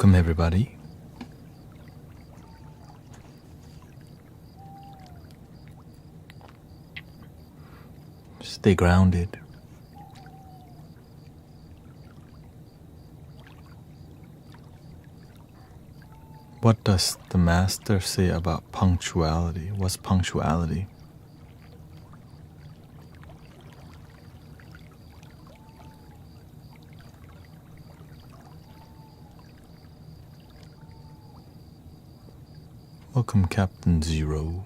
Welcome, everybody. Stay grounded. What does the Master say about punctuality? What's punctuality? Welcome, Captain Zero.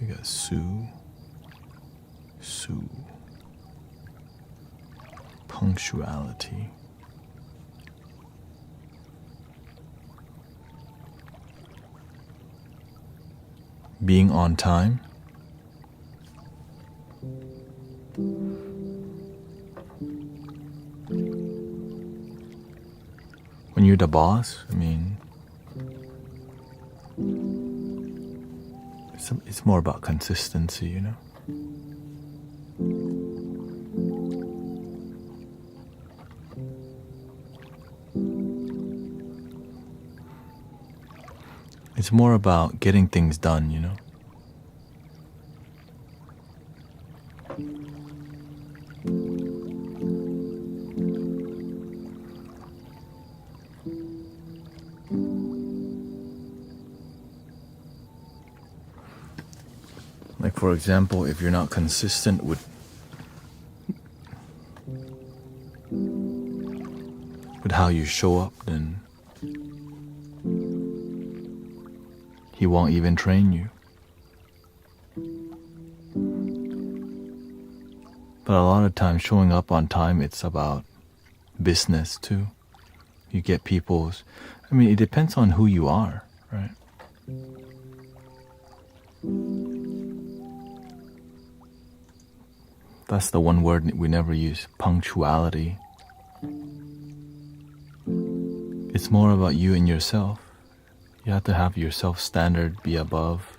We got Sue. Punctuality. Being on time. When you're the boss, it's more about consistency, you know? It's more about getting things done, you know? Like, for example, if you're not consistent with how you show up, then he won't even train you. But a lot of times showing up on time, it's about business too. You get people's, it depends on who you are, right? That's the one word we never use, punctuality. It's more about you and yourself. You have to have your self-standard be above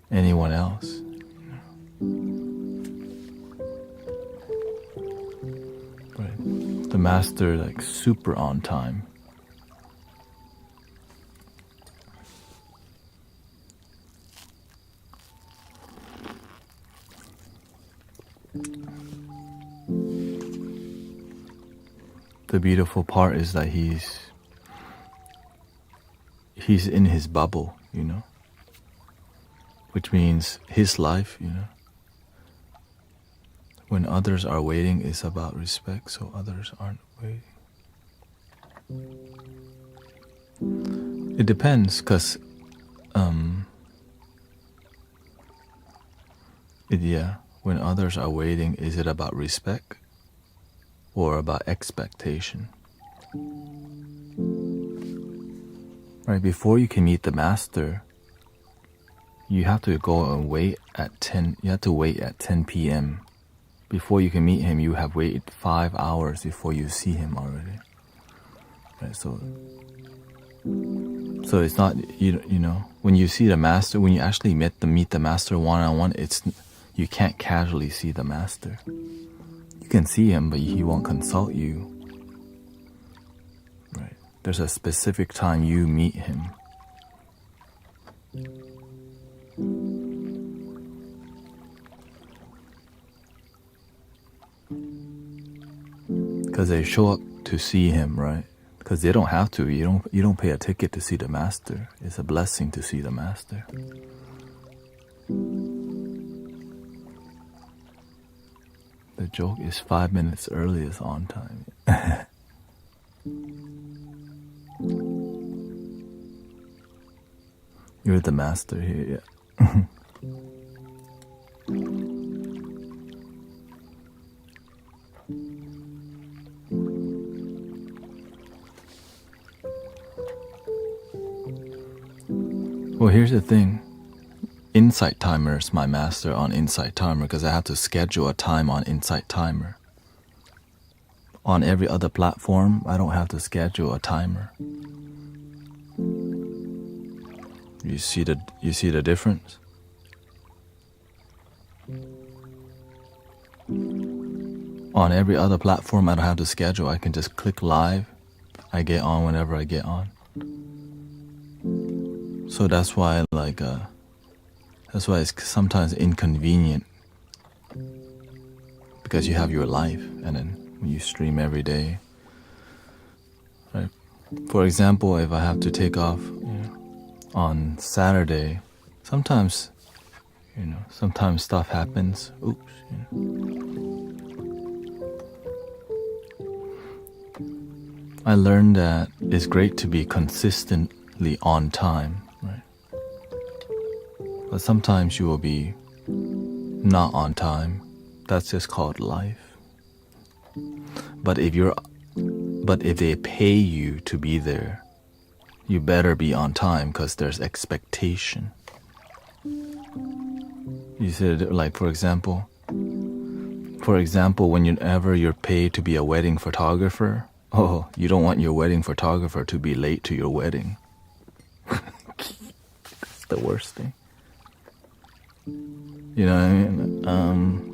anyone else. Right. The Master, like, super on time. The beautiful part is that he's in his bubble, you know, which means his life, you know. When others are waiting, it's about respect, so others aren't waiting. It depends, because when others are waiting, is it about respect or about expectation? Right, before you can meet the Master, you have to go and wait at 10. You have to wait at 10 p.m. Before you can meet him, you have waited 5 hours before you see him already. Right, so it's not, you know, when you see the Master, when you actually meet the Master one-on-one, you can't casually see the Master. You can see him, but he won't consult you. Right. There's a specific time you meet him. Because they show up to see him, right? Because they don't have to. You don't pay a ticket to see the Master. It's a blessing to see the Master. The joke is 5 minutes early is on time. You're the Master here, yeah. Well, here's the thing. Insight Timer is my master on Insight Timer because I have to schedule a time on Insight Timer. On every other platform, I don't have to schedule a timer. You see the difference? On every other platform, I don't have to schedule. I can just click live. I get on whenever I get on. So that's why, that's why it's sometimes inconvenient, because you have your life, and then you stream every day. Right? For example, if I have to take off, on Saturday, sometimes stuff happens. Oops. I learned that it's great to be consistently on time, right? But sometimes you will be not on time. That's just called life. But if they pay you to be there, you better be on time, because there's expectation. You said, like, for example, whenever you're paid to be a wedding photographer, you don't want your wedding photographer to be late to your wedding. That's the worst thing. You know what I mean?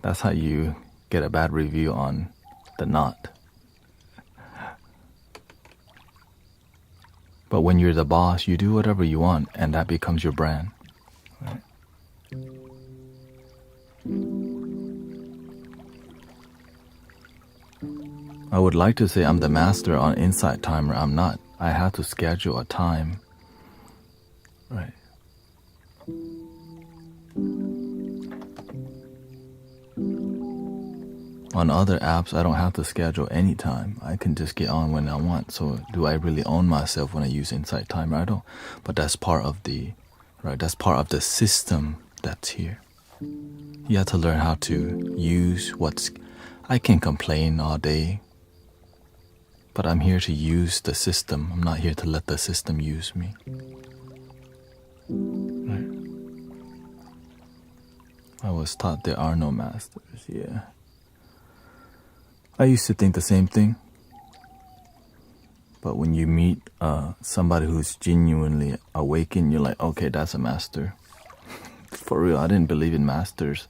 That's how you get a bad review on the knot. But when you're the boss, you do whatever you want, and that becomes your brand. Right? I would like to say I'm the master on Insight Timer. I'm not. I have to schedule a time. Right. On other apps, I don't have to schedule any time. I can just get on when I want. So do I really own myself when I use Insight Timer? I don't. But that's part of the system that's here. You have to learn how to use I can complain all day, but I'm here to use the system. I'm not here to let the system use me. Right. I was taught there are no masters, yeah. I used to think the same thing. But when you meet somebody who's genuinely awakened, you're like, okay, that's a master. For real, I didn't believe in masters.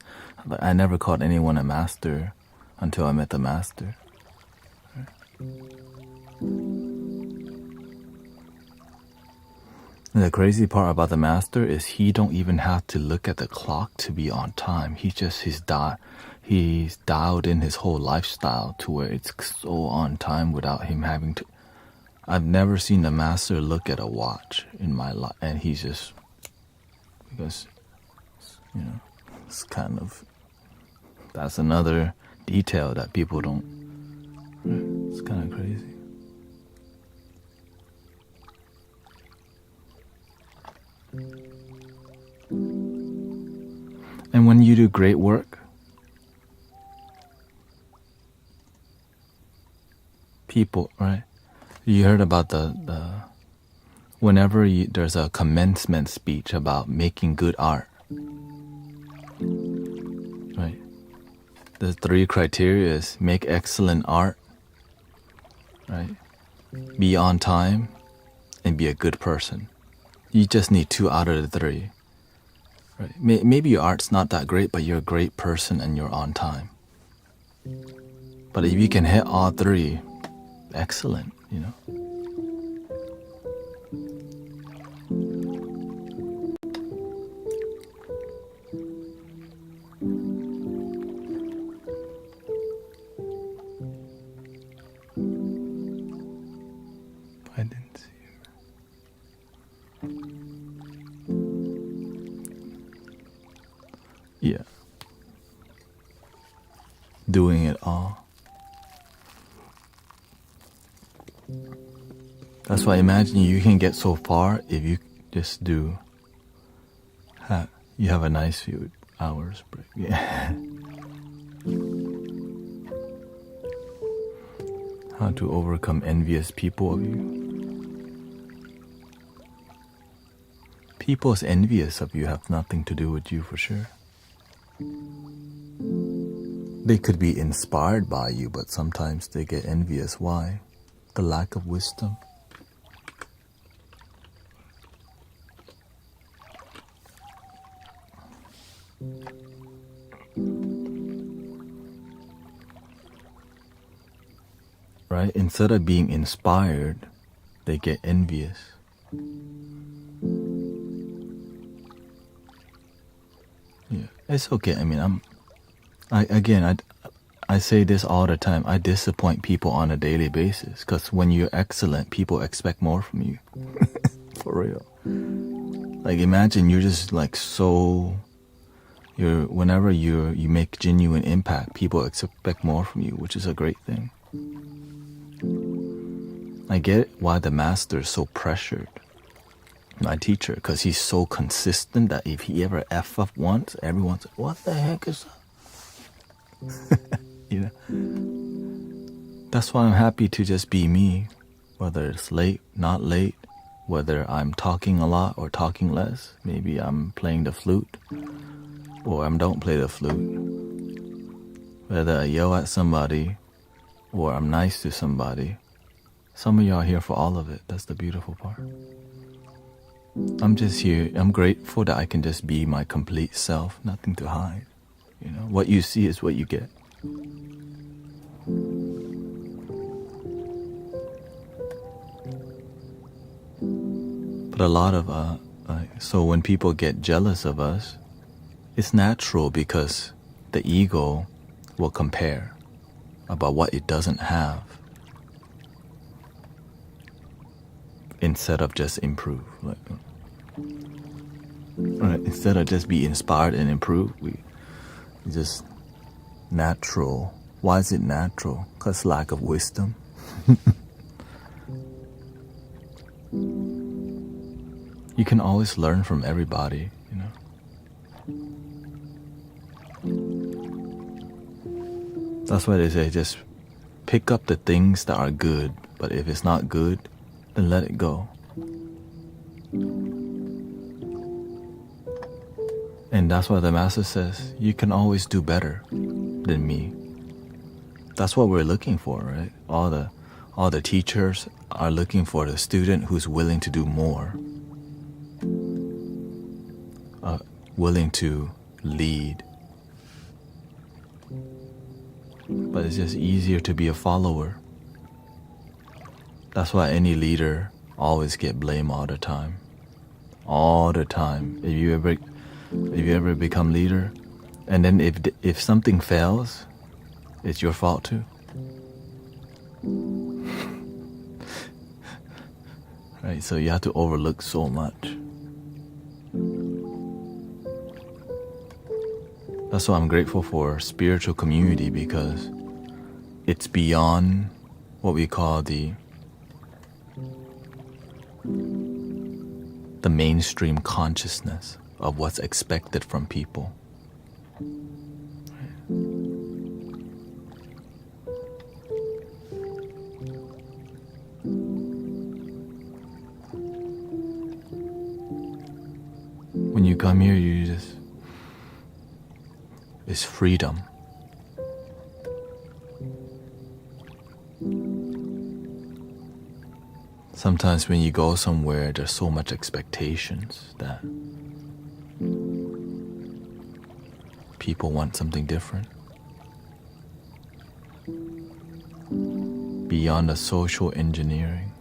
I never called anyone a master until I met the master. And the crazy part about the master is he don't even have to look at the clock to be on time. He's dialed in his whole lifestyle to where it's so on time without him having to. I've never seen the master look at a watch in my life, and he's just, because, it's kind of, that's another detail that people don't. It's kind of crazy. And when you do great work, people, right? You heard about whenever there's a commencement speech about making good art, right? The 3 criteria is make excellent art, right? Be on time, and be a good person. You just need 2 out of the 3. Right? Maybe your art's not that great, but you're a great person and you're on time. But if you can hit all 3, excellent, I didn't see you. Yeah. Doing it all. That's why imagine you can get so far if you just do. You have a nice few hours break. Yeah. How to overcome envious people of you. People's envious of you have nothing to do with you for sure. They could be inspired by you, but sometimes they get envious. Why? The lack of wisdom. Right? Instead of being inspired, they get envious. Yeah, it's okay. I mean, I say this all the time. I disappoint people on a daily basis because when you're excellent, people expect more from you. For real. Like imagine you're just like whenever you make genuine impact, people expect more from you, which is a great thing. I get why the master is so pressured. My teacher, because he's so consistent that if he ever F up once, everyone's like, what the heck is that? You know? That's why I'm happy to just be me, whether it's late, not late, whether I'm talking a lot or talking less. Maybe I'm playing the flute, or I don't play the flute. Whether I yell at somebody, or I'm nice to somebody. Some of y'all are here for all of it. That's the beautiful part. I'm just here. I'm grateful that I can just be my complete self, nothing to hide. You know, what you see is what you get. But a lot of so when people get jealous of us, it's natural because the ego will compare about what it doesn't have instead of just improve. Right? Instead of just be inspired and improve, we just natural. Why is it natural? Because lack of wisdom. You can always learn from everybody, you know. That's why they say just pick up the things that are good, but if it's not good, then let it go. And that's why the master says, you can always do better than me. That's what we're looking for, right? All the teachers are looking for the student who's willing to do more, willing to lead. But it's just easier to be a follower. That's why any leader always get blamed all the time. All the time. If you ever become leader, and then if something fails, it's your fault too. Right? So you have to overlook so much. That's why I'm grateful for spiritual community, because it's beyond what we call the mainstream consciousness of what's expected from people. When you come here, it's freedom. Sometimes when you go somewhere, there's so much expectations that people want something different. Beyond the social engineering.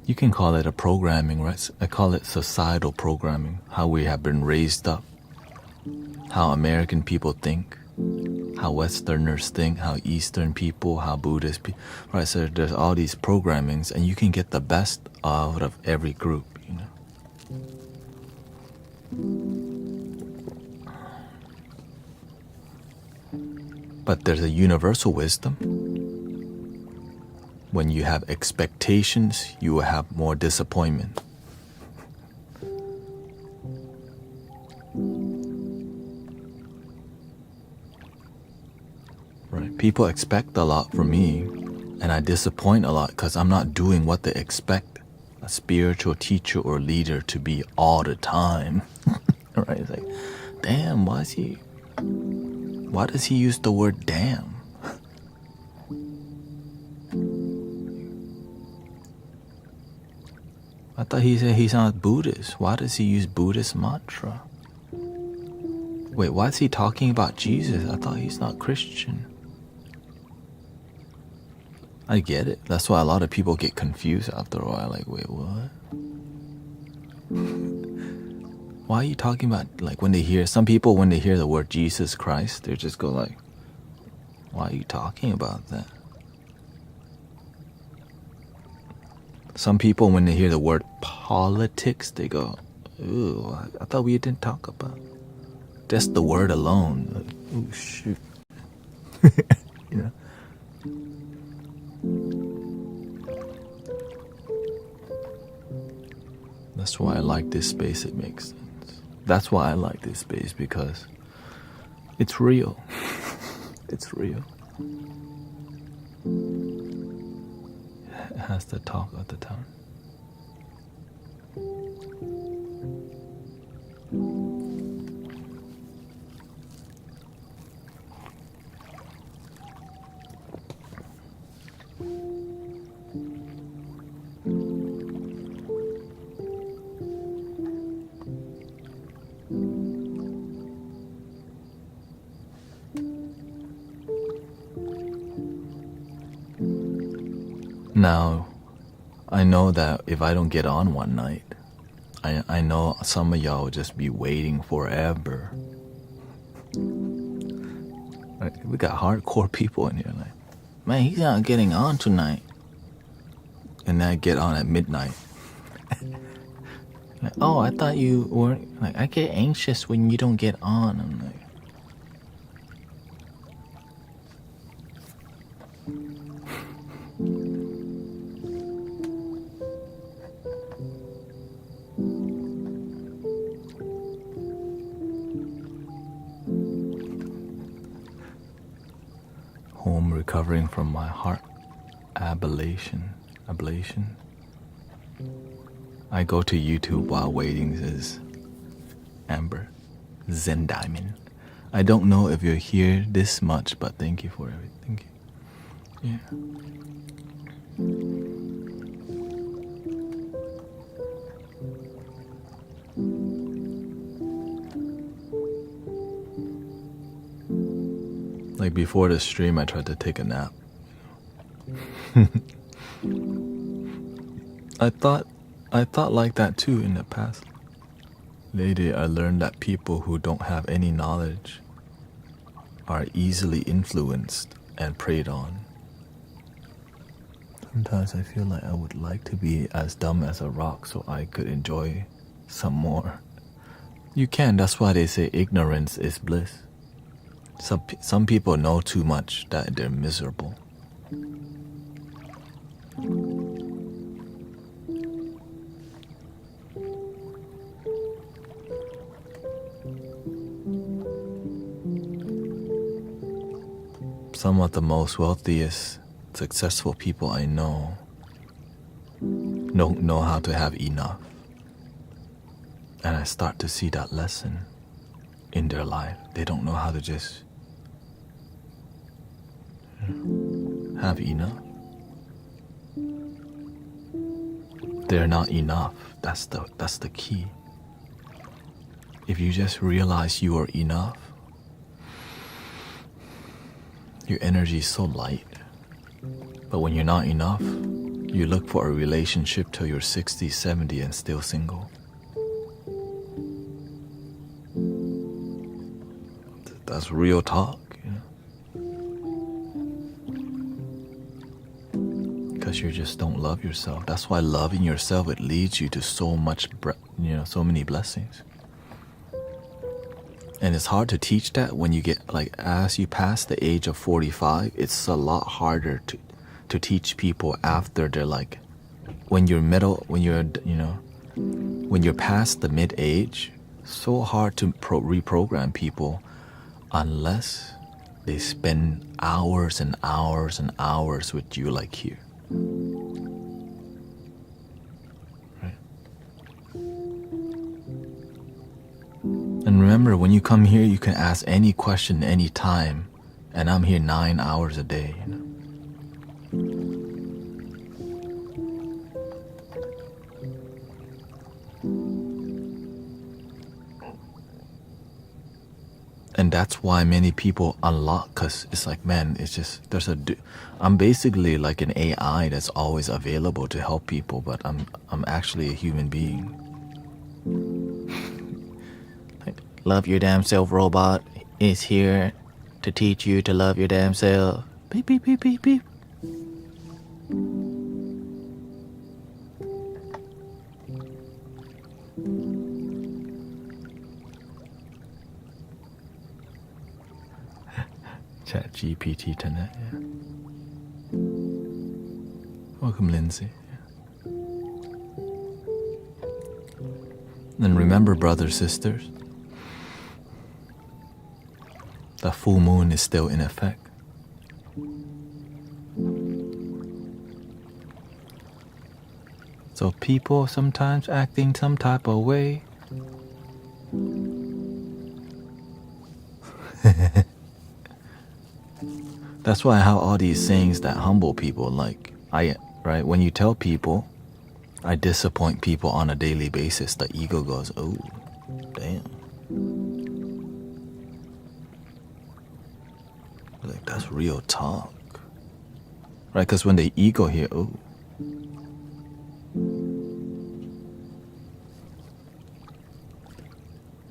You can call it a programming, right? I call it societal programming, how we have been raised up, how American people think, how Westerners think, how Eastern people, how Buddhist people, right? So there's all these programmings, and you can get the best out of every group, you know. But there's a universal wisdom. When you have expectations, you will have more disappointment. Right? People expect a lot from me, and I disappoint a lot because I'm not doing what they expect a spiritual teacher or leader to be all the time. Right? It's like, damn, why does he use the word damn? I thought he said he's not Buddhist. Why does he use Buddhist mantra? Wait, why is he talking about Jesus? I thought he's not Christian. I get it. That's why a lot of people get confused after a while. Like, wait, what? Why are you talking about, like, when they hear, some people, when they hear the word Jesus Christ, they just go like, why are you talking about that? Some people, when they hear the word politics, they go, ooh, I thought we didn't talk about just the word alone. Like, ooh, shoot. You know? That's why I like this space, it makes sense. That's why I like this space, because it's real. It's real. It has the talk of the town. Now, I know that if I don't get on one night, I know some of y'all will just be waiting forever. Right? We got hardcore people in here, like, man, he's not getting on tonight. And then I get on at midnight. Like, oh, I thought you weren't, like, I get anxious when you don't get on. I'm like, home recovering from my heart ablation. I go to YouTube while waiting, says Amber Zen Diamond. I don't know if you're here this much, but thank you for everything. Thank you. Yeah. Like before the stream, I tried to take a nap. I thought like that too in the past. Later, I learned that people who don't have any knowledge are easily influenced and preyed on. Sometimes I feel like I would like to be as dumb as a rock so I could enjoy some more. You can, that's why they say ignorance is bliss. Some people know too much that they're miserable. Some of the most wealthiest, successful people I know don't know how to have enough. And I start to see that lesson in their life. They don't know how to just have enough. They're not enough. That's the key. If you just realize you are enough, your energy is so light. But when you're not enough, you look for a relationship till you're 60, 70 and still single. That's real talk, you know? Because you just don't love yourself. That's why loving yourself, it leads you to so much, so many blessings. And it's hard to teach that when you get, like, as you pass the age of 45, it's a lot harder to teach people after they're like, when you're past the mid-age, so hard to reprogram people unless they spend hours and hours and hours with you like here. And remember, when you come here, you can ask any question any time, and I'm here 9 hours a day, you know? And that's why many people unlock, because it's like, man, it's just, I'm basically like an AI that's always available to help people, but I'm actually a human being. Love your damn self robot is here to teach you to love your damn self. Beep, beep, beep, beep, beep. Chat GPT tonight, yeah. Welcome, Lindsay. Yeah. And remember, brothers, sisters, the full moon is still in effect. So people sometimes acting some type of way. That's why I have all these sayings that humble people, like right? When you tell people, I disappoint people on a daily basis, the ego goes, oh, damn. Like, that's real talk. Right? Because when the ego hear, oh,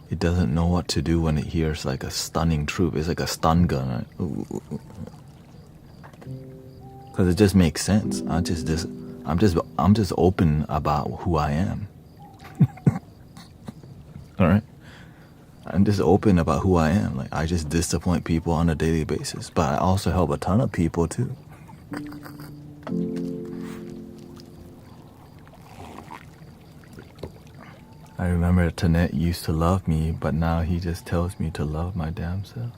it doesn't know what to do when it hears like a stunning truth. It's like a stun gun, right? Because it just makes sense. I'm just open about who I am. All right? I'm just open about who I am. Like, I just disappoint people on a daily basis, but I also help a ton of people too. I remember Tanet used to love me, but now he just tells me to love my damn self.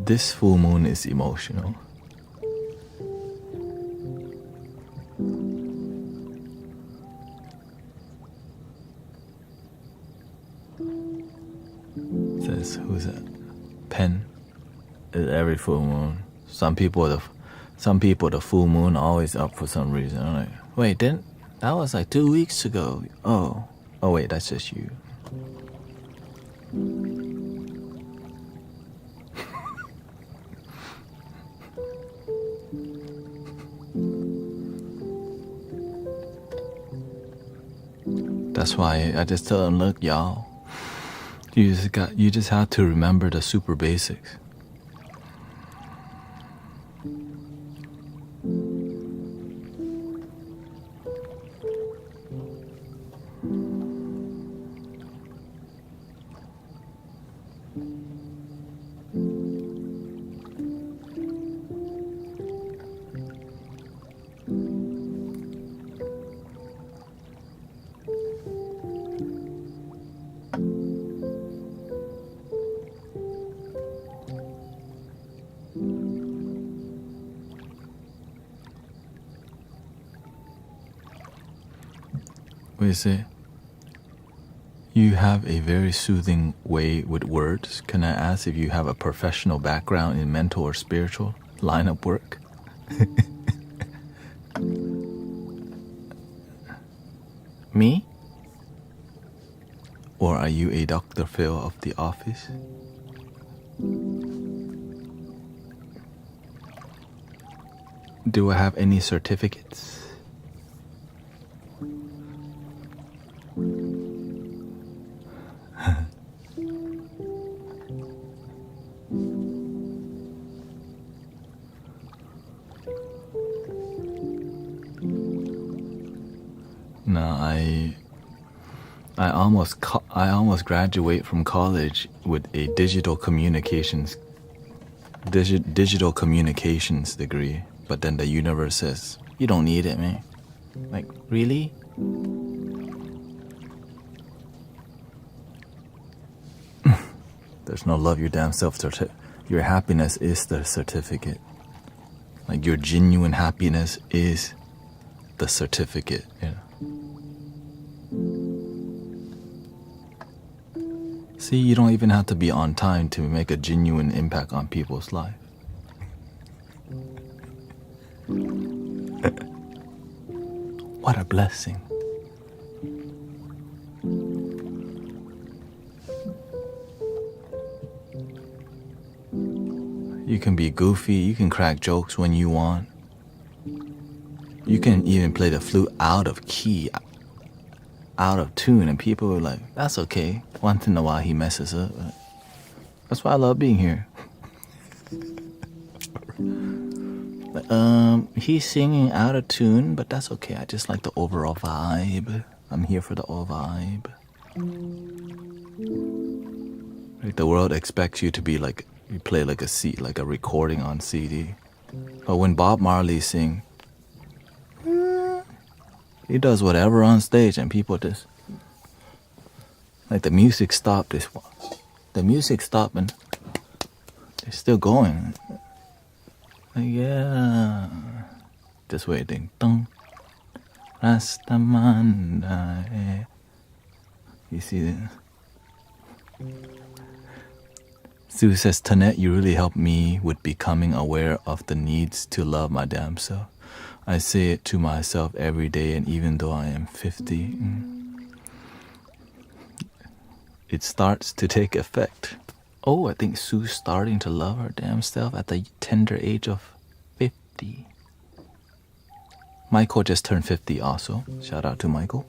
This full moon is emotional. Says, who's that? Pen. Every full moon. Some people the full moon always up for some reason. I'm like, wait, that was like 2 weeks ago. Oh wait, that's just you. That's why I just tell them, look, y'all, you just have to remember the super basics. What do you say? You have a very soothing way with words. Can I ask if you have a professional background in mental or spiritual line of work? Me? Or are you a Dr. Phil of the office? Do I have any certificates? No, I almost graduate from college with a digital communications degree, but then the universe says, you don't need it, man. Like, really? There's no love your damn self Your happiness is the certificate. Like your genuine happiness is the certificate, you know. See, you don't even have to be on time to make a genuine impact on people's life. What a blessing. You can be goofy, you can crack jokes when you want. You can even play the flute out of key, out of tune, and people are like, that's okay. Once in a while he messes up. That's why I love being here. He's singing out of tune, but that's okay. I just like the overall vibe. I'm here for the overall vibe. Like the world expects you to be like, you play like a recording on CD. But when Bob Marley sings, he does whatever on stage and people just, like the music stopped. The music stopped and they're still going. Like, yeah. Just waiting. Dun. Rastamanda. You see that? Sue says, Tanette, you really helped me with becoming aware of the needs to love my damn self. I say it to myself every day, and even though I am 50, it starts to take effect. Oh, I think Sue's starting to love her damn self at the tender age of 50. Michael just turned 50 also. Shout out to Michael.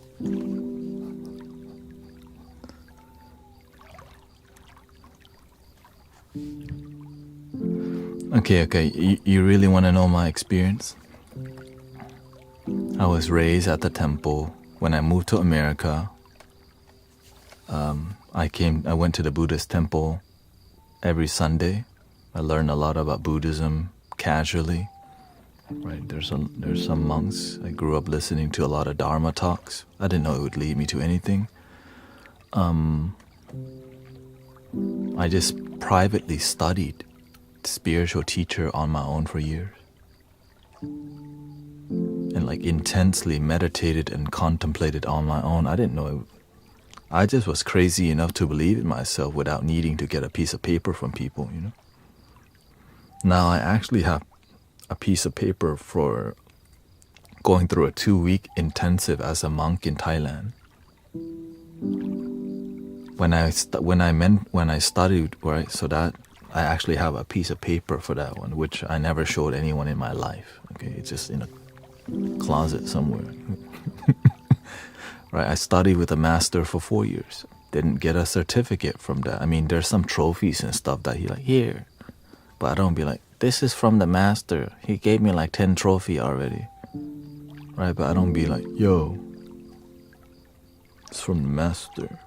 Okay. You really want to know my experience? I was raised at the temple. When I moved to America, I went to the Buddhist temple every Sunday. I learned a lot about Buddhism casually. Right, there's some monks. I grew up listening to a lot of Dharma talks. I didn't know it would lead me to anything. I just privately studied spiritual teacher on my own for years. And like intensely meditated and contemplated on my own. I didn't know it. I just was crazy enough to believe in myself without needing to get a piece of paper from people, you know. Now I actually have a piece of paper for going through a 2-week intensive as a monk in Thailand. When I studied, right, so that I actually have a piece of paper for that one, which I never showed anyone in my life. Okay, it's just in a closet somewhere. Right, I studied with a master for 4 years. Didn't get a certificate from that. I mean, there's some trophies and stuff that he like, here. But I don't be like, this is from the master. He gave me like 10 trophy already. Right, but I don't be like, yo, it's from the master.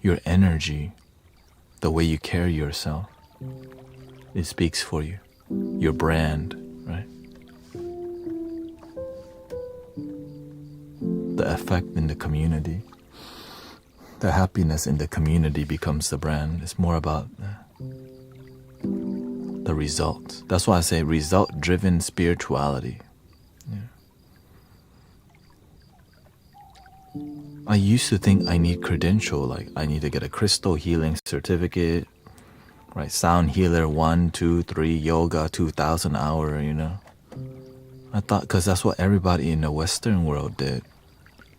Your energy, the way you carry yourself, it speaks for you. Your brand, right? The effect in the community, the happiness in the community becomes the brand. It's more about the results. That's why I say result-driven spirituality. Yeah. I used to think I need credential, like I need to get a crystal healing certificate, right? Sound healer 1, 2, 3, yoga 2,000 hour, you know. I thought, because that's what everybody in the Western world did.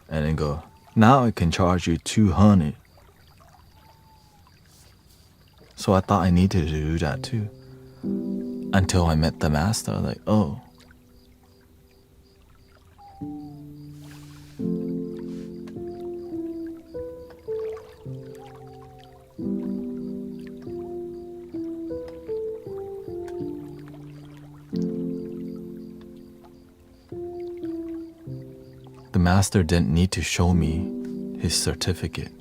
And then go, now I can charge you 200. So I thought I needed to do that too. Until I met the master, like, oh. The master didn't need to show me his certificate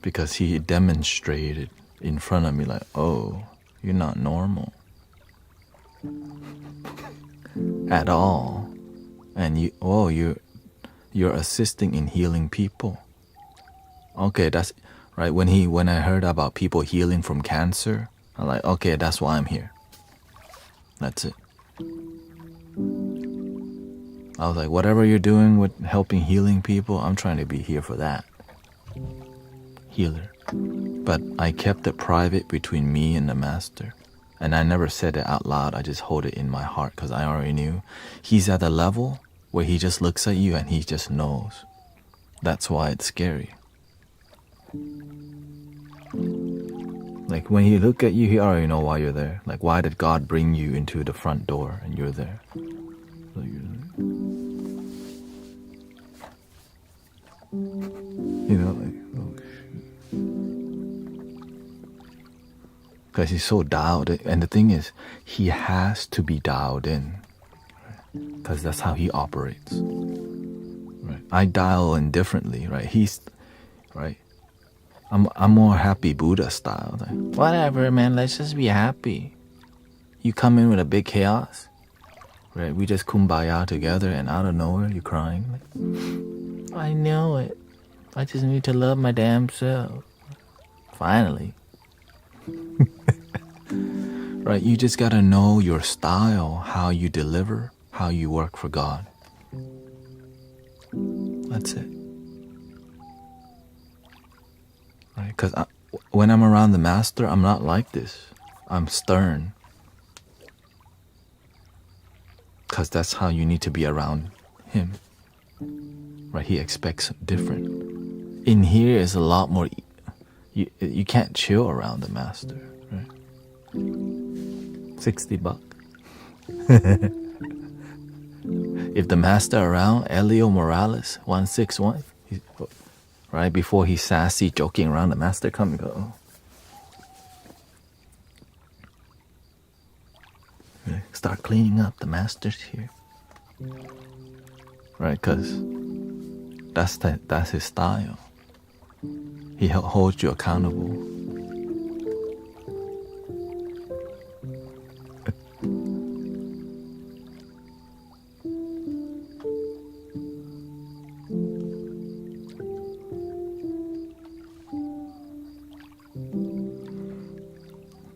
because he demonstrated in front of me like, oh, you're not normal at all. And you're assisting in healing people. Okay, that's right. When I heard about people healing from cancer, I'm like, okay, that's why I'm here. That's it. I was like, whatever you're doing with helping healing people, I'm trying to be here for that. Healer. But I kept it private between me and the master. And I never said it out loud. I just hold it in my heart because I already knew. He's at a level where he just looks at you and he just knows. That's why it's scary. Like when he look at you, he already know why you're there. Like why did God bring you into the front door and you're there? So you know, like, oh shoot. Because he's so dialed in. And the thing is, he has to be dialed in. Because that's how he operates. Right? I dial in differently, right? He's, right? I'm more happy Buddha style. Like, whatever, man, let's just be happy. You come in with a big chaos, right? We just kumbaya together and out of nowhere you're crying. Like, I know it. I just need to love my damn self. Finally. Right? You just gotta know your style, how you deliver, how you work for God. That's it. Right? Because when I'm around the master, I'm not like this. I'm stern. Because that's how you need to be around him. Right? He expects different. In here is a lot more. You can't chill around the master. Right? $60. If the master around, Elio Morales 161, right before he's sassy joking around, the master come and go. Oh. Start cleaning up. The master's here, right? Because that's his style. He holds you accountable.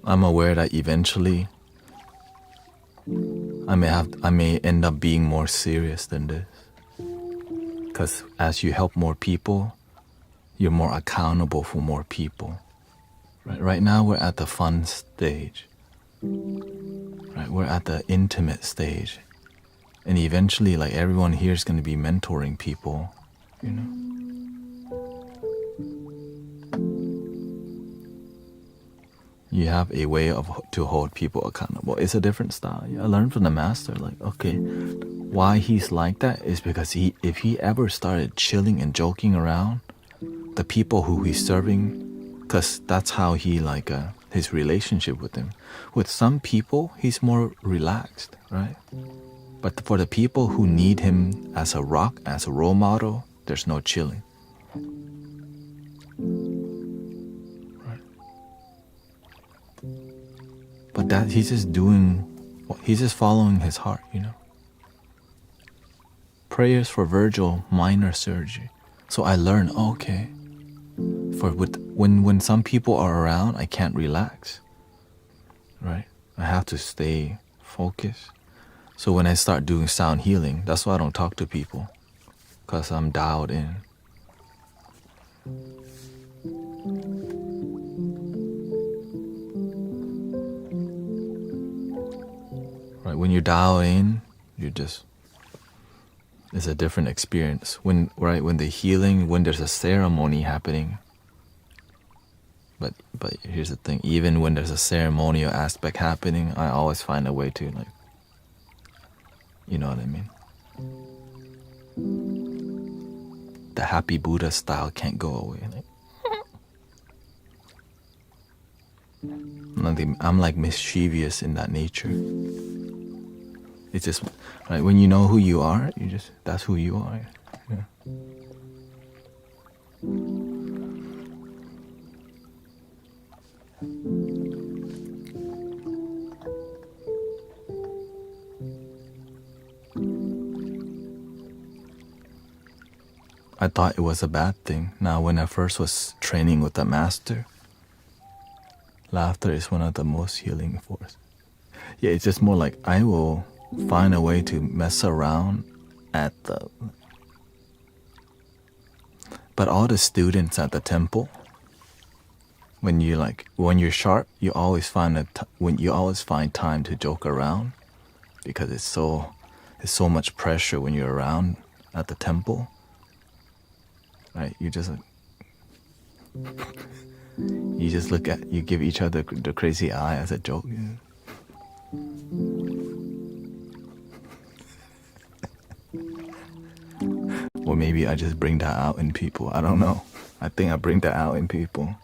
I'm aware that eventually I may end up being more serious than this. Because as you help more people, you're more accountable for more people. Right now we're at the fun stage. Right? We're at the intimate stage. And eventually, like, everyone here is going to be mentoring people, you know. You have a way to hold people accountable. It's a different style. I learned from the master, like, okay, why he's like that is because if he ever started chilling and joking around, the people who he's serving, because that's how he, like, his relationship with them. With some people, he's more relaxed, right? But for the people who need him as a rock, as a role model, there's no chilling. Right? But that he's just following his heart, you know. Prayers for Virgil, minor surgery. So I learned, okay, when some people are around, I can't relax, right? I have to stay focused. So when I start doing sound healing, that's why I don't talk to people, because I'm dialed in. Right, when you're dialed in, it's a different experience. When the healing, when there's a ceremony happening. But here's the thing, even when there's a ceremonial aspect happening, I always find a way to, like, you know what I mean? The happy Buddha style can't go away. Like, I'm like mischievous in that nature. It's just, right, when you know who you are, that's who you are. Yeah. I thought it was a bad thing. Now, when I first was training with the master, Laughter is one of the most healing forces. Yeah, it's just more like I will find a way to mess around at the... But all the students at the temple, when you're sharp, you always find time to joke around, because it's so much pressure when you're around at the temple, right? You just give each other the crazy eye as a joke. Or maybe I just bring that out in people. I don't know. I think I bring that out in people.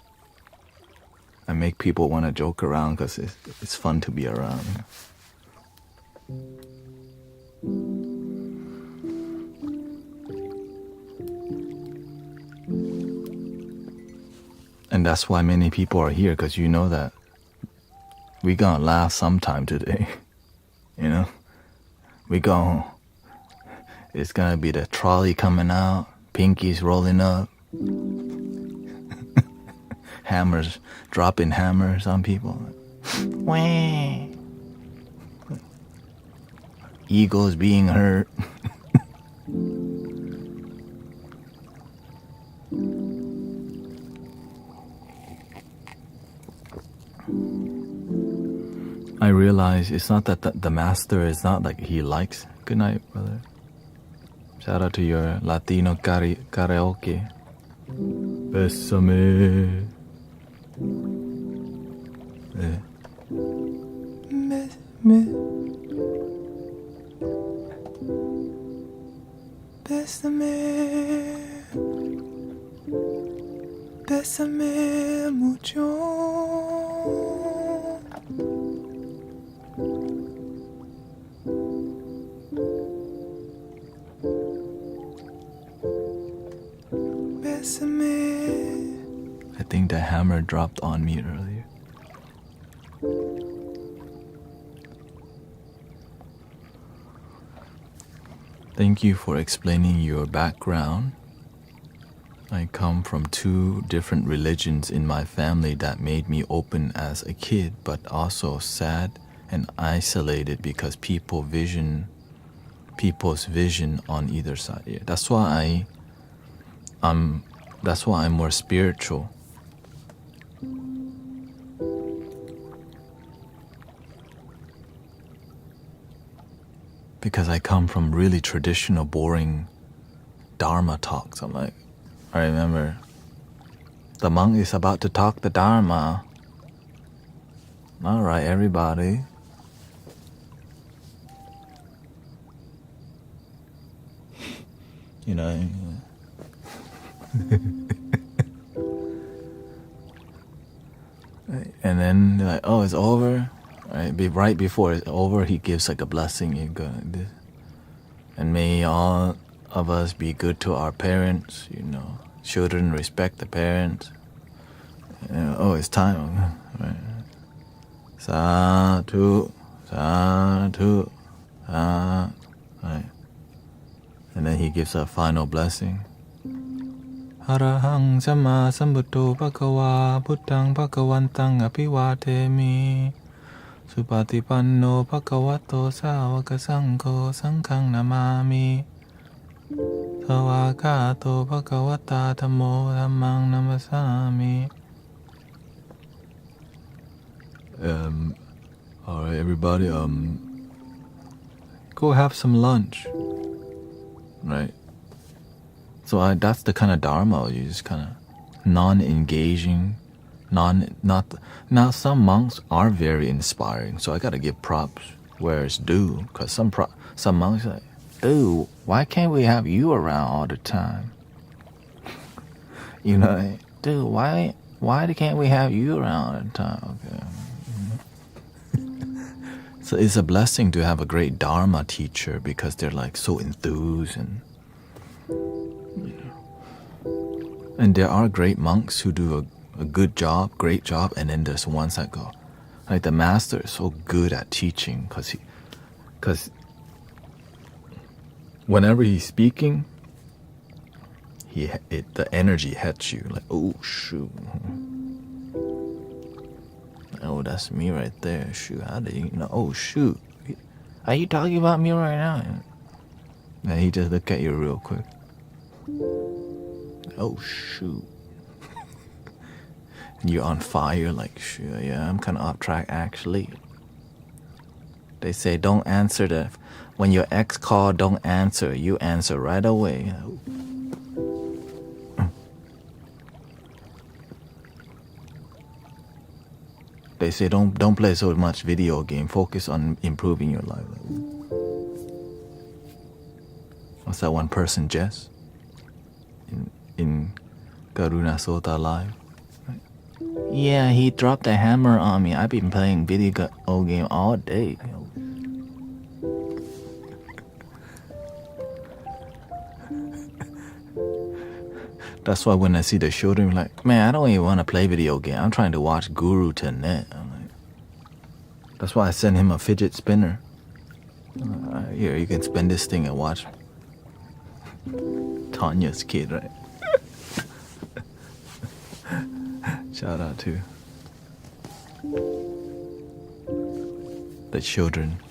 I make people want to joke around because it's fun to be around. And that's why many people are here, because you know that we gonna laugh sometime today. You know? It's gonna be the trolley coming out, pinkies rolling up, hammers, dropping hammers on people. Wah! Egos being hurt. I realize it's not that the master is not like he likes. Good night, brother. Shout out to your Latino karaoke. Bésame. Bésame. Bésame mucho. I think the hammer dropped on me earlier. Thank you for explaining your background. I come from 2 different religions in my family that made me open as a kid, but also sad and isolated because people's vision on either side. Yeah, that's why I'm more spiritual. Because I come from really traditional, boring Dharma talks. I'm like, I remember the monk is about to talk the Dharma. All right, everybody. You know. And then they're like, oh, it's over. Right before it's over, he gives like a blessing. You go like this. And may all of us be good to our parents. You know, children respect the parents. Oh, it's time. Right. Sadhu, sadhu, sadhu. Right. And then he gives a final blessing. Arahang sama sambuddho bhagava buddhang bhagavantang abhivatemi supatipanno bhagavato sāvaka saṅgho saṅghang namami sāvakato bhagavata dhammo dhammang namasami. All right, everybody, go have some lunch, right? So that's the kind of Dharma. You just kind of non-engaging, Now some monks are very inspiring, so I gotta give props where it's due. Cause some monks are like, dude, why can't we have you around all the time? You know, dude, why can't we have you around all the time? Okay. So it's a blessing to have a great Dharma teacher because they're like so enthused and, you know. And there are great monks who do a good job, great job, and then there's ones that go, like the master is so good at teaching because whenever he's speaking, the energy hits you like, oh shoot. Oh, that's me right there. Shoot, how did you know? Oh, shoot. Are you talking about me right now? And he just looked at you real quick. Oh, shoot. You're on fire, like, shoot, yeah, I'm kind of off track, actually. They say don't answer when your ex call, don't answer. You answer right away. They say don't play so much video game. Focus on improving your life. What's that one person, Jess? In Karuna Sota Live. Right? Yeah, he dropped a hammer on me. I've been playing video game all day. That's why when I see the children, like, man, I don't even want to play video game. I'm trying to watch Guru to Net. That's why I send him a fidget spinner. Here, you can spin this thing and watch Tanya's kid, right? Shout out to the children.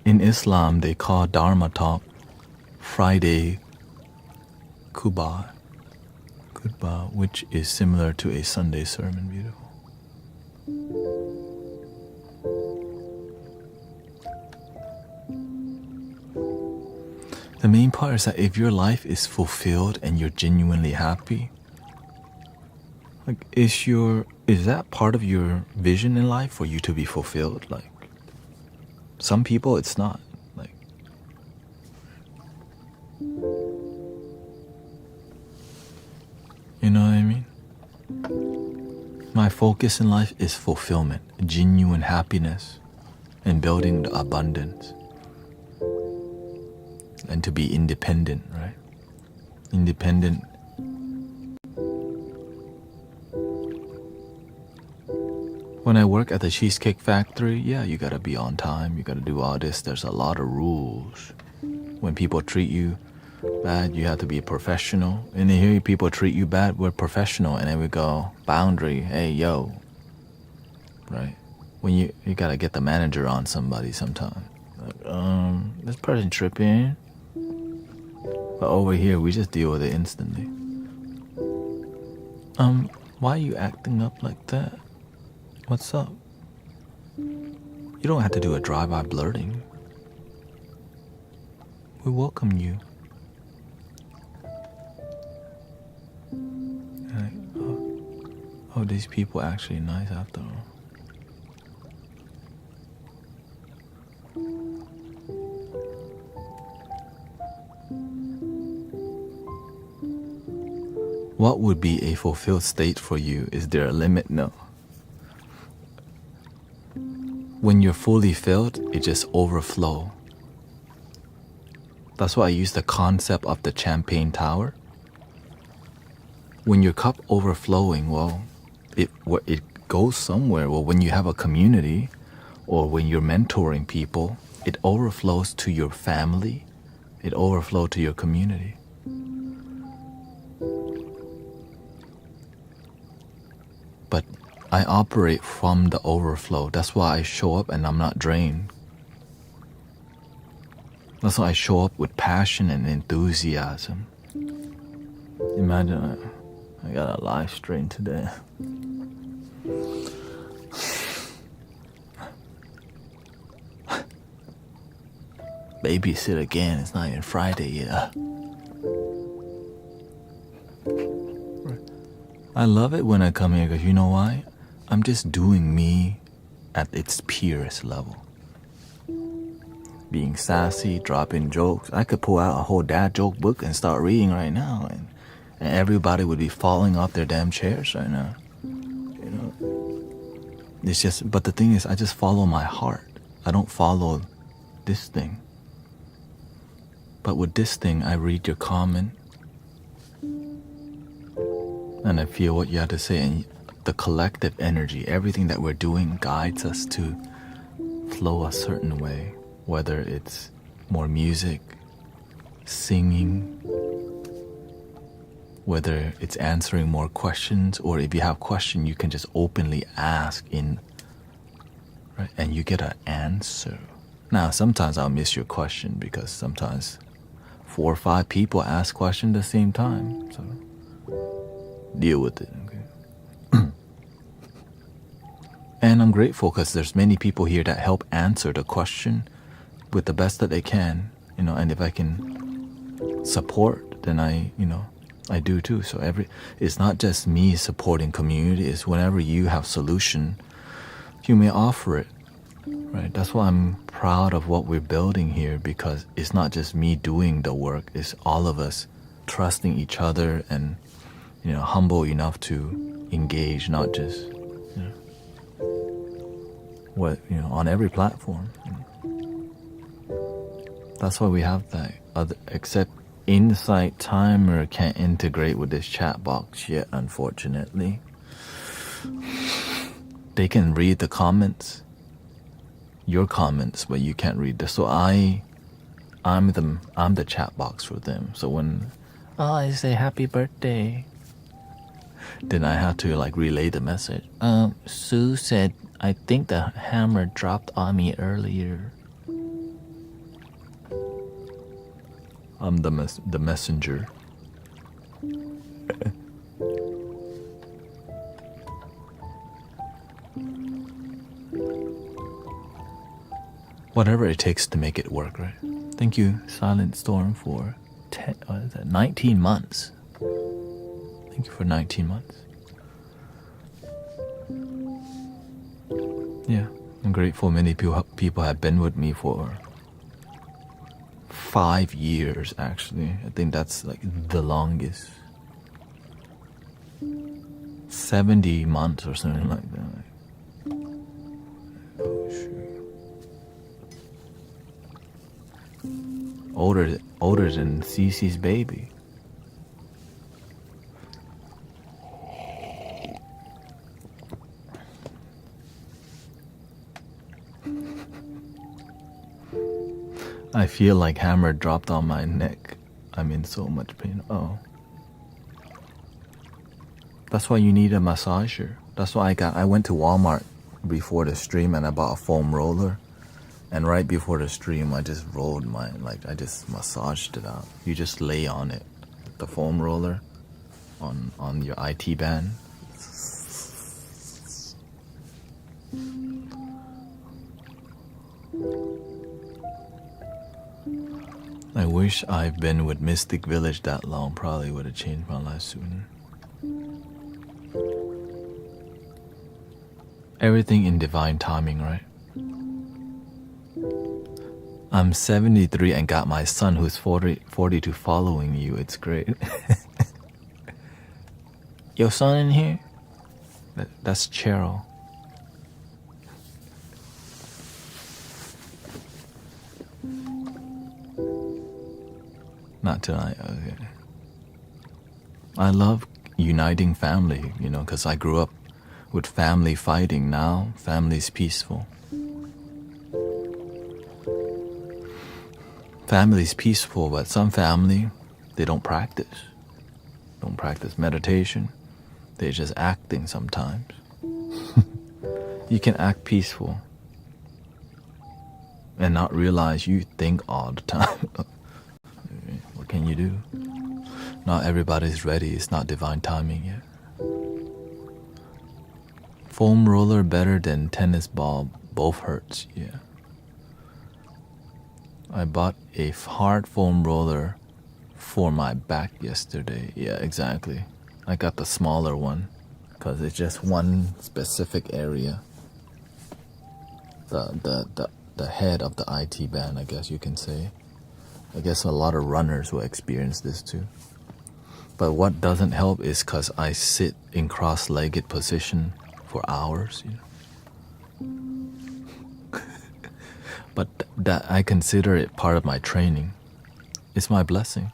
In Islam, they call Dharma talk Friday Khutbah, which is similar to a Sunday sermon. Beautiful. The main part is that if your life is fulfilled and you're genuinely happy, like, is that part of your vision in life for you to be fulfilled? Like, some people, it's not. Like, you know what I mean? My focus in life is fulfillment, genuine happiness, and building the abundance. And to be independent, right? Independent. When I work at the Cheesecake Factory, yeah, you gotta be on time, you gotta do all this. There's a lot of rules. When people treat you bad, you have to be professional. And then here people treat you bad, we're professional. And then we go, boundary, hey, yo. Right? When you gotta get the manager on somebody sometime. Like, this person tripping. But over here, we just deal with it instantly. Why are you acting up like that? What's up? You don't have to do a drive-by blurting. We welcome you. Like, oh, these people are actually nice after all. What would be a fulfilled state for you? Is there a limit? No. When you're fully filled, it just overflow. That's why I use the concept of the champagne tower. When your cup overflowing, well, it goes somewhere. Well, when you have a community or when you're mentoring people, it overflows to your family. It overflows to your community. But I operate from the overflow. That's why I show up and I'm not drained. That's why I show up with passion and enthusiasm. Imagine I got a live stream today. Babysit again. It's not even Friday yet. I love it when I come here because you know why? I'm just doing me at its purest level. Being sassy, dropping jokes. I could pull out a whole dad joke book and start reading right now, and everybody would be falling off their damn chairs right now. You know, it's just. But the thing is, I just follow my heart. I don't follow this thing. But with this thing, I read your comment, and I feel what you have to say, and the collective energy, everything that we're doing guides us to flow a certain way, whether it's more music, singing, Whether it's answering more questions, or if you have questions, you can just openly ask in, right? And you get an answer. Now, sometimes I'll miss your question because sometimes 4 or 5 people ask questions at the same time. So deal with it. Okay? And I'm grateful because there's many people here that help answer the question with the best that they can, and if I can support, then I do too. So it's not just me supporting community, it's whenever you have solution, you may offer it, right? That's why I'm proud of what we're building here, because it's not just me doing the work, it's all of us trusting each other and, humble enough to engage, not just, on every platform. That's why we have that. Except Insight Timer can't integrate with this chat box yet, unfortunately. They can read the comments, your comments, but you can't read this. So I'm the chat box for them. So when I say happy birthday, then I have to relay the message. Sue said, I think the hammer dropped on me earlier. I'm the messenger. Whatever it takes to make it work, right? Thank you, Silent Storm, for 19 months. Thank you for 19 months. Yeah, I'm grateful many people have been with me for 5 years, actually. I think that's the longest. 70 months or something like that. Oh, shoot. Older than Cece's baby. I feel like hammer dropped on my neck. I'm in so much pain. Oh. That's why you need a massager. That's why I went to Walmart before the stream and I bought a foam roller. And right before the stream, I just rolled I just massaged it out. You just lay on it, the foam roller, on your IT band. I wish I've been with Mystic Village that long. Probably would have changed my life sooner. Everything in divine timing, right? I'm 73 and got my son who's 42 following you. It's great. Your son in here? That's Cheryl. Not tonight, okay. I love uniting family, because I grew up with family fighting. Now, family's peaceful. Family's peaceful, but some family, they don't practice meditation. They're just acting sometimes. You can act peaceful and not realize you think all the time. What can you do? Not everybody's ready. It's not divine timing yet. Foam roller better than tennis ball. Both hurts, yeah. I bought a hard foam roller for my back yesterday. Yeah, exactly. I got the smaller one because it's just one specific area. The head of the IT band, I guess you can say. I guess a lot of runners will experience this too. But what doesn't help is because I sit in cross-legged position for hours, But that I consider it part of my training. It's my blessing.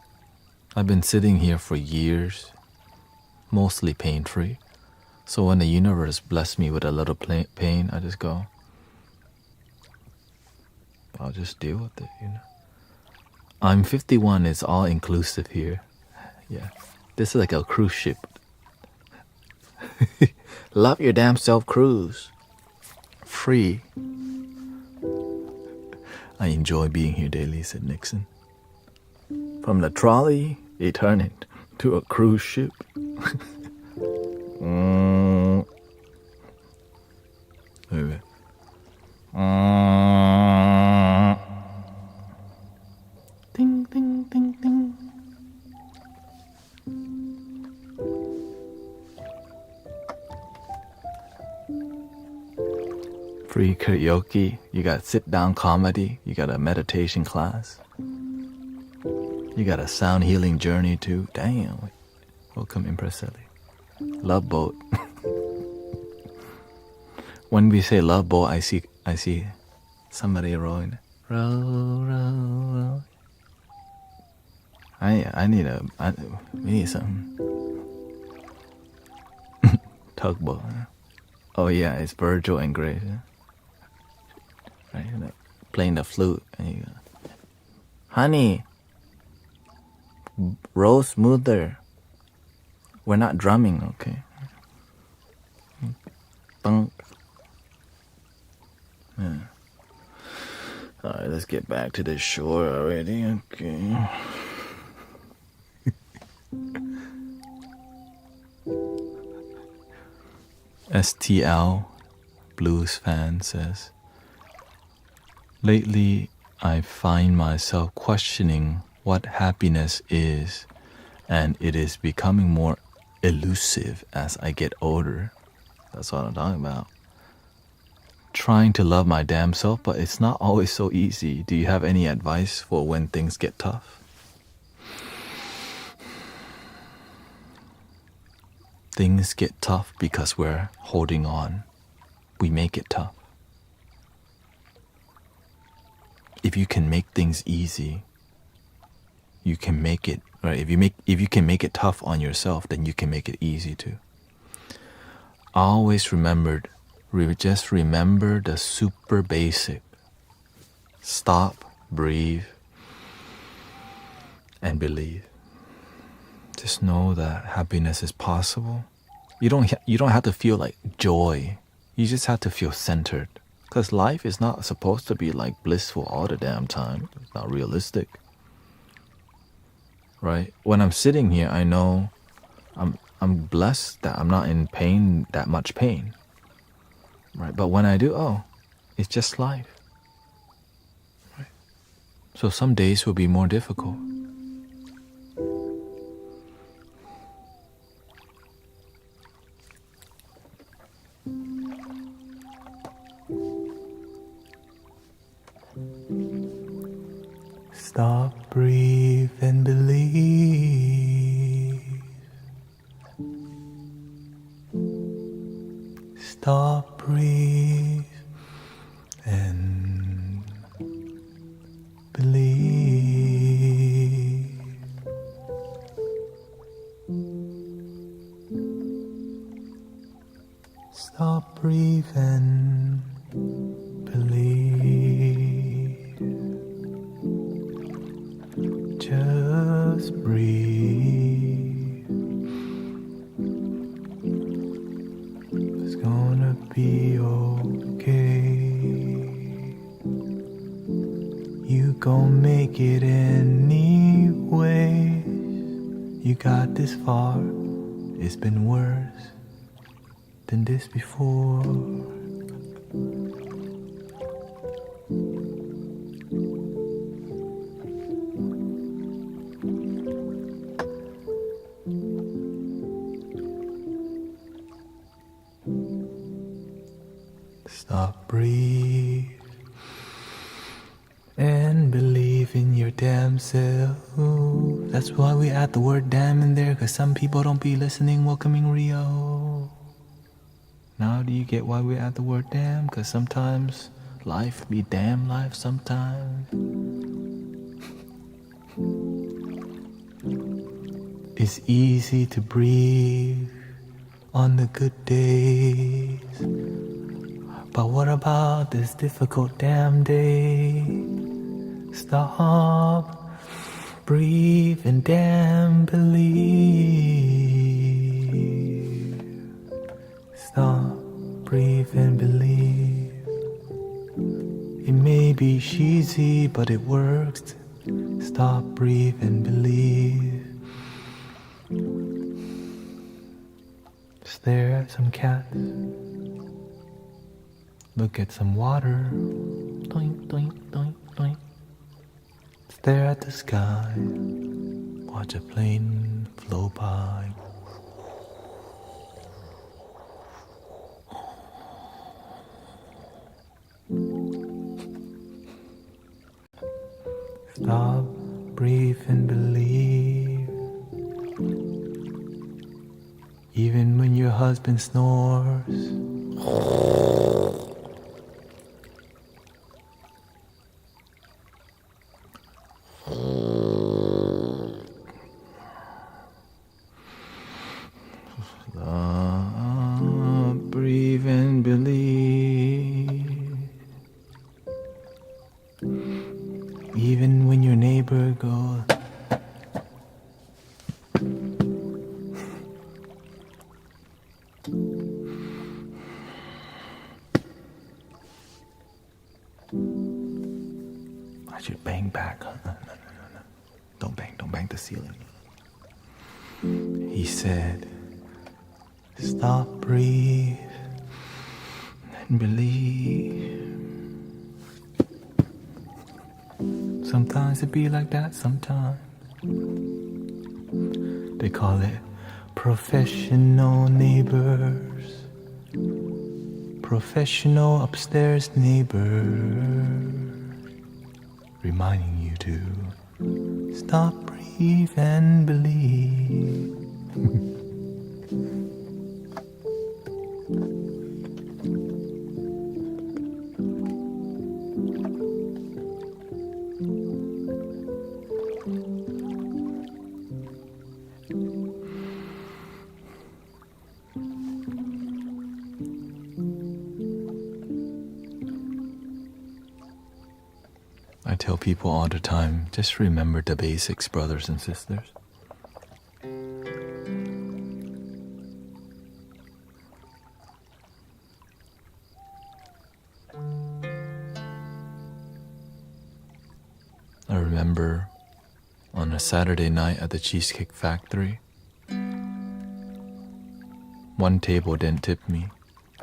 I've been sitting here for years, mostly pain-free. So when the universe blessed me with a little pain, I just go, I'll just deal with it, I'm 51, it's all inclusive here. Yeah. This is like a cruise ship. Love your damn self cruise. Free. I enjoy being here daily, said Nixon. From the trolley, they turn it to a cruise ship. Wait. Ding, ding, ding, ding. Free karaoke. You got sit-down comedy. You got a meditation class. You got a sound healing journey too. Damn. Welcome, Impress Ellie. Love boat. When we say love boat, I see somebody rowing. Row, row, row. We need something. Tugboat. Oh yeah, it's Virgil and Grace. Right, playing the flute. And you go, honey, roll smoother. We're not drumming, okay? Bunk. Yeah. Alright, let's get back to the shore already, okay. STL Blues fan says, lately I find myself questioning what happiness is, and it is becoming more elusive as I get older. That's what I'm talking about. Trying to love my damn self, but it's not always so easy. Do you have any advice for when things get tough? Things get tough because we're holding on. We make it tough. If you can make things easy, you can make it, right? If you can make it tough on yourself, then you can make it easy too. Always just remember the super basic. Stop, breathe, and believe. Just know that happiness is possible. You don't have to feel like joy. You just have to feel centered. Because life is not supposed to be like blissful all the damn time. It's not realistic. Right? When I'm sitting here, I know I'm blessed that I'm not in pain, that much pain. Right? But when I do, it's just life. Right? So some days will be more difficult. Stop, breathe, and believe. Stop, breathe, and believe. Stop, breathe, and believe. Just breathe. It's gonna be okay. You gon' make it anyway. You got this far. It's been worse than this before. Stop, breathe, and believe in your damn self. That's why we add the word damn in there, because some people don't be listening. Welcoming Rio. Now do you get why we add the word damn? Because sometimes life be damn life sometimes. It's easy to breathe on the good days. But what about this difficult damn day? Stop, breathe, and damn believe. Stop, breathe, and believe. It may be cheesy, but it works. Stop, breathe, and believe. Stare at some cats. Look at some water. Doink, doink, doink, doink. Stare at the sky. Watch a plane flow by. Stop, breathe, and believe. Even when your husband snores. Stop, breathe, and believe. Even when your neighbor goes. I should bang back. No. Don't bang the ceiling. He said, stop, breathe, and believe. Sometimes it be like that, sometimes. They call it professional neighbors. Professional upstairs neighbors. Reminding you to stop, breathe, and believe. I tell people all the time, just remember the basics, brothers and sisters. I remember on a Saturday night at the Cheesecake Factory, one table didn't tip me.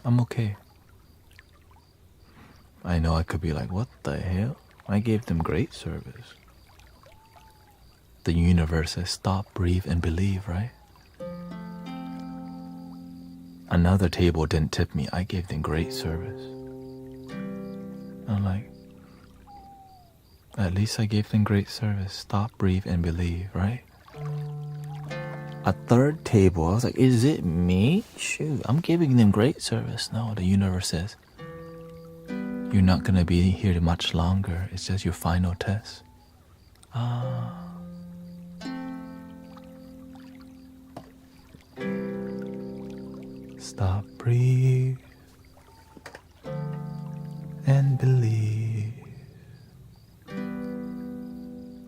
I'm okay. I know I could be like, what the hell? I gave them great service. The universe says stop, breathe, and believe, right? Another table didn't tip me. I gave them great service. I'm like, at least I gave them great service. Stop, breathe, and believe, right? A third table, I was like, is it me? Shoot, I'm giving them great service. No, the universe says, you're not going to be here much longer. It's just your final test. Stop, breathe, and believe.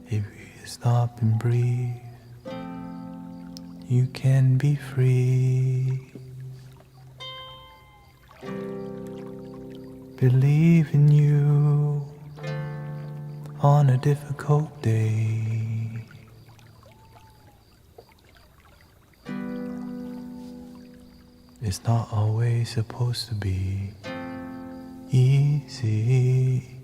If you stop and breathe, you can be free. Believe in you on a difficult day. It's not always supposed to be easy.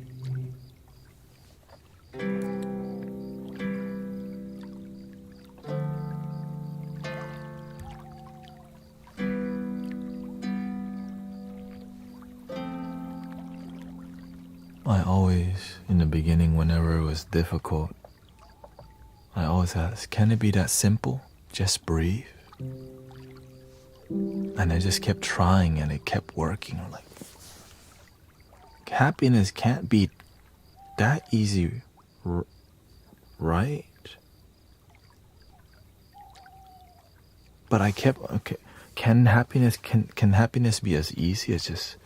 I always, in the beginning, whenever it was difficult, I always asked, can it be that simple? Just breathe. And I just kept trying and it kept working. I'm like, happiness can't be that easy, right? But I kept, okay, can happiness be as easy as just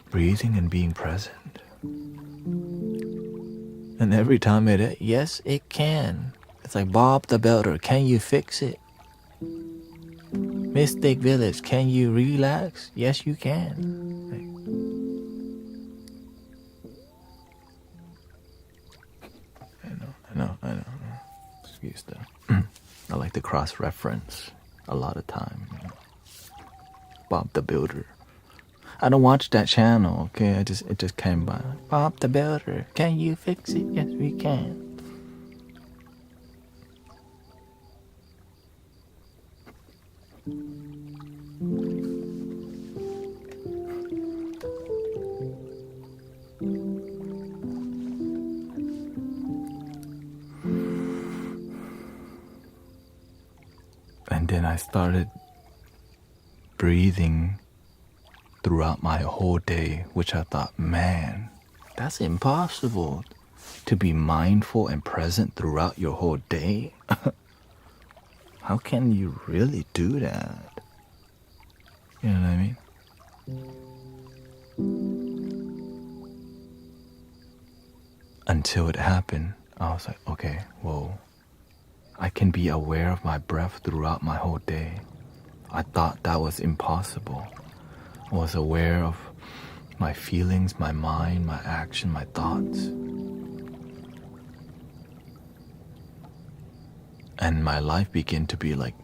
breathing and being present? And every time yes, it can. It's like Bob the Builder, can you fix it? Mystic Village, can you relax? Yes, you can. I know. Excuse that. I like to cross-reference a lot of time. Bob the Builder. I don't watch that channel, okay? It just came by. Bob the Builder, can you fix it? Yes, we can. And then I started breathing throughout my whole day, which I thought, man, that's impossible to be mindful and present throughout your whole day. How can you really do that? You know what I mean? Until it happened, I was like, okay, whoa. I can be aware of my breath throughout my whole day. I thought that was impossible. I was aware of my feelings, my mind, my action, my thoughts. And my life began to be like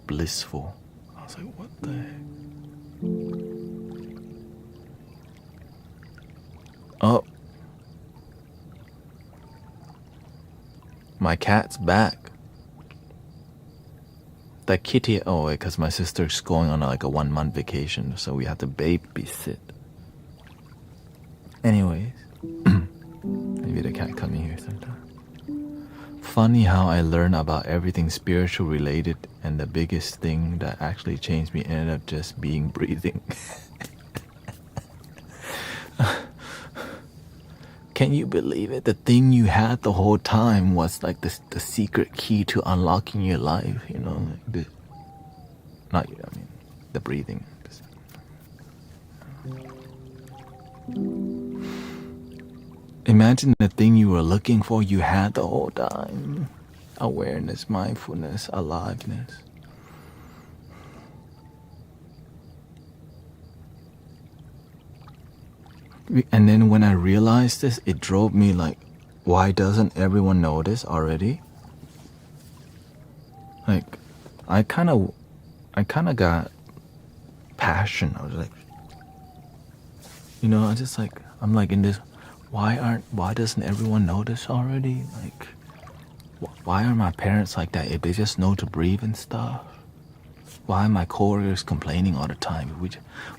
blissful. I was like, what the heck? Oh. My cat's back. The kitty, oh, because my sister's going on like a 1-month vacation, so we have to babysit. Anyways, maybe the cat come in here sometime. Funny how I learned about everything spiritual related, and the biggest thing that actually changed me ended up just being breathing. Can you believe it? The thing you had the whole time was like the secret key to unlocking your life, you know? Like the breathing. Imagine the thing you were looking for, you had the whole time. Awareness, mindfulness, aliveness. And then when I realized this, it drove me like, why doesn't everyone know this already? Like, I kind of got passion. I was like, you know, I'm like in this, why doesn't everyone know this already? Like, why are my parents like that? If they just know to breathe and stuff. Why are my coworkers complaining all the time?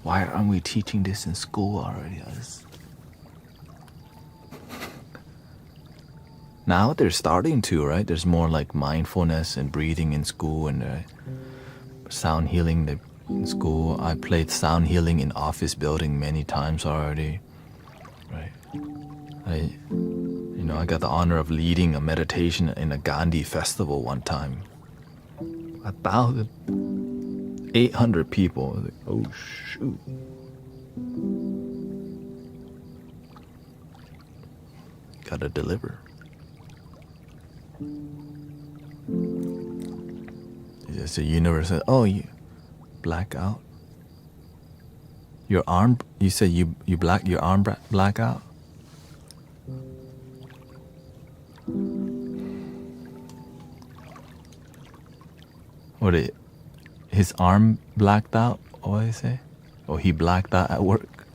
Why aren't we teaching this in school already? Now they're starting to, right? There's more like mindfulness and breathing in school, and sound healing in school. I played sound healing in office building many times already, right? I got the honor of leading a meditation in a Gandhi festival one time. 1,800 people. Like, oh shoot. Gotta deliver. It's a universe says, oh, you black out. Your arm, you said your arm black out? What his arm blacked out, what did I say? Or he blacked out at work?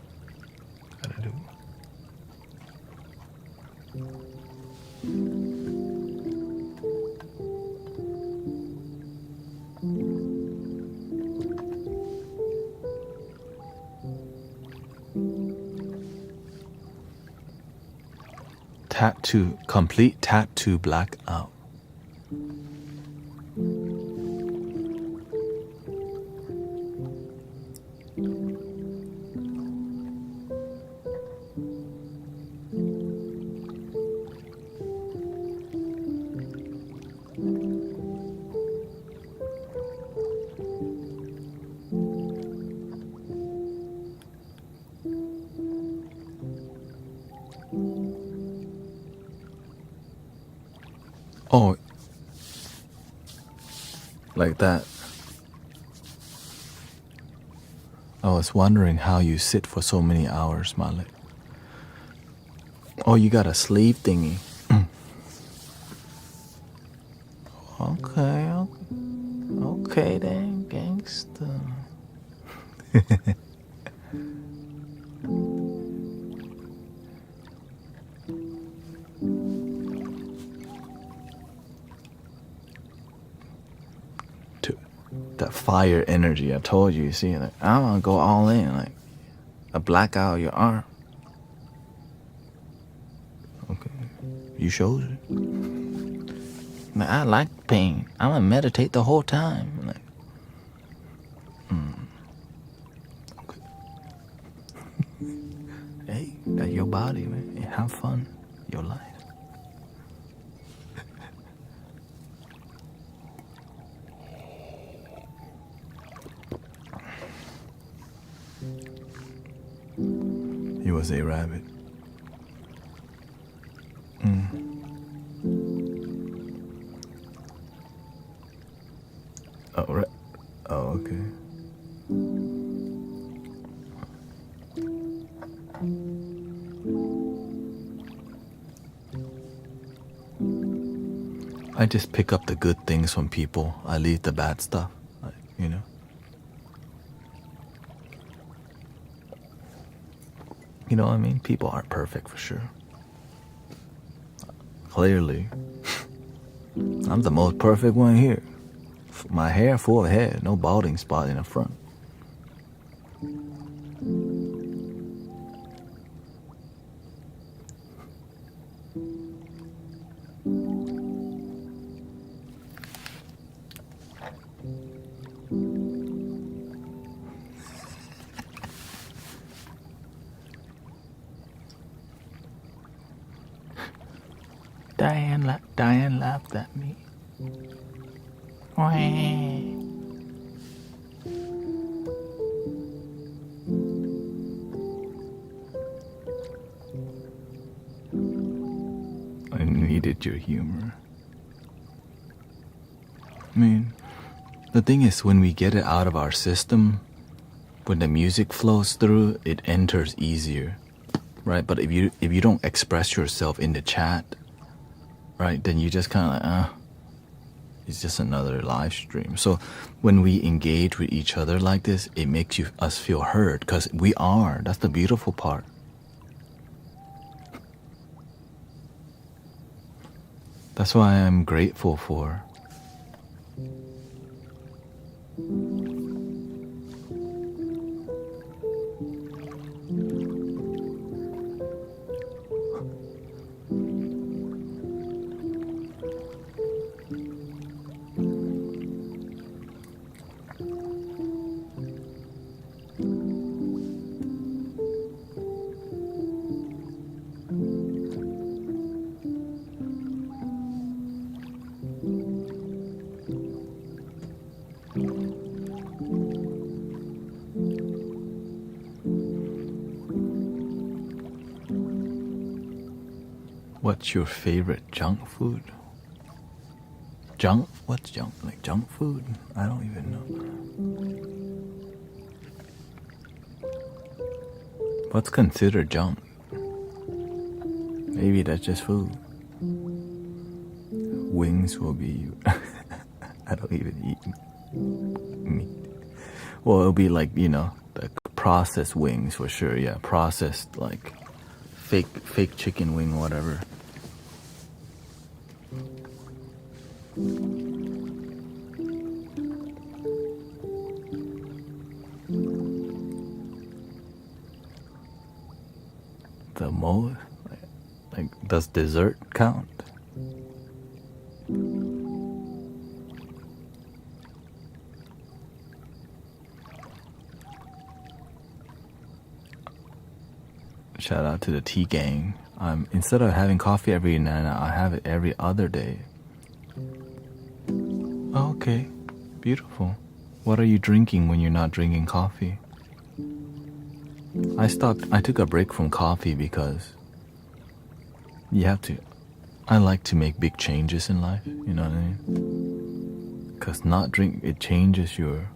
Gotta do. Complete tattoo blackout. Oh, like that. I was wondering how you sit for so many hours, Malik. Oh, you got a sleeve thingy. Okay then, gangster. That fire energy, I told you, see, like, I want to go all in, like a blackout your arm. Okay, you showed it. Like, I like pain. I'm gonna meditate the whole time. Like, okay. Hey, that's your body, man. Have fun, your life. He was a rabbit. Oh, right. Oh, okay. I just pick up the good things from people. I leave the bad stuff, like, you know. You know what I mean? People aren't perfect for sure. Clearly. I'm the most perfect one here. My hair full of hair, no balding spot in the front. Diane laughed at me. I needed your humor. I mean, the thing is, when we get it out of our system, when the music flows through, it enters easier, right? But if you don't express yourself in the chat, right, then you just kind of like, it's just another live stream. So when we engage with each other like this, it makes us feel heard, because we are. That's the beautiful part. That's why I'm grateful for. What's your favorite junk food? Junk? What's junk? Like junk food? I don't even know. What's considered junk? Maybe that's just food. Wings will be... I don't even eat meat. Well, it'll be like, you know, the processed wings for sure, yeah. Processed, like, fake chicken wing, whatever. The most, like, does dessert count? Shout out to the tea gang. Instead of having coffee every night, I have it every other day. Oh, okay, beautiful. What are you drinking when you're not drinking coffee? I took a break from coffee because you have to. I like to make big changes in life, you know what I mean? Because it changes your...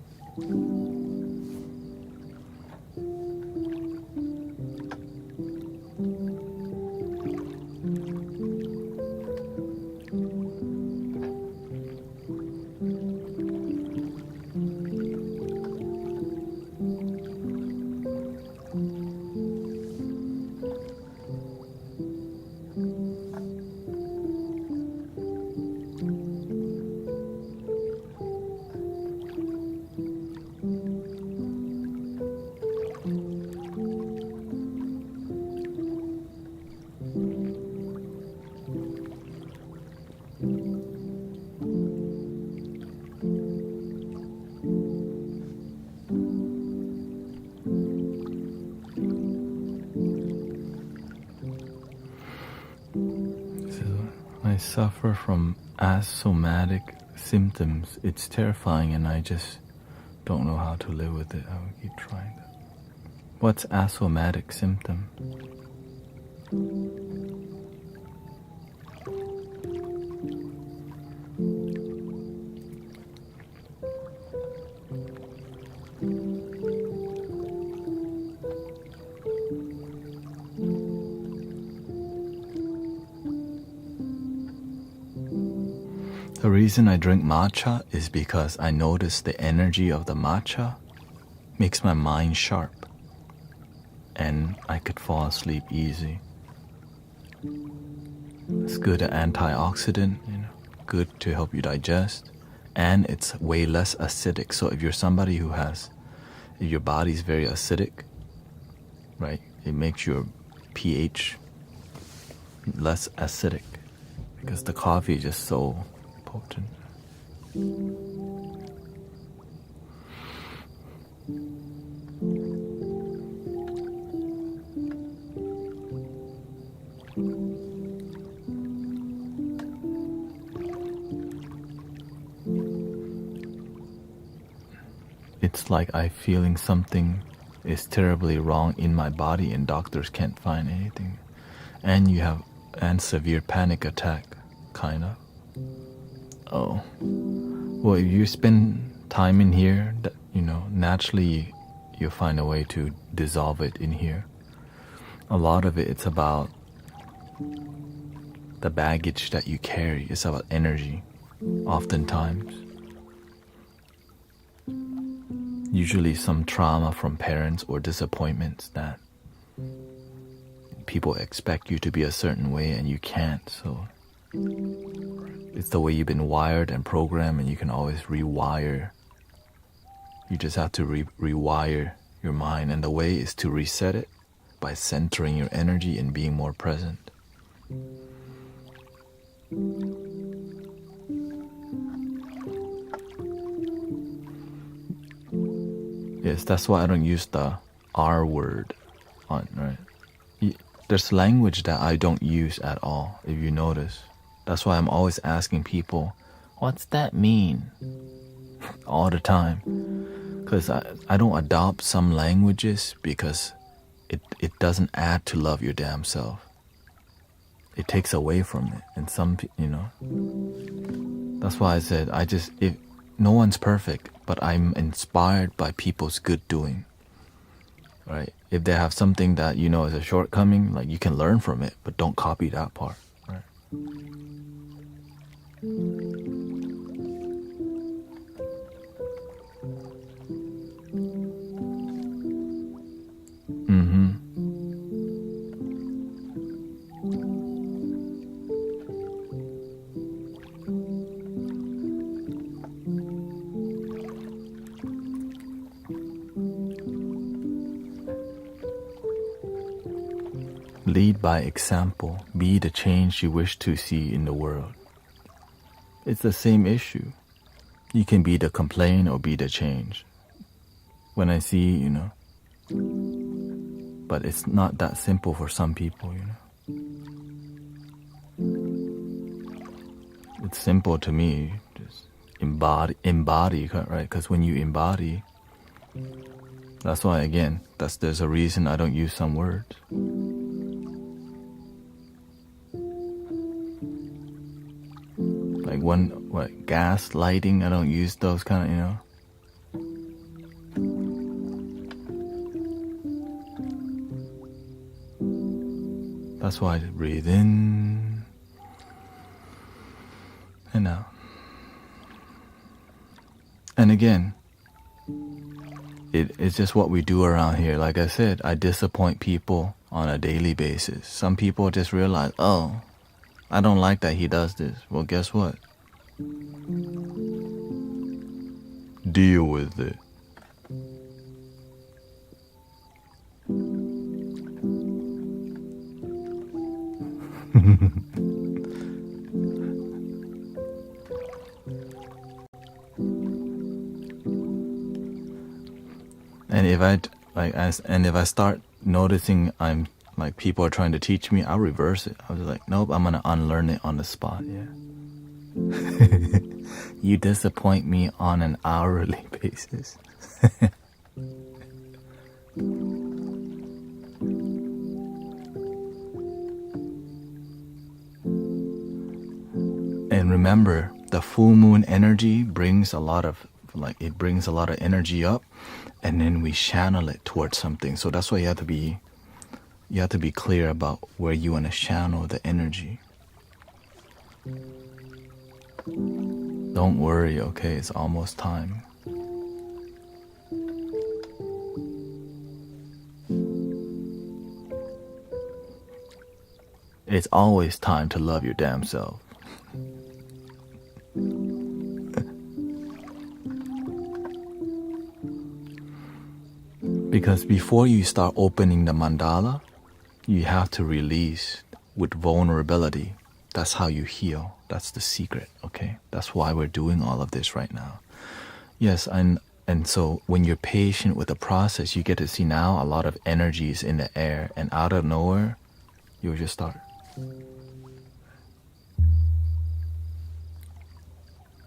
suffer from asomatic symptoms. It's terrifying and I just don't know how to live with it. I will keep trying that. What's asomatic symptom? The reason I drink matcha is because I notice the energy of the matcha makes my mind sharp and I could fall asleep easy. It's good antioxidant, good to help you digest, and it's way less acidic. So if you're somebody if your body's very acidic, right, it makes your pH less acidic because the coffee is just so potent. It's like I'm feeling something is terribly wrong in my body and doctors can't find anything. And severe panic attack, kind of. Oh. Well, if you spend time in here, naturally you'll find a way to dissolve it in here. A lot of it's about the baggage that you carry. It's about energy, oftentimes. Usually some trauma from parents or disappointments that people expect you to be a certain way and you can't. So it's the way you've been wired and programmed, and you can always rewire. You just have to rewire your mind, and the way is to reset it by centering your energy and being more present. Yes, that's why I don't use the R word on, right? There's language that I don't use at all, if you notice. That's why I'm always asking people, what's that mean? All the time. Because I don't adopt some languages because it doesn't add to love your damn self. It takes away from it. And that's why I said, no one's perfect, but I'm inspired by people's good doing, right? If they have something that is a shortcoming, like you can learn from it, but don't copy that part, right? Lead by example. Be the change you wish to see in the world. It's the same issue. You can be the complaint or be the change. When I see, but it's not that simple for some people, It's simple to me. Just embody, right? Because when you embody, that's why, again, there's a reason I don't use some words. Like gas lighting, I don't use those kind of, That's why I breathe in and out. And again, it's just what we do around here. Like I said, I disappoint people on a daily basis. Some people just realize, oh, I don't like that he does this. Well, guess what? Deal with it. And if I start noticing I'm Like people are trying to teach me, I'll reverse it. I was like, nope, I'm gonna unlearn it on the spot. Yeah. You disappoint me on an hourly basis. And remember, the full moon energy brings a lot of energy up, and then we channel it towards something. So that's why you have to be clear about where you want to channel the energy. Don't worry, okay? It's almost time. It's always time to love your damn self. Because before you start opening the mandala, you have to release with vulnerability. That's how you heal. That's the secret, okay? That's why we're doing all of this right now. Yes, and so when you're patient with the process, you get to see now a lot of energies in the air, and out of nowhere, you'll just start.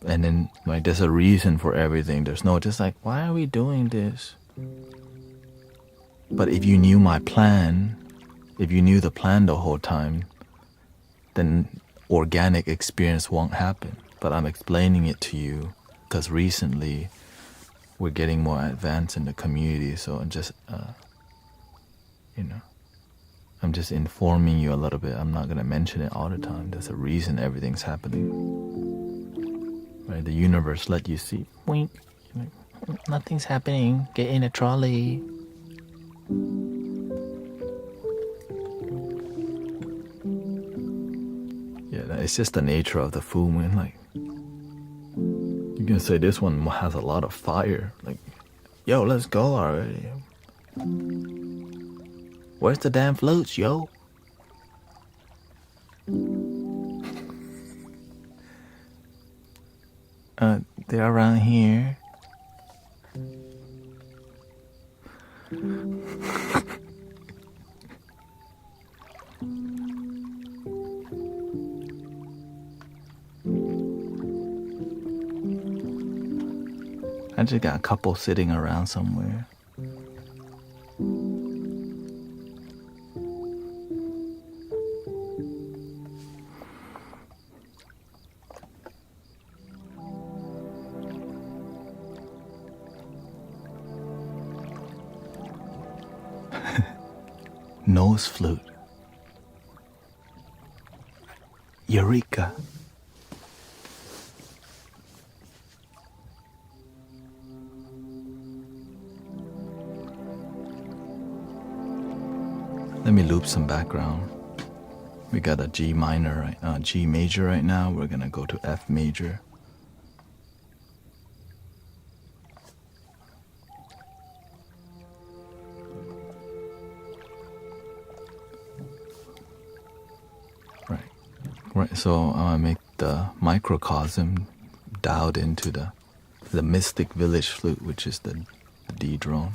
And then, like, there's a reason for everything. There's no just like, why are we doing this? But if you knew my plan, if you knew the plan the whole time, then organic experience won't happen. But I'm explaining it to you because recently we're getting more advanced in the community. So I'm just, I'm just informing you a little bit. I'm not going to mention it all the time. There's a reason everything's happening. Right? The universe let you see. Wink. Nothing's happening. Get in a trolley. Yeah, it's just the nature of the full moon. Like, you can say this one has a lot of fire. Like, yo, let's go already. Where's the damn flutes, yo? They're around here. I just got a couple sitting around somewhere. Nose flute. Eureka. Let me loop some background. We got a G minor, G major right now. We're gonna go to F major. Right, so I make the microcosm dialed into the mystic village flute, which is the D drone.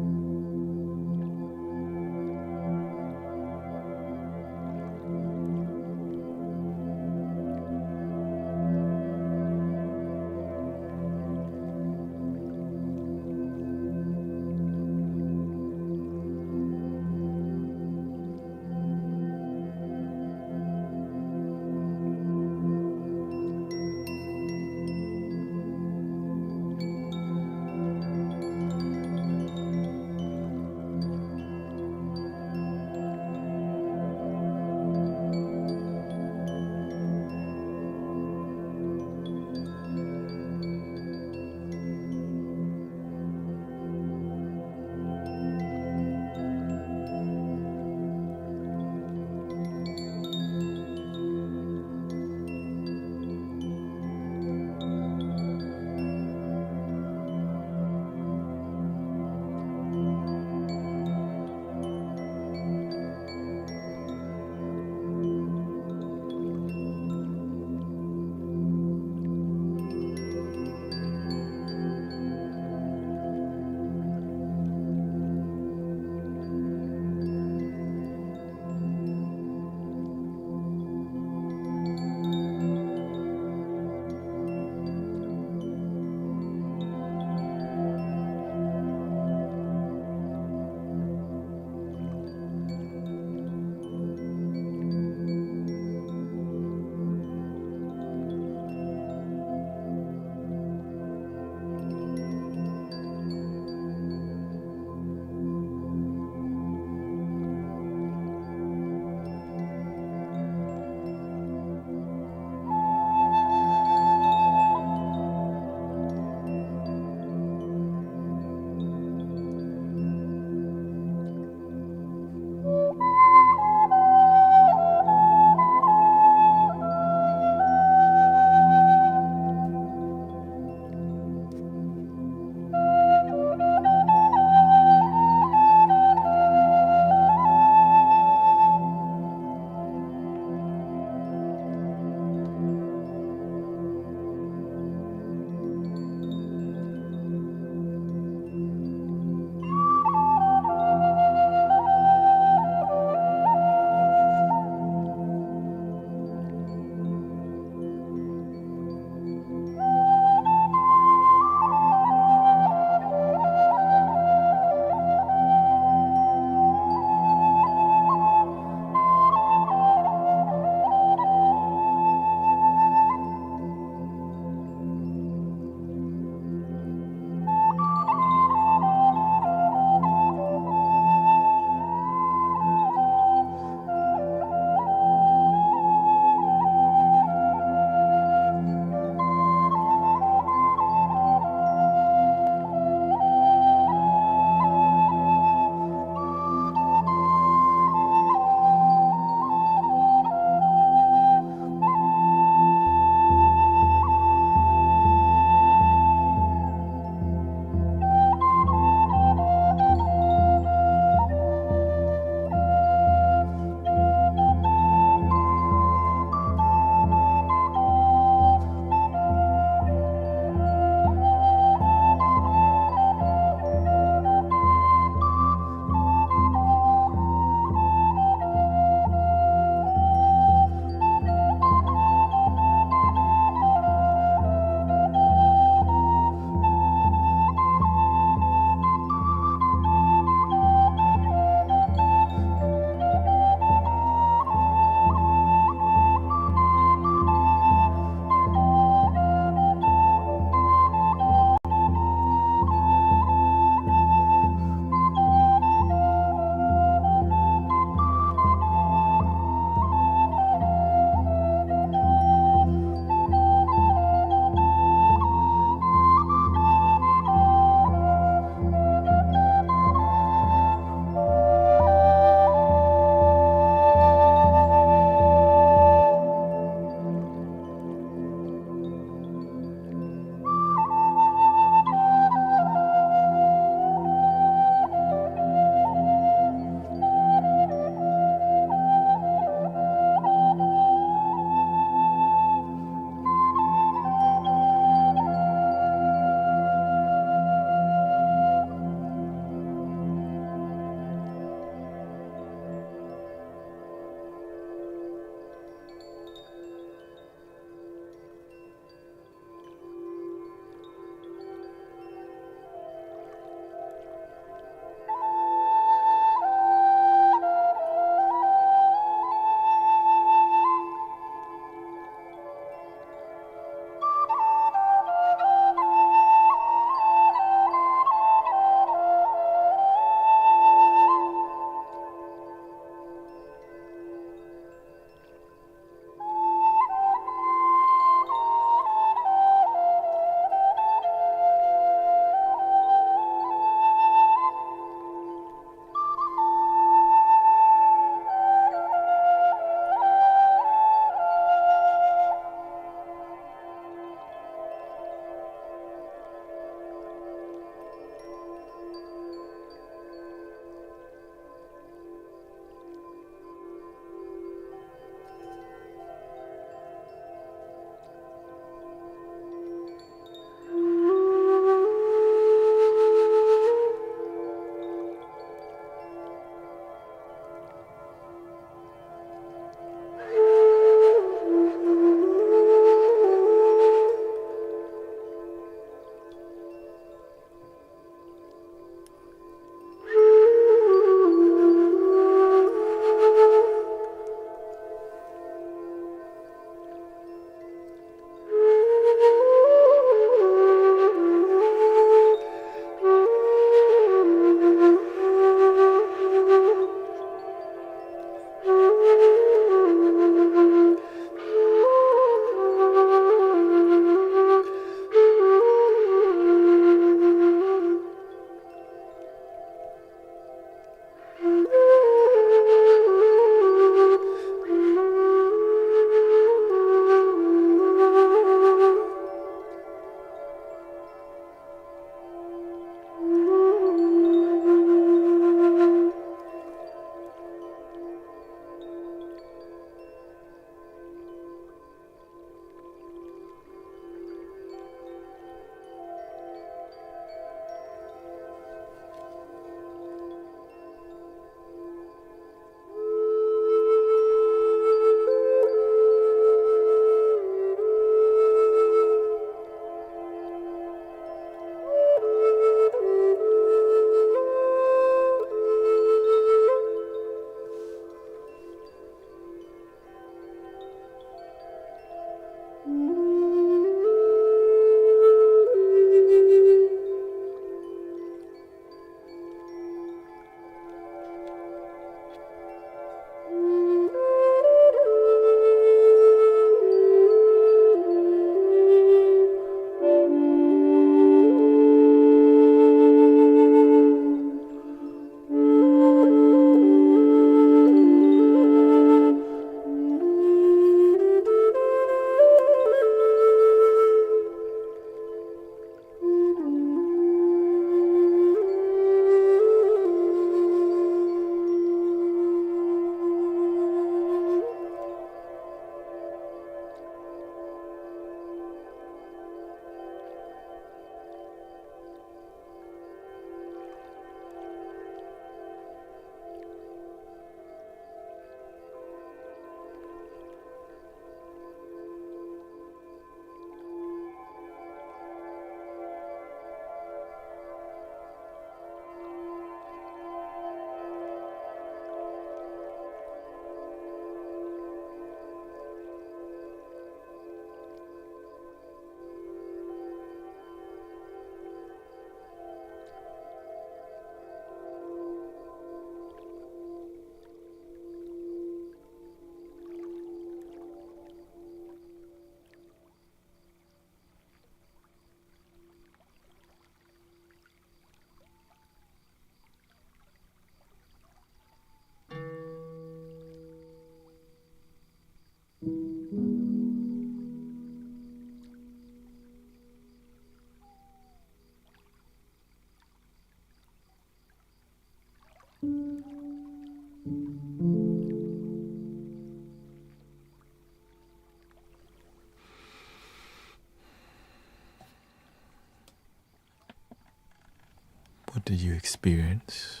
What did you experience?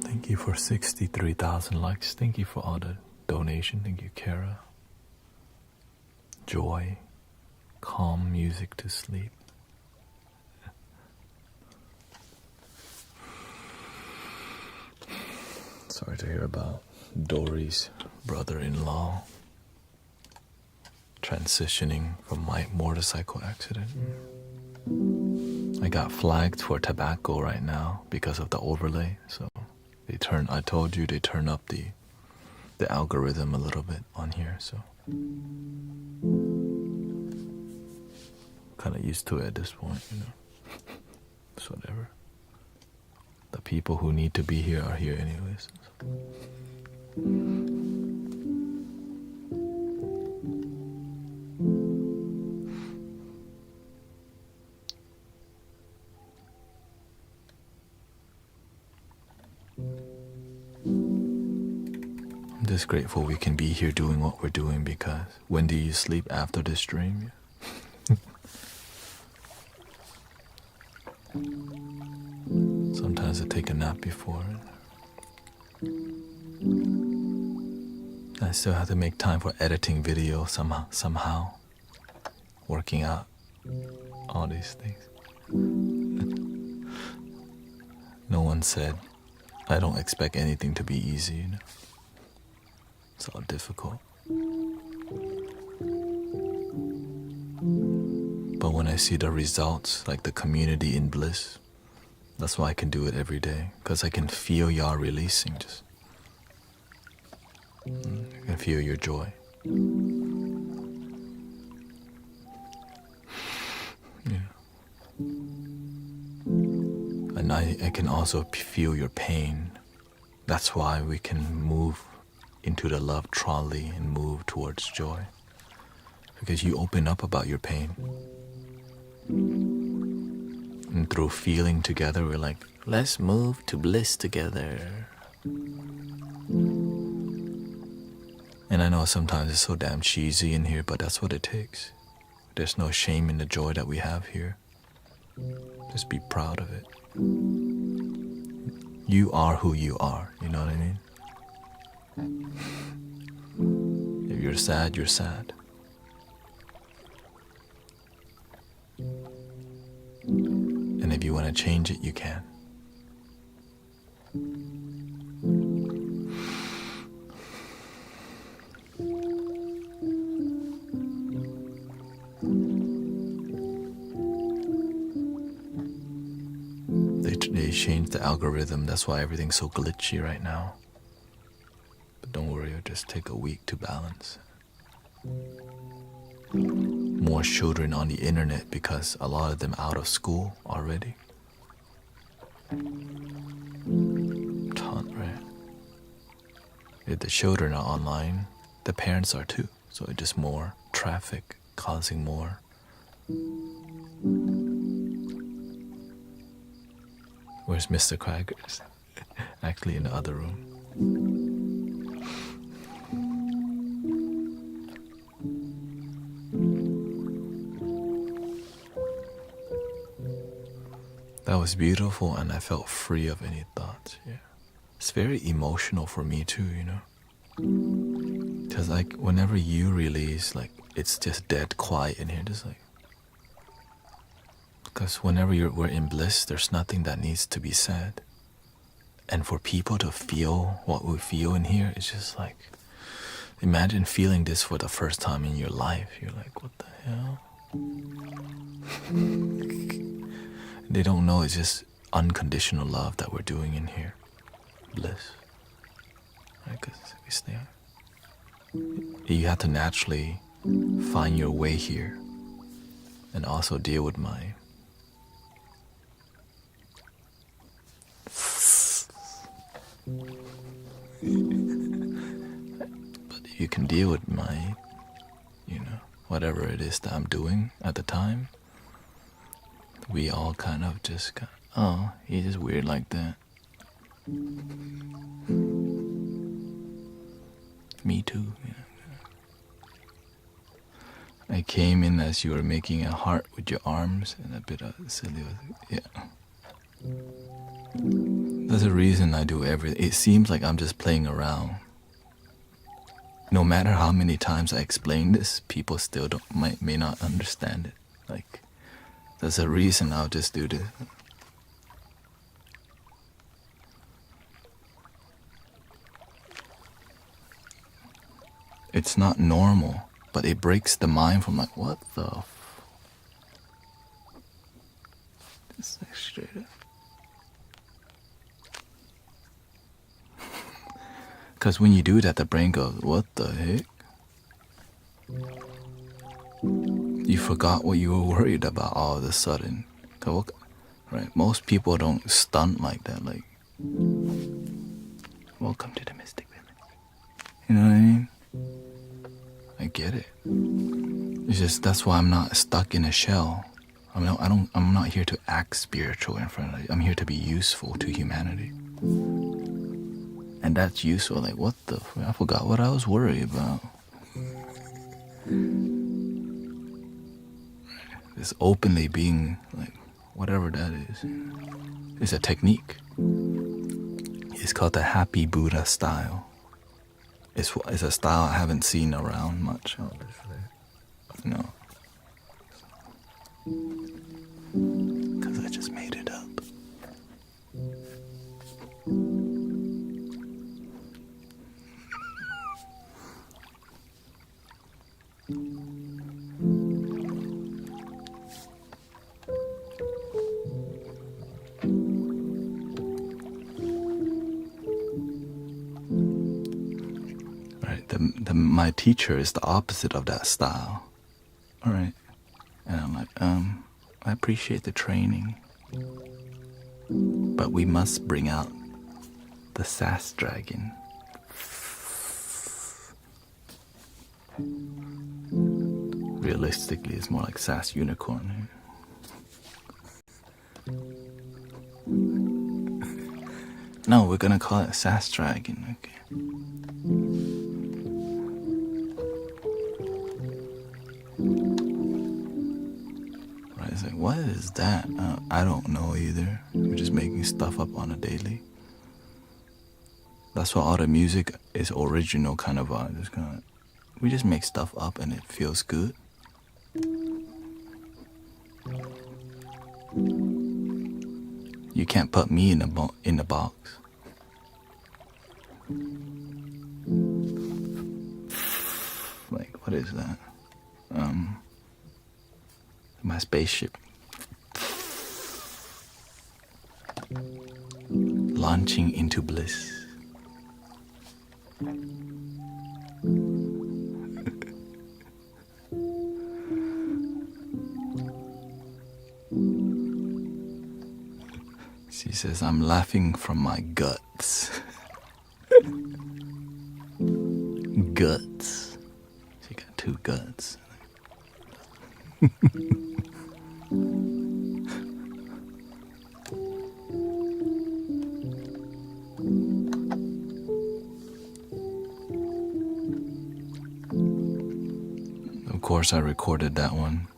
Thank you for 63,000 likes. Thank you for all the donation. Thank you, Kara. Joy. Calm music to sleep. Sorry to hear about Dory's brother-in-law transitioning from my motorcycle accident. I got flagged for tobacco right now because of the overlay. So I told you they turn up the algorithm a little bit on here. So kind of used to it at this point, you know. It's whatever. The people who need to be here are here anyways. I'm just grateful we can be here doing what we're doing, because when do you sleep after this stream? Sometimes I take a nap before. I still have to make time for editing video somehow. Working out. All these things. No one said I don't expect anything to be easy, you know. It's all difficult. But when I see the results, like the community in bliss, that's why I can do it every day, because I can feel y'all releasing. I can feel your joy. Yeah. And I can also feel your pain. That's why we can move into the love trolley and move towards joy. Because you open up about your pain. And through feeling together, we're like, let's move to bliss together. And I know sometimes it's so damn cheesy in here, but that's what it takes. There's no shame in the joy that we have here. Just be proud of it. You are who you are, you know what I mean? If you're sad, you're sad. And if you want to change it, you can. They changed the algorithm, that's why everything's so glitchy right now. But don't worry, it'll just take a week to balance. More children on the internet because a lot of them out of school already. Ton, right? If the children are online, the parents are too. So it's just more traffic causing more. Where's Mr. Crackers? Actually in the other room. That was beautiful and I felt free of any thoughts, yeah. It's very emotional for me too, you know. Because like whenever you release, like it's just dead quiet in here, just like. Because whenever we're in bliss, there's nothing that needs to be said. And for people to feel what we feel in here, it's just like, imagine feeling this for the first time in your life. You're like, what the hell? They don't know it's just unconditional love that we're doing in here. Bliss. Right? Because we stay on. You have to naturally find your way here and also deal with my but you can deal with my, you know, whatever it is that I'm doing at the time. We all kind of just got, oh, he's just weird like that. Me too. Yeah. I came in as you were making a heart with your arms and a bit of silly. Yeah. There's a reason I do everything. It seems like I'm just playing around. No matter how many times I explain this, people still may not understand it. Like, there's a reason I'll just do this. It's not normal, but it breaks the mind from like, what the Just like straight up. Because when you do that, the brain goes, what the heck? You forgot what you were worried about all of a sudden. Right? Most people don't stunt like that. Like, welcome to the Mystic Village. You know what I mean? I get it. It's just that's why I'm not stuck in a shell. I'm not here to act spiritual in front of you. I'm here to be useful to humanity. And that's useful. Like, what the? I forgot what I was worried about. This openly being like, whatever that is, it's a technique. It's called the Happy Buddha style. It's a style I haven't seen around much, obviously. No. Because I just made it up. My teacher is the opposite of that style. All right. And I'm like, I appreciate the training, but we must bring out the sass dragon. Realistically, it's more like sass unicorn. No, we're gonna call it sass dragon. Okay. It's like, what is that? I don't know either. We're just making stuff up on a daily. That's why all the music is original kind of vibe. We just make stuff up and it feels good. You can't put me in the box. Like, what is that? My spaceship. Launching into bliss. She says, I'm laughing from my guts. Guts. She got two guts. Of course, I recorded that one.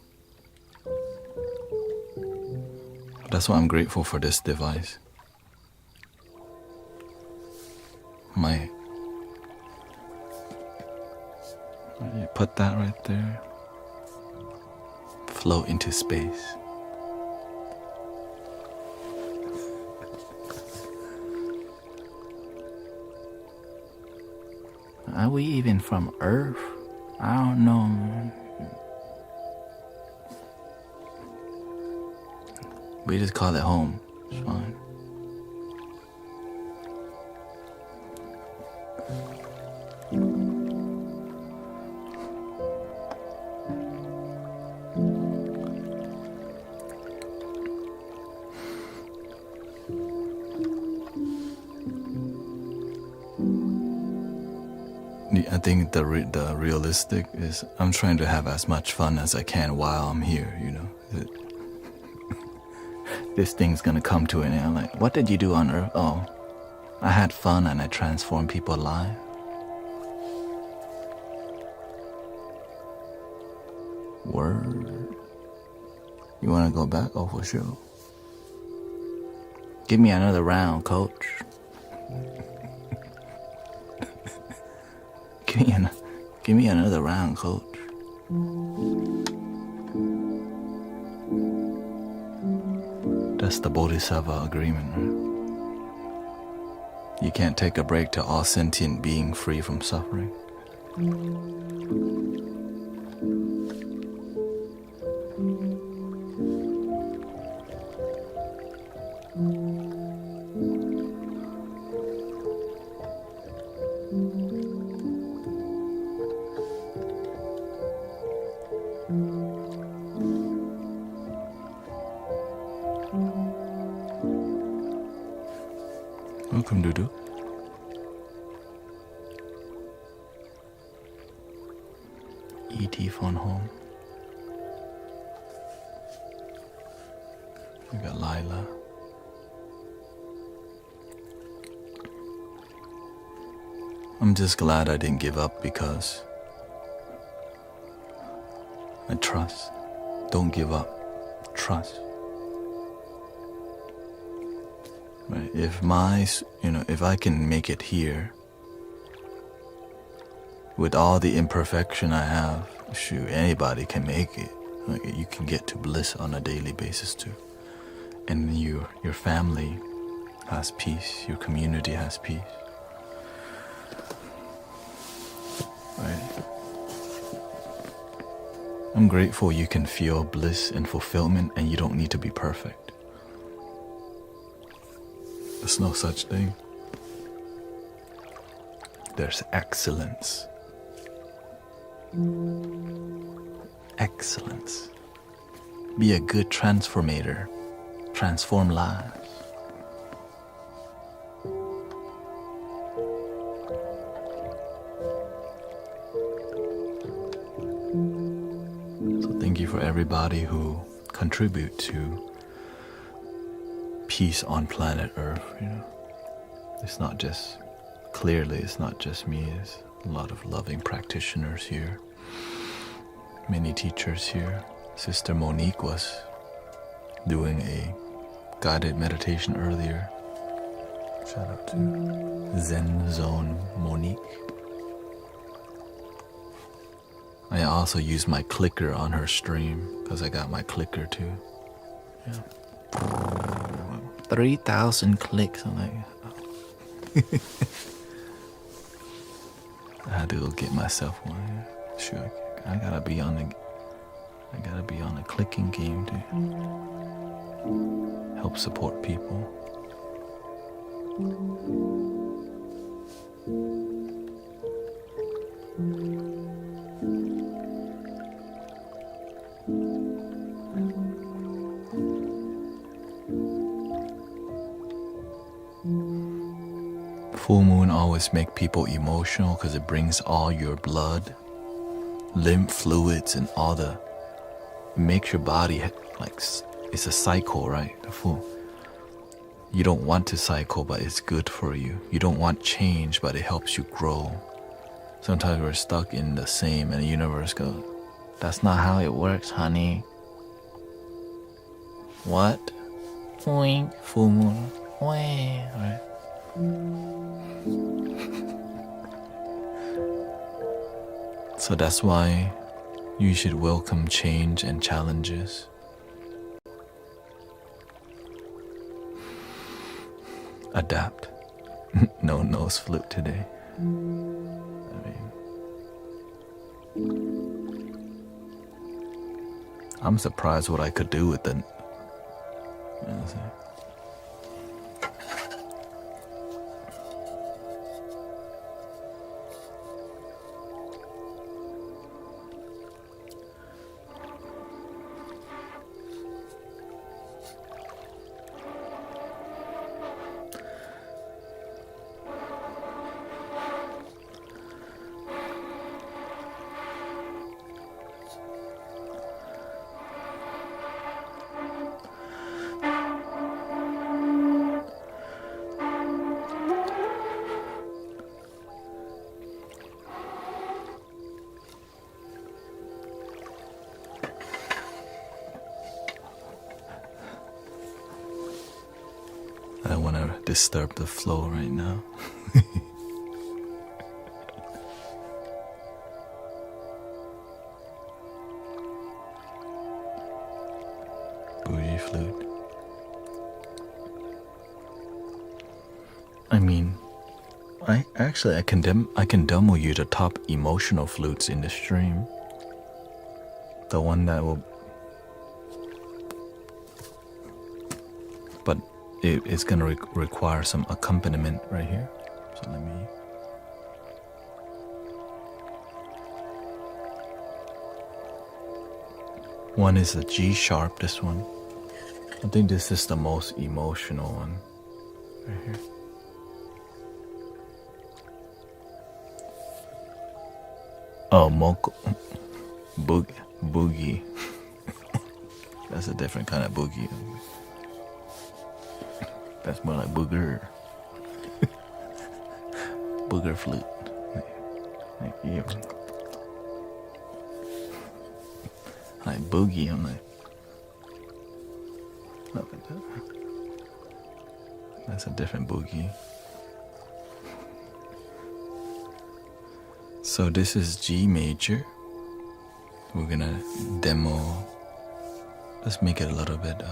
That's why I'm grateful for this device. You put that right there. Float into space. Are we even from Earth? I don't know, man. We just call it home. It's fine. I think the realistic is I'm trying to have as much fun as I can while I'm here, you know. This thing's gonna come to an end. Like, what did you do on Earth? Oh, I had fun and I transformed people alive. Word. You wanna go back? Oh, for sure. Give me another round, coach. Give me another round, coach. That's the Bodhisattva agreement, right? You can't take a break to all sentient being free from suffering. Welcome, Dudu. E.T. phone home. We got Lila. I'm just glad I didn't give up because I trust. Don't give up. Trust. Right. If if I can make it here with all the imperfection I have, shoot, anybody can make it. Like, you can get to bliss on a daily basis too. And your family has peace, your community has peace. Right. I'm grateful you can feel bliss and fulfillment and you don't need to be perfect. There's no such thing. There's excellence. Excellence. Be a good transformator. Transform lives. So thank you for everybody who contribute to peace on planet Earth, you know. It's not just me, it's a lot of loving practitioners here, many teachers here. Sister Monique was doing a guided meditation earlier. Shout out to Zen Zone Monique. I also use my clicker on her stream because I got my clicker too. Yeah. 3,000 clicks. I'm like, oh. I had to go get myself one. Sure, I gotta be on the clicking game to help support people. Full moon always make people emotional because it brings all your blood, lymph fluids, and all it makes your body like it's a cycle, right? The full. You don't want to cycle, but it's good for you. You don't want change, but it helps you grow. Sometimes we're stuck in the same, and the universe goes, "That's not how it works, honey." What? Wink, full moon. Wait, right? So that's why you should welcome change and challenges. Adapt. No nose flute today. I'm surprised what I could do with the. I don't want to disturb the flow right now. Bougie flute. I mean, I can demo you the top emotional flutes in the stream. The one that will, but it's gonna require some accompaniment right here. So let me. One is a G sharp. This one. I think this is the most emotional one. Right here. Oh, Moko. Boogie. That's a different kind of boogie. That's more like booger. Booger flute. Like, yeah. Like boogie, I'm like. Look at that. That's a different boogie. So this is G major. We're gonna demo. Let's make it a little bit.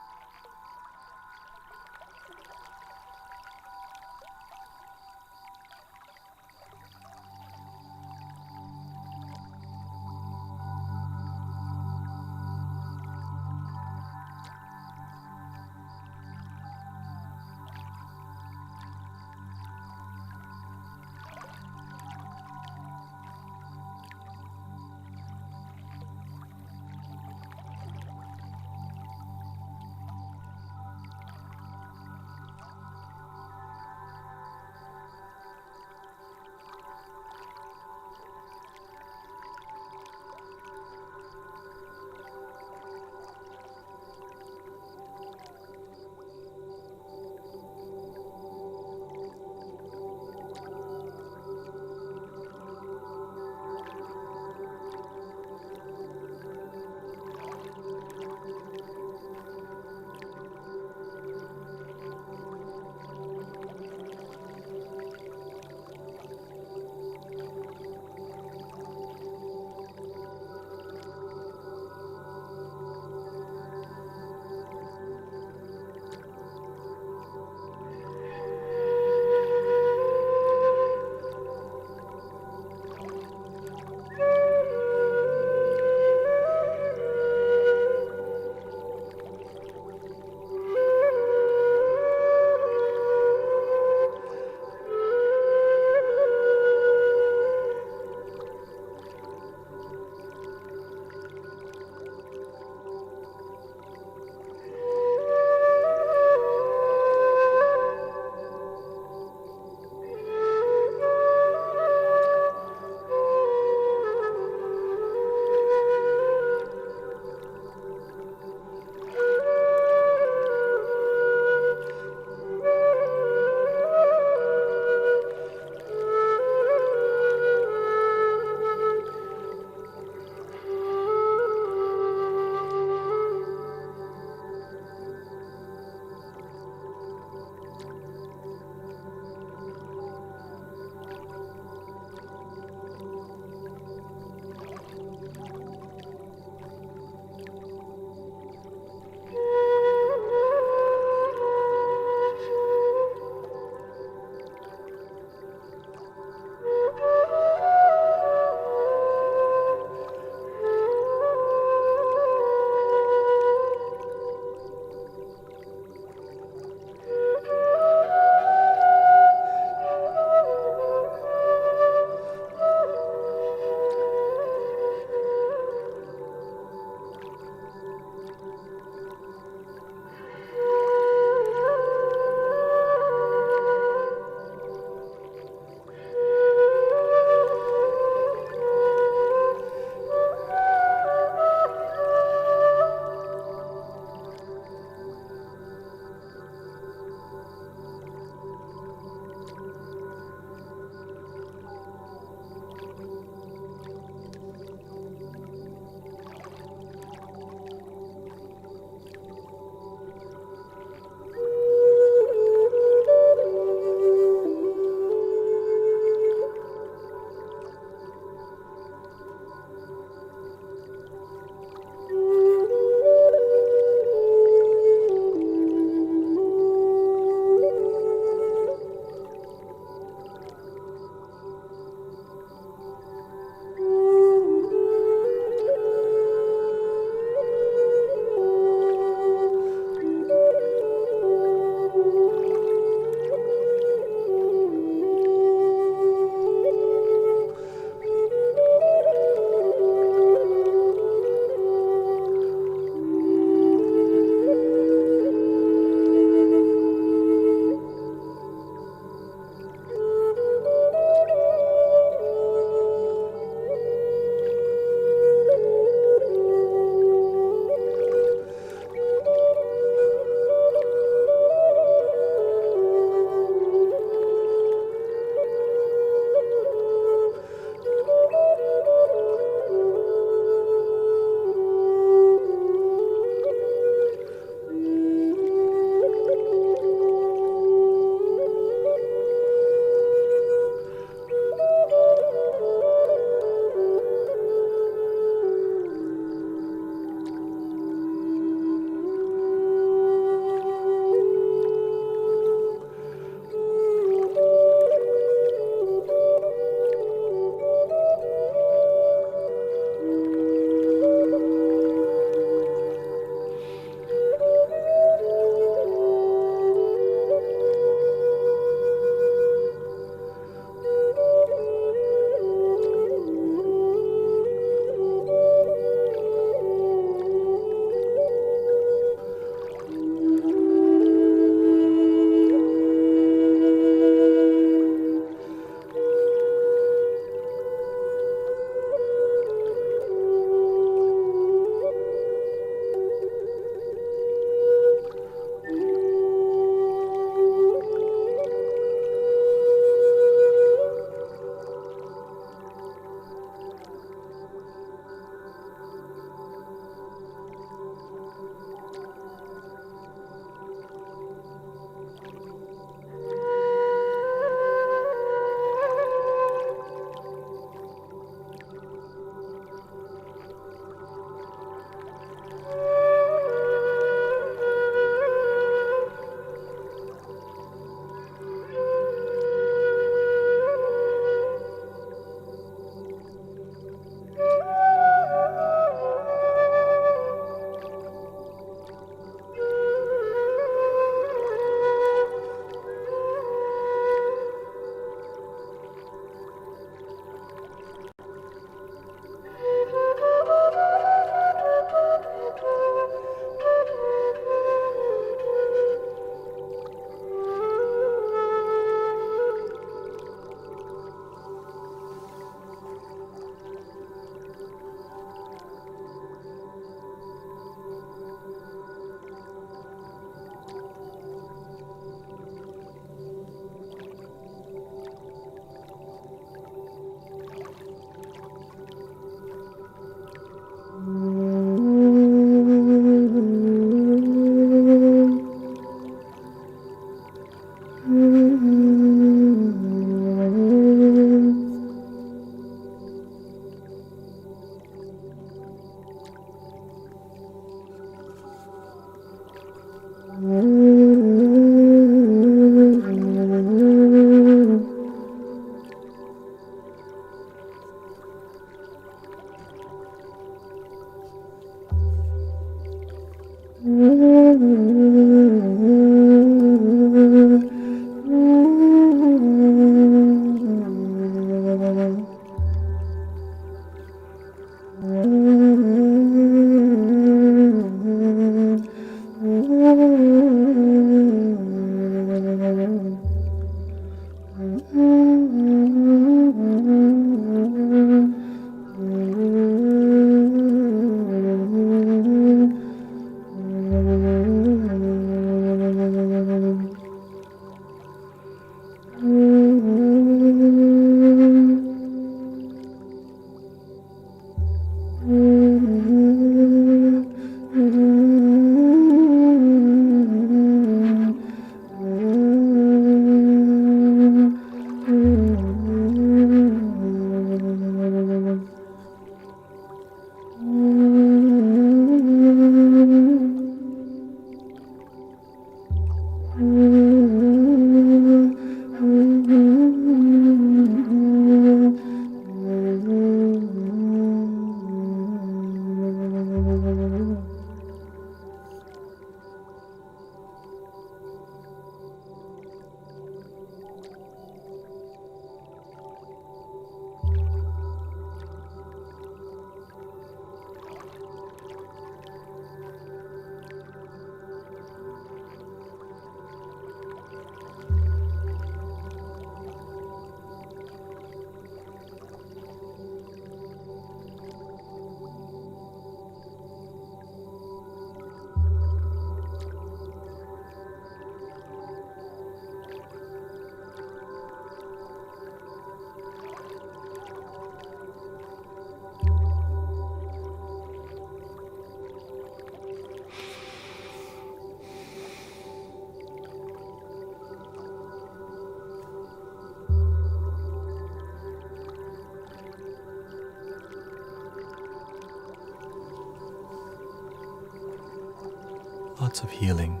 Lots of healing.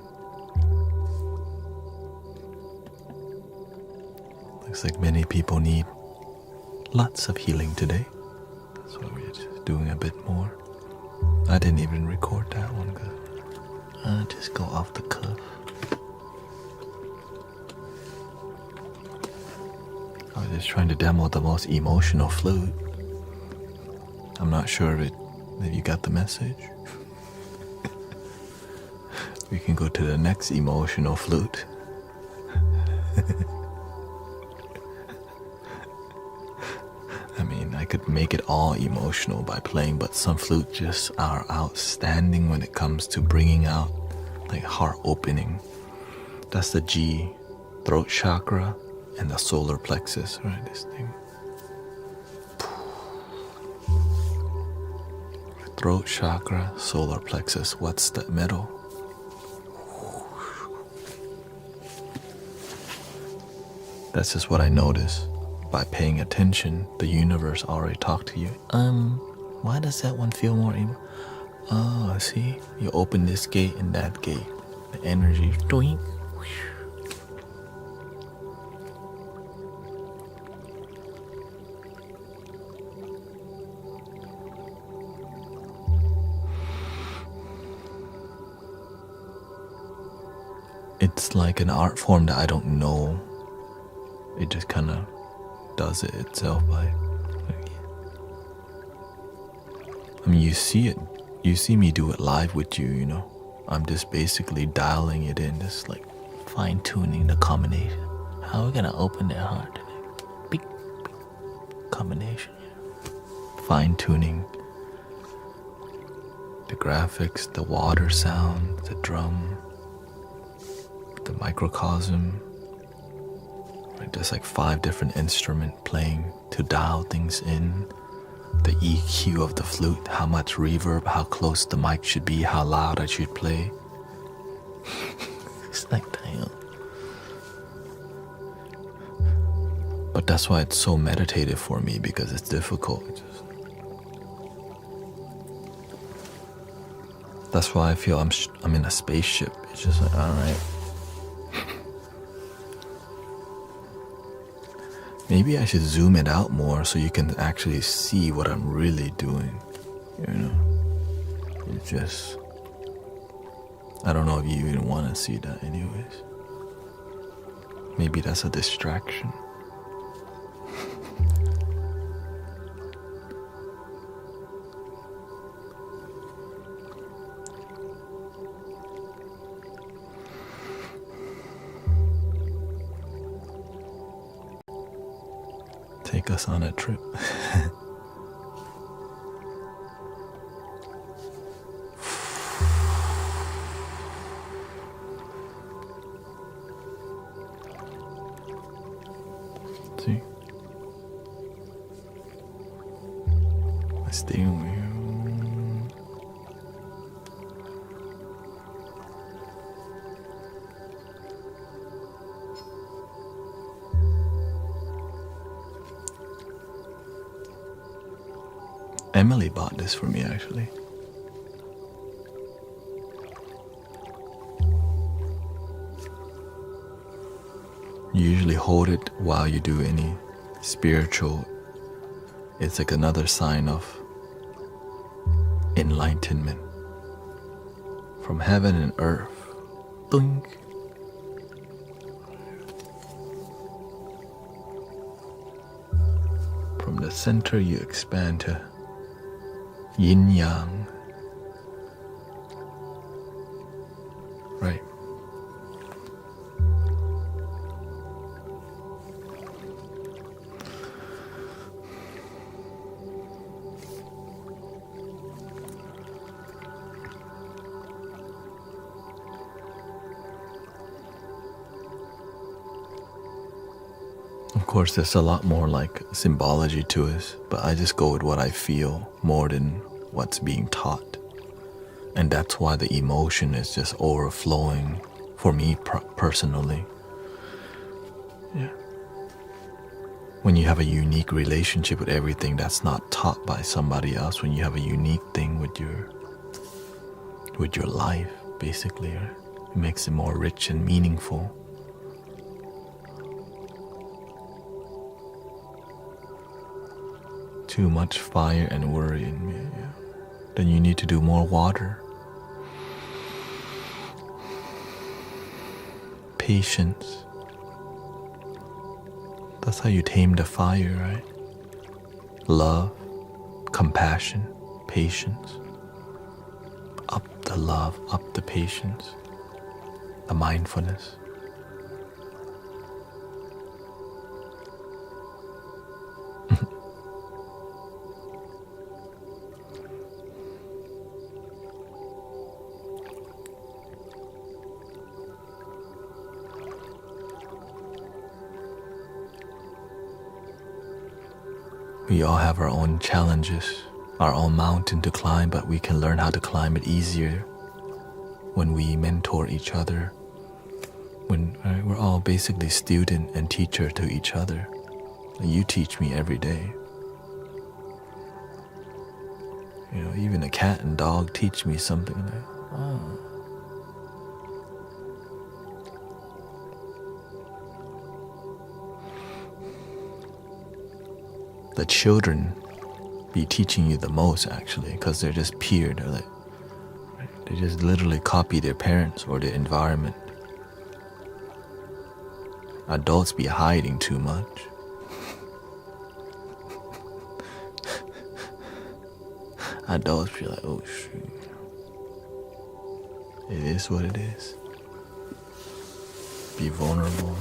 Looks like many people need lots of healing today. That's why we're just doing a bit more. I didn't even record that one because I just go off the cuff. I was just trying to demo the most emotional flute. I'm not sure if you got the message. We can go to the next emotional flute. I mean, I could make it all emotional by playing, but some flutes just are outstanding when it comes to bringing out like heart opening. That's the G, throat chakra, and the solar plexus, right? This thing. Throat chakra, solar plexus. What's the middle? That's just what I notice. By paying attention, the universe already talked to you. Why does that one feel more emo? Oh, see? You open this gate and that gate. The energy, doink. It's like an art form that I don't know. It just kind of does it itself by. I mean, you see it. You see me do it live with you, you know. I'm just basically dialing it in, just like fine-tuning the combination. How are we gonna open their heart today? Beep, beep. Combination, yeah. Fine-tuning the graphics, the water sound, the drum, the microcosm. Right? There's like 5 different instruments playing to dial things in. The EQ of the flute, how much reverb, how close the mic should be, how loud I should play. It's like, damn. But that's why it's so meditative for me, because it's difficult. That's why I feel I'm in a spaceship. It's just like, alright. Maybe I should zoom it out more so you can actually see what I'm really doing. You know? It's just I don't know if you even want to see that anyways. Maybe that's a distraction. Take us on a trip. See? My steering wheel. Emily bought this for me actually. You usually hold it while you do any spiritual. It's like another sign of enlightenment from heaven and earth. Ding. From the center you expand to yin yang. Right. Of course, there's a lot more like symbology to it, but I just go with what I feel more than what's being taught. And that's why the emotion is just overflowing for me personally. Yeah. When you have a unique relationship with everything that's not taught by somebody else, when you have a unique thing with your life, basically, right? It makes it more rich and meaningful. Too much fire and worry in me, yeah. Then you need to do more water. Patience. That's how you tame the fire, right? Love, compassion, patience. Up the love, up the patience, the mindfulness. We all have our own challenges, our own mountain to climb, but we can learn how to climb it easier when we mentor each other. When we're all basically student and teacher to each other. You teach me every day. You know, even a cat and dog teach me something like, oh. The children be teaching you the most actually, because they're just pure. They're like, they just literally copy their parents or their environment. Adults be hiding too much. Adults be like, oh shoot, it is what it is. Be vulnerable.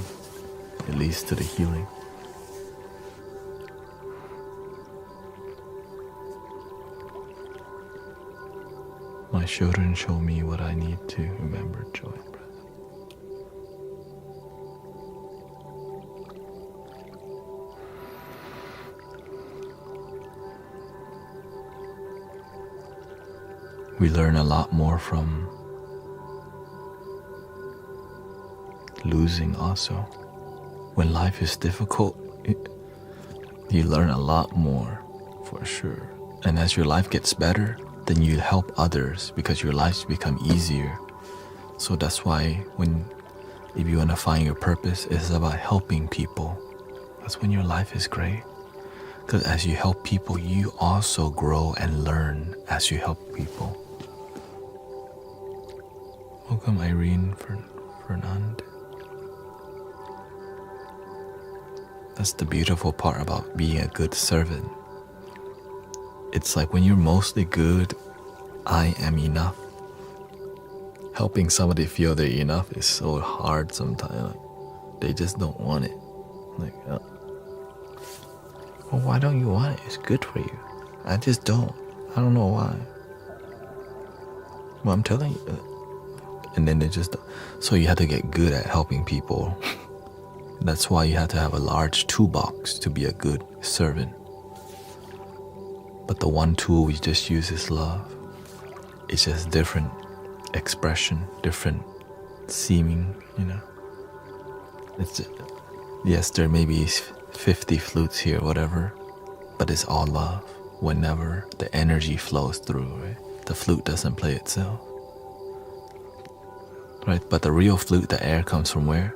It leads to the healing. My children show me what I need to remember, joy, breath. We learn a lot more from losing also. When life is difficult, you learn a lot more, for sure. And as your life gets better, then you help others because your lives become easier. So that's why if you want to find your purpose, it's about helping people. That's when your life is great. Because as you help people, you also grow and learn as you help people. Welcome, Irene Fernand. That's the beautiful part about being a good servant. It's like when you're mostly good, I am enough. Helping somebody feel they're enough is so hard sometimes. Like, they just don't want it. Like, well, why don't you want it? It's good for you. I just don't. I don't know why. Well, I'm telling you. And then they just don't. So you have to get good at helping people. That's why you have to have a large toolbox to be a good servant. But the one tool we just use is love. It's just different expression, different seeming, It's yes, there may be 50 flutes here, whatever, but it's all love. Whenever the energy flows through, right? The flute doesn't play itself, right? But the real flute, the air comes from where?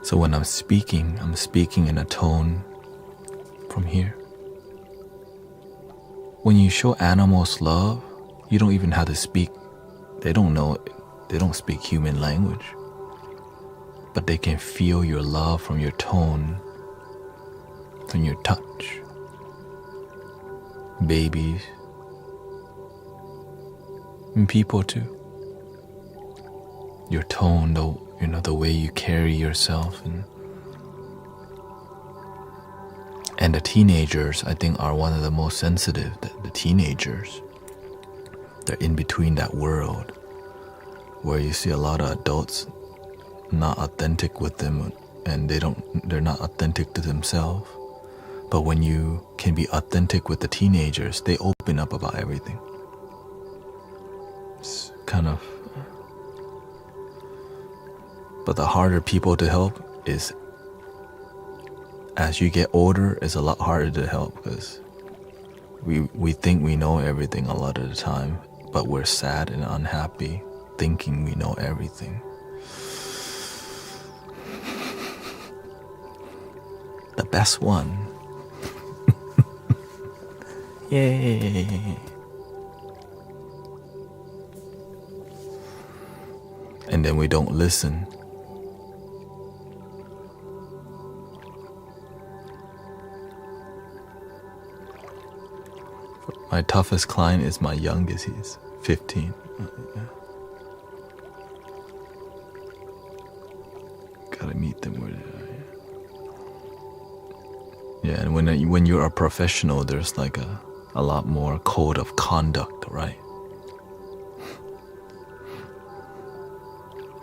So when I'm speaking in a tone from here. When you show animals love, you don't even have to speak. They don't know, they don't speak human language. But they can feel your love from your tone, from your touch. Babies, and people too. Your tone, the way you carry yourself, and the teenagers, I think, are one of the most sensitive. The teenagers, they're in between that world where you see a lot of adults not authentic with them, and they're not authentic to themselves. But when you can be authentic with the teenagers, they open up about everything. It's kind of, but the harder people to help is, as you get older, it's a lot harder to help, because we think we know everything a lot of the time, but we're sad and unhappy thinking we know everything. The best one. Yay. And then we don't listen. My toughest client is my youngest. He's 15. Gotta meet them where they are. Yeah, and when you're a professional, there's like a lot more code of conduct, right?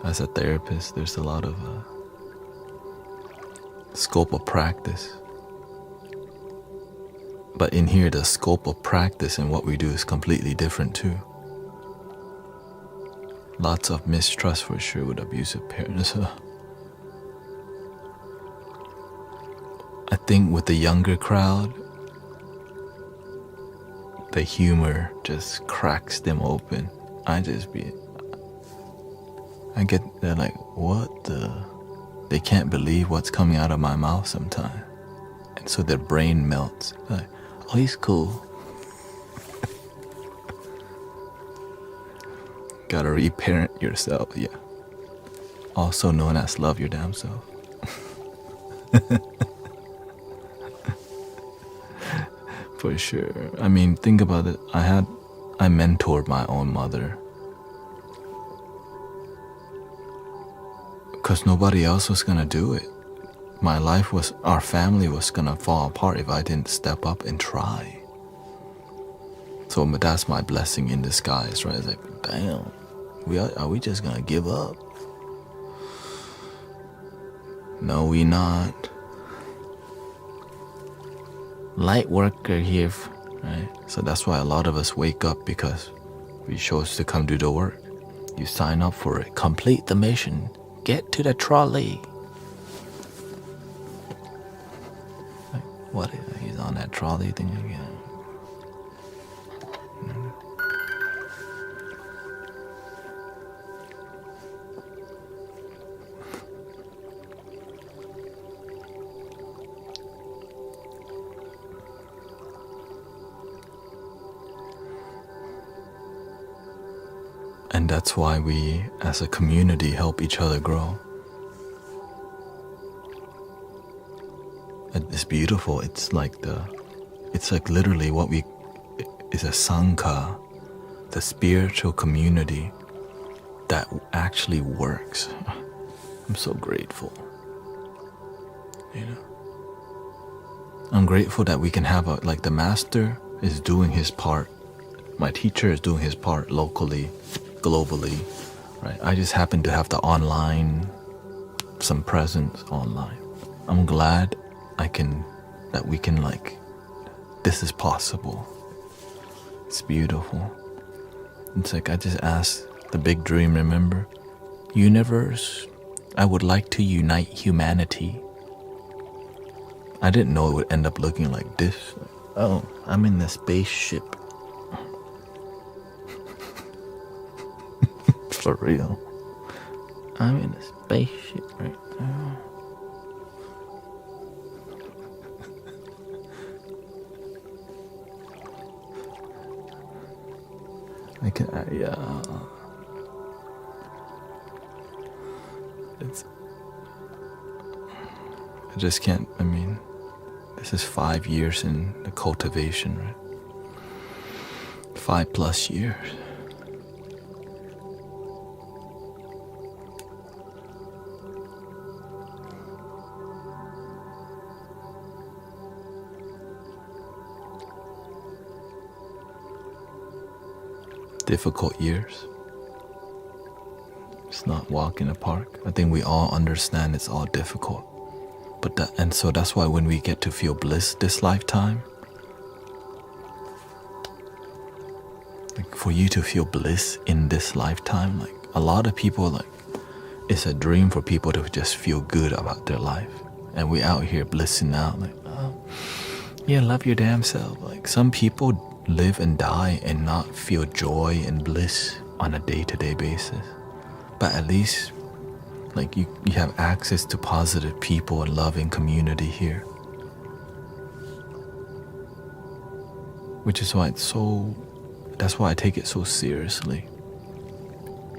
As a therapist, there's a lot of scope of practice. But in here, the scope of practice and what we do is completely different too. Lots of mistrust for sure with abusive parents. I think with the younger crowd, the humor just cracks them open. They're like, what the? They can't believe what's coming out of my mouth sometimes. And so their brain melts. Like, oh, he's cool. Gotta reparent yourself, yeah. Also known as love your damn self. For sure. I mean, think about it. I mentored my own mother. Because nobody else was gonna do it. Our family was gonna fall apart if I didn't step up and try. So that's my blessing in disguise, right? It's like, damn, are we just gonna give up? No, we not. Light worker here, right? So that's why a lot of us wake up, because we chose to come do the work. You sign up for it, complete the mission, get to the trolley. Like, what? He's on that trolley thing again. And that's why we, as a community, help each other grow. It's beautiful. It's like literally what is a sangha, the spiritual community that actually works. I'm so grateful. I'm grateful that we can have the master is doing his part. My teacher is doing his part locally, globally, right? I just happen to have some presence online. I'm glad that we can this is possible. It's beautiful. It's like I just asked the big dream, remember? Universe, I would like to unite humanity. I didn't know it would end up looking like this. Oh, I'm in the spaceship. For real. I'm in a spaceship right now. I just can't, this is 5 years in the cultivation, right? 5+ years. Difficult years. It's not walk in the park. I think we all understand it's all difficult. So that's why when we get to feel bliss this lifetime, for you to feel bliss in this lifetime, a lot of people, it's a dream for people to just feel good about their life. And we out here blissing out, love your damn self. Some people live and die and not feel joy and bliss on a day-to-day basis. But at least you have access to positive people and loving community here. Which is why that's why I take it so seriously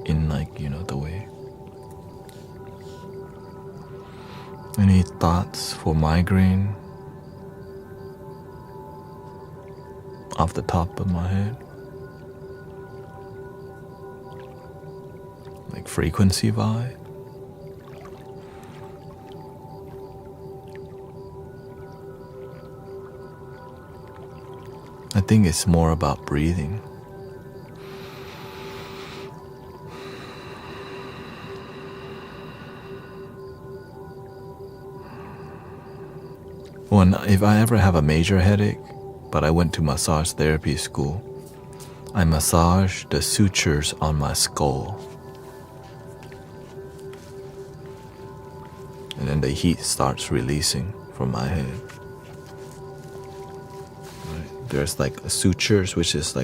in the way. Any thoughts for migraine off the top of my head? Frequency vibe? I think it's more about breathing. If I ever have a major headache, but I went to massage therapy school, I massage the sutures on my skull. And then the heat starts releasing from my head. Right. There's sutures, which is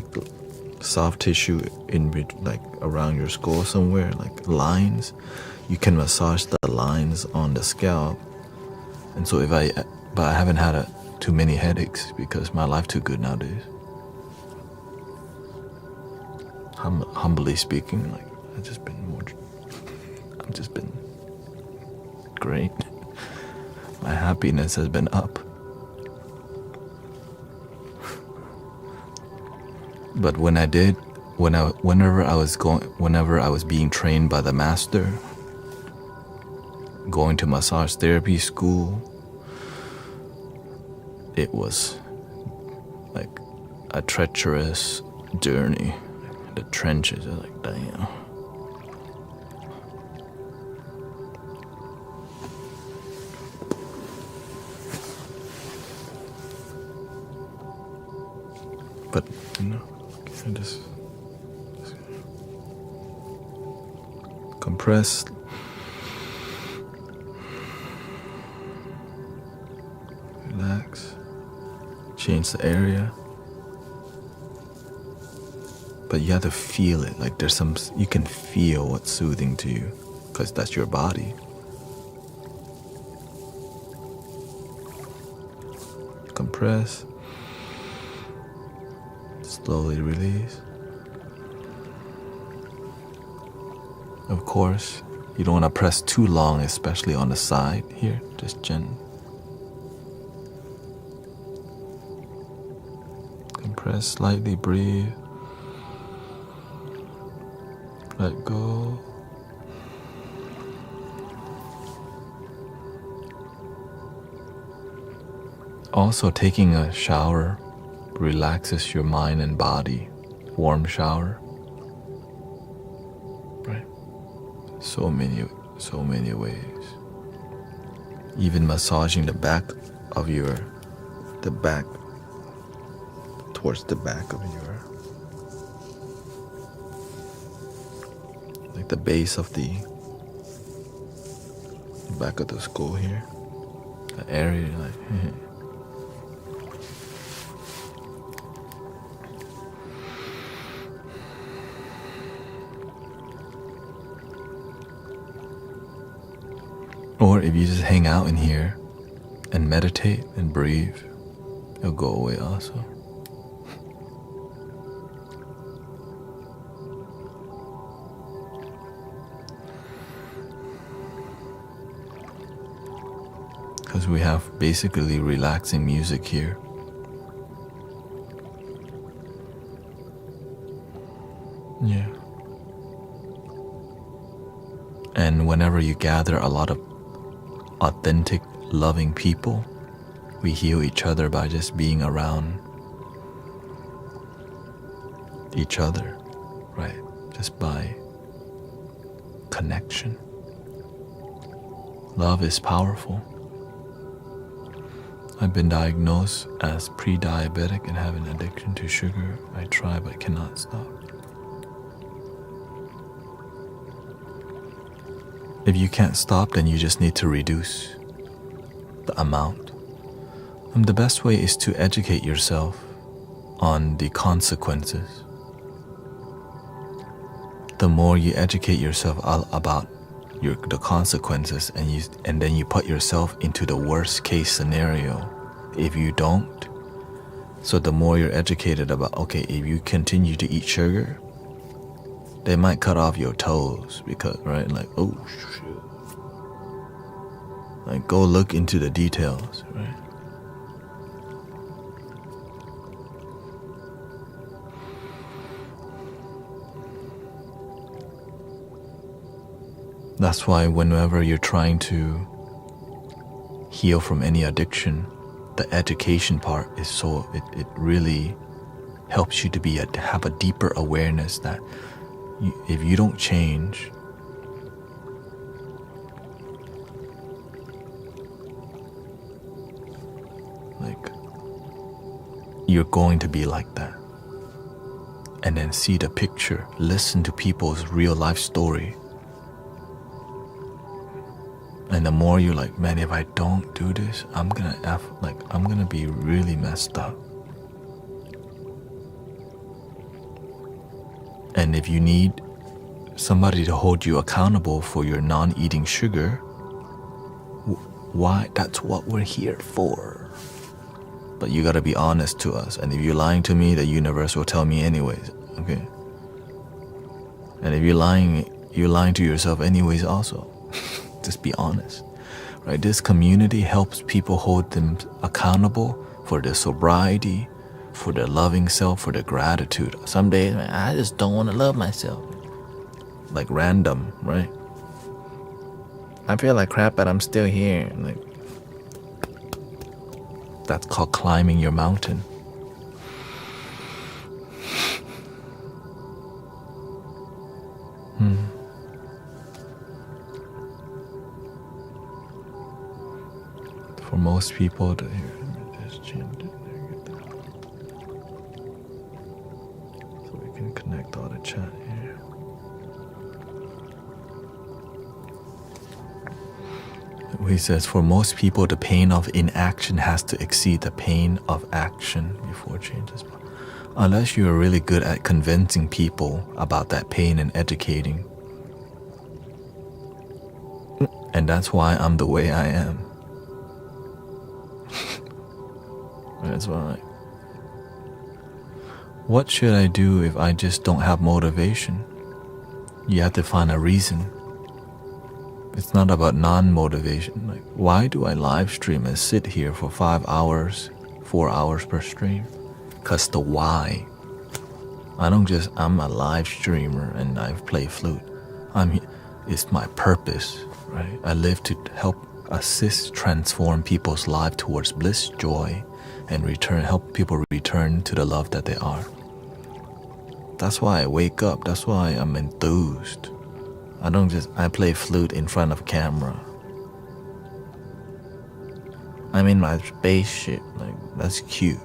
soft tissue around your skull somewhere, lines. You can massage the lines on the scalp. And so but I haven't had too many headaches because my life too good nowadays. Humbly speaking, I've just been great. My happiness has been up. But whenever I was being trained by the master, going to massage therapy school, it was a treacherous journey. The trenches are damn. But I just compress. Relax. Change the area. But you have to feel it. You can feel what's soothing to you, because that's your body. Compress. Slowly release. Of course, you don't want to press too long, especially on the side here, just gentle. Compress slightly, breathe. Let go. Also, taking a shower relaxes your mind and body. Warm shower. Right? So many ways. Even massaging the back, towards the back of like the base of the back of the skull here. The area, like, or if you just hang out in here and meditate and breathe, it'll go away also. Because we have basically relaxing music here. Yeah. And whenever you gather a lot of authentic, loving people, we heal each other by just being around each other, right? Just by connection. Love is powerful. I've been diagnosed as pre-diabetic and have an addiction to sugar. I try but cannot stop. If you can't stop, then you just need to reduce the amount. And the best way is to educate yourself on the consequences. The more you educate yourself about the consequences, and then you put yourself into the worst case scenario if you don't. So the more you're educated about, okay, if you continue to eat sugar, they might cut off your toes because, right, like, oh shit, like, go look into the details, right? That's why whenever you're trying to heal from any addiction, the education part is so, it really helps you to have a deeper awareness that if you don't change, like, you're going to be like that. And then see the picture, listen to people's real life story. And the more you're like, man, if I don't do this, I'm gonna be really messed up. And if you need somebody to hold you accountable for your non-eating sugar, why? That's what we're here for. But you gotta be honest to us. And if you're lying to me, the universe will tell me anyways, okay? And if you're lying to yourself anyways also. Just be honest, right? This community helps people hold them accountable for their sobriety, for their loving self, for their gratitude. Some days, man, I just don't want to love myself. Like random, right? I feel like crap, but I'm still here. Like, that's called climbing your mountain. For most people, here, let me just change it. So we can connect all the chat here. He says, for most people, the pain of inaction has to exceed the pain of action before change is possible. Unless you are really good at convincing people about that pain and educating. And that's why I'm the way I am. That's why. What should I do if I just don't have motivation? You have to find a reason. It's not about non-motivation. Like, why do I live stream and sit here for 5 hours, 4 hours per stream? Because the why. I'm a live streamer and I play flute. It's my purpose, right? I live to help assist, transform people's life towards bliss, joy, and help people return to the love that they are. That's why I wake up. That's why I'm enthused. I play flute in front of camera. I'm in my spaceship. Like, that's cute.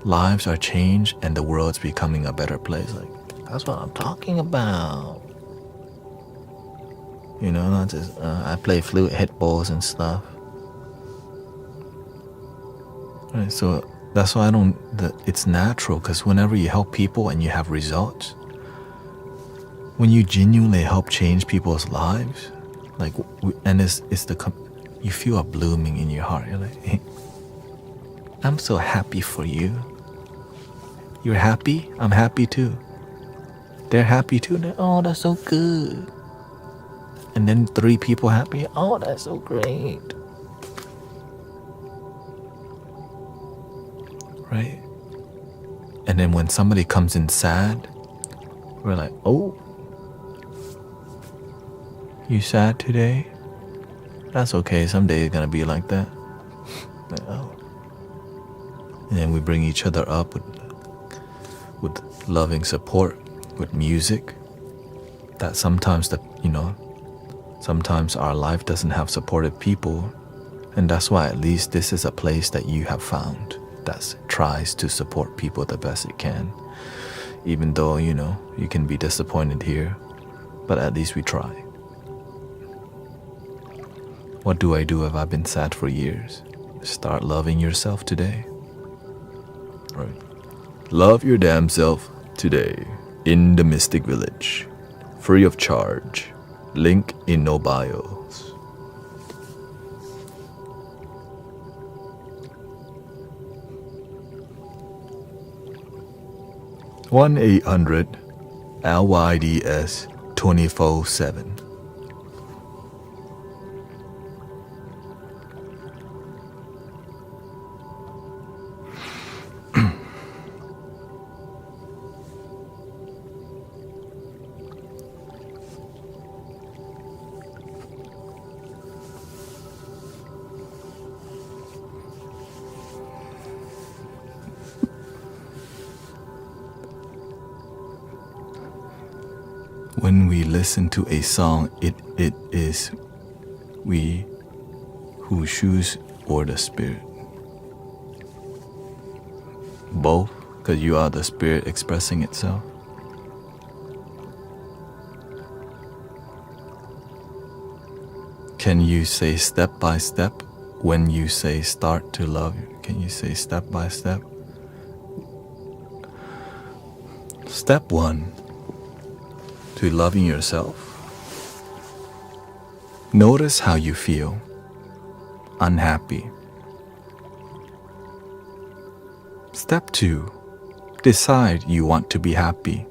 Lives are changed and the world's becoming a better place. Like, that's what I'm talking about. You know, not just I play flute, hit balls and stuff. Right, so that's why it's natural, because whenever you help people and you have results, when you genuinely help change people's lives, like, you feel a blooming in your heart. You're like, hey, I'm so happy for you. You're happy? I'm happy too. They're happy too. Oh, that's so good. And then 3 people happy. Oh, that's so great. Right? And then when somebody comes in sad, we're like, oh, you sad today? That's okay. Someday it's gonna be like that. Like, oh. And then we bring each other up with loving support, with music. That sometimes our life doesn't have supportive people, and that's why at least this is a place that you have found that tries to support people the best it can. Even though, you can be disappointed here, but at least we try. What do I do if I've been sad for years? Start loving yourself today. Right. Love your damn self today in the Mystic Village. Free of charge. Link in no bios. One 800 LYDS 24/7. When we listen to a song, it is we who choose, or the spirit. Both, because you are the spirit expressing itself. Can you say step by step when you say start to love? Can you say step by step? Step 1. To loving yourself. Notice how you feel. Unhappy. Step 2. Decide you want to be happy.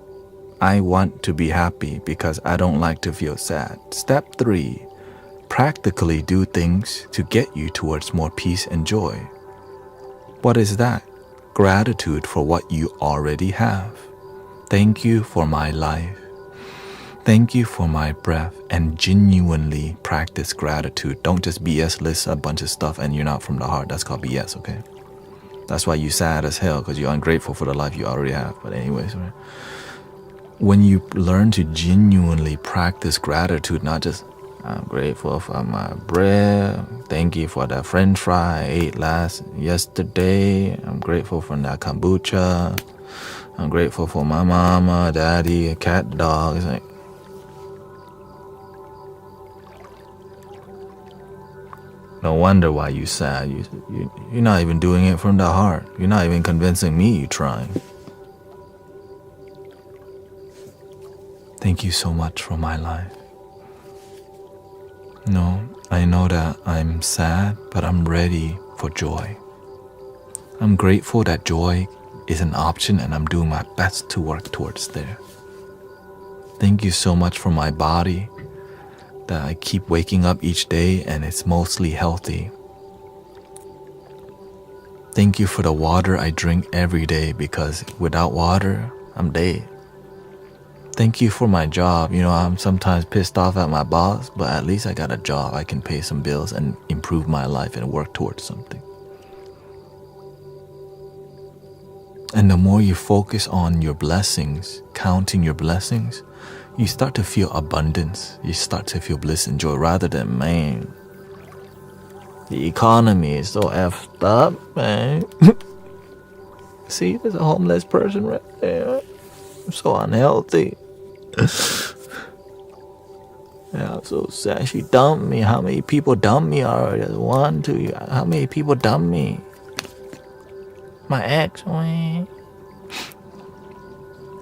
I want to be happy because I don't like to feel sad. Step 3. Practically do things to get you towards more peace and joy. What is that? Gratitude for what you already have. Thank you for my life. Thank you for my breath, and genuinely practice gratitude. Don't just BS list a bunch of stuff and you're not from the heart. That's called BS, okay? That's why you sad as hell, because you're ungrateful for the life you already have. But anyways, right? When you learn to genuinely practice gratitude, not just, I'm grateful for my bread. Thank you for that french fry I ate yesterday. I'm grateful for that kombucha. I'm grateful for my mama, daddy, a cat, dog. It's like, no wonder why you sad. You're not even doing it from the heart. You're not even convincing me you're trying. Thank you so much for my life. No, I know that I'm sad, but I'm ready for joy. I'm grateful that joy is an option, and I'm doing my best to work towards there. Thank you so much for my body, that I keep waking up each day and it's mostly healthy. Thank you for the water I drink every day, because without water, I'm dead. Thank you for my job. I'm sometimes pissed off at my boss, but at least I got a job. I can pay some bills and improve my life and work towards something. And the more you focus on your blessings, counting your blessings, you start to feel abundance. You start to feel bliss and joy, rather than, man, the economy is so effed up, man. See, there's a homeless person right there. I'm so unhealthy. Yeah, I'm so sad. She dumped me. How many people dumped me already? 1, 2. How many people dumped me? My ex.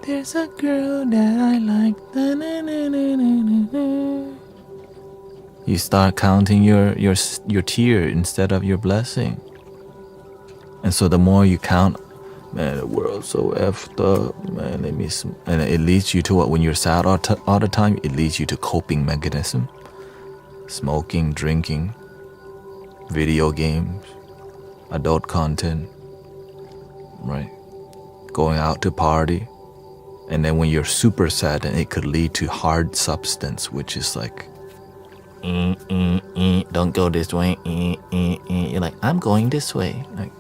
There's a girl that I like. You start counting your tear instead of your blessing. And so the more you count, man, the world's so effed up, man. And it leads you to what? When you're sad all the time, it leads you to coping mechanism. Smoking, drinking, video games, adult content, right? Going out to party. And then when you're super sad, then it could lead to hard substance, which is like, don't go this way. You're like, I'm going this way. Like,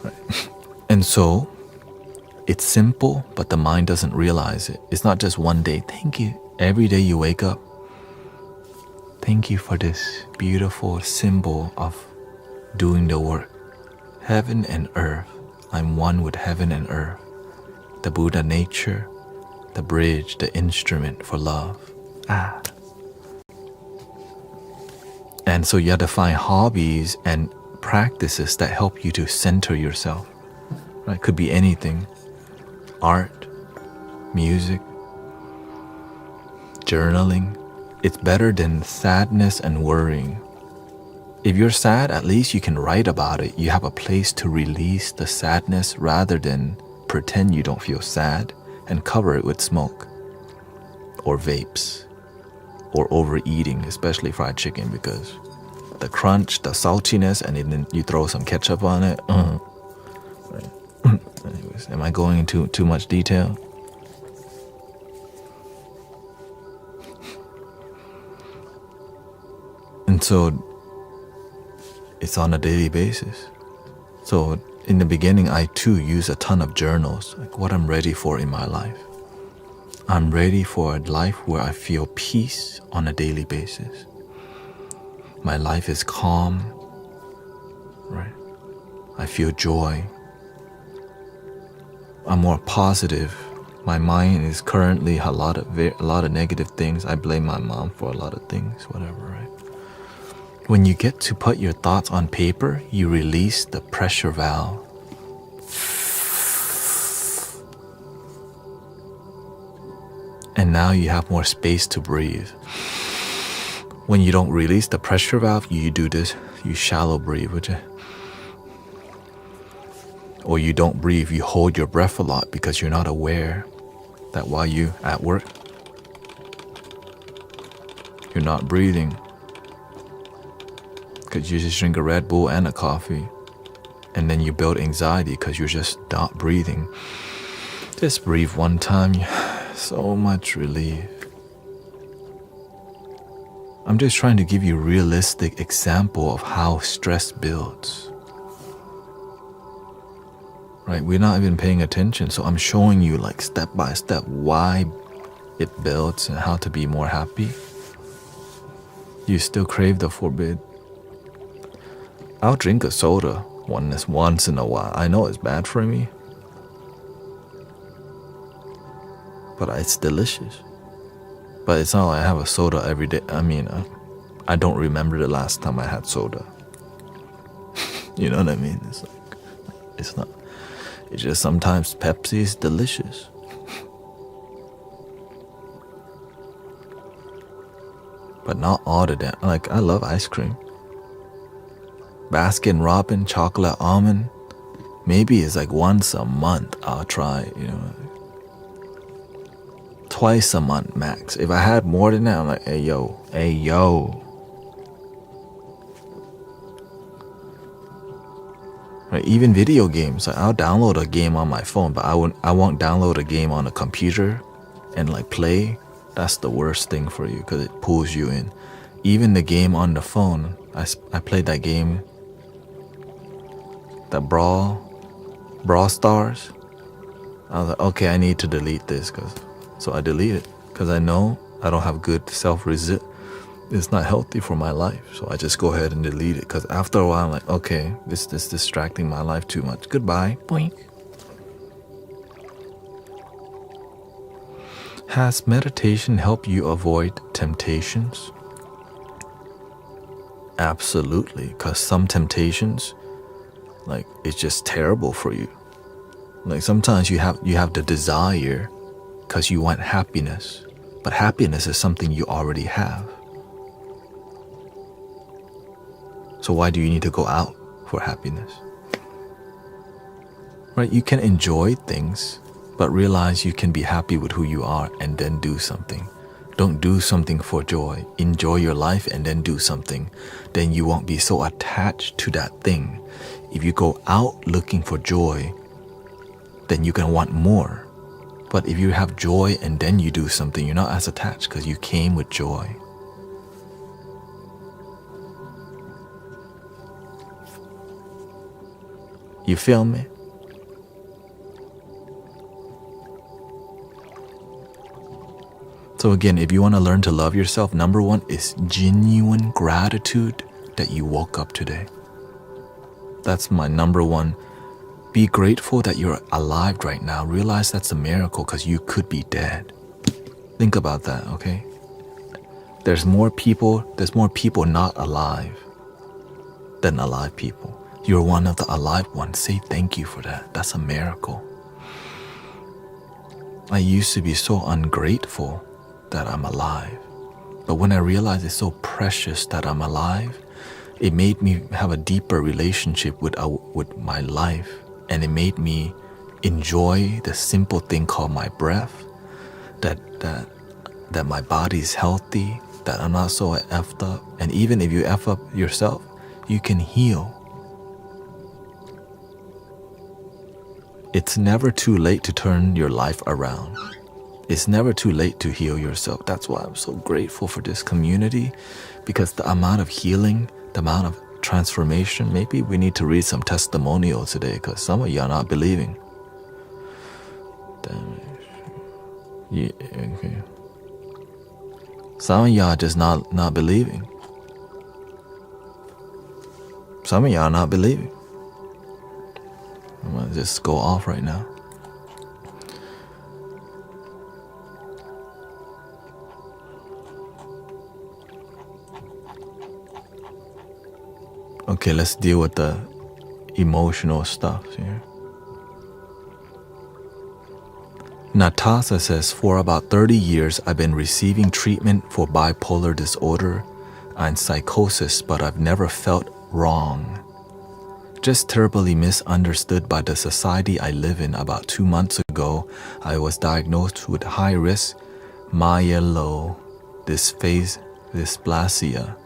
right. And so it's simple, but the mind doesn't realize it. It's not just one day. Thank you. Every day you wake up, thank you for this beautiful symbol of doing the work. Heaven and earth. I'm one with heaven and earth. The Buddha nature, the bridge, the instrument for love. And so you have to find hobbies and practices that help you to center yourself. Right? Could be anything. Art, music, journaling. It's better than sadness and worrying. If you're sad, at least you can write about it. You have a place to release the sadness, rather than pretend you don't feel sad and cover it with smoke or vapes or overeating, especially fried chicken, because the crunch, the saltiness, and then you throw some ketchup on it. Right. Anyways, am I going into too much detail? And so it's on a daily basis. So in the beginning, I too use a ton of journals, like what I'm ready for in my life. I'm ready for a life where I feel peace on a daily basis. My life is calm, right? I feel joy. I'm more positive. My mind is currently a lot of negative things. I blame my mom for a lot of things, whatever, right? When you get to put your thoughts on paper, you release the pressure valve. And now you have more space to breathe. When you don't release the pressure valve, you do this, you shallow breathe, or you don't breathe, you hold your breath a lot because you're not aware that while you at work, you're not breathing. Because you just drink a Red Bull and a coffee, and then you build anxiety because you're just not breathing. Just breathe one time, so much relief. I'm just trying to give you a realistic example of how stress builds. Right? We're not even paying attention, so I'm showing you like step by step why it builds and how to be more happy. You still crave the forbid. I'll drink a soda once in a while. I know it's bad for me, but it's delicious. But it's not like I have a soda every day. I mean, I don't remember the last time I had soda. You know what I mean? It's not. It's just sometimes Pepsi is delicious. But not all the damn. Like, I love ice cream. Baskin Robbins chocolate almond, maybe it's like once a month I'll try, twice a month max. If I had more than that, I'm like, hey yo. Right, even video games, like, I'll download a game on my phone, but I won't download a game on a computer and like play. That's the worst thing for you because it pulls you in. Even the game on the phone, I played that game, that Brawl Stars. I was like, okay, I need to delete this, so I delete it because I know I don't have good self-resist. It's not healthy for my life, so I just go ahead and delete it because after a while I'm like, okay, this is distracting my life too much. Goodbye. Boink. Has meditation helped you avoid temptations? Absolutely, because some temptations, like, it's just terrible for you. Like sometimes you have the desire because you want happiness, but happiness is something you already have. So why do you need to go out for happiness? Right? You can enjoy things, but realize you can be happy with who you are and then do something. Don't do something for joy. Enjoy your life and then do something. Then you won't be so attached to that thing. If you go out looking for joy, then you can want more. But if you have joy and then you do something, you're not as attached because you came with joy. You feel me? So again, if you want to learn to love yourself, number one is genuine gratitude that you woke up today. That's my number one. Be grateful that you're alive right now. Realize that's a miracle because you could be dead. Think about that, okay? There's more people not alive than alive people. You're one of the alive ones. Say thank you for that. That's a miracle. I used to be so ungrateful that I'm alive. But when I realized it's so precious that I'm alive, it made me have a deeper relationship with my life. And it made me enjoy the simple thing called my breath, that my body's healthy, that I'm not so effed up. And even if you F up yourself, you can heal. It's never too late to turn your life around. It's never too late to heal yourself. That's why I'm so grateful for this community, because the amount of healing, the amount of transformation, maybe we need to read some testimonials today because some of y'all not believing. Damn it. Yeah, okay. Some of y'all just not believing. Some of y'all not believing. I'm gonna just go off right now. Okay, let's deal with the emotional stuff here. Natasha says, for about 30 years, I've been receiving treatment for bipolar disorder and psychosis, but I've never felt wrong. Just terribly misunderstood by the society I live in. About 2 months ago, I was diagnosed with high-risk myelodysplasia.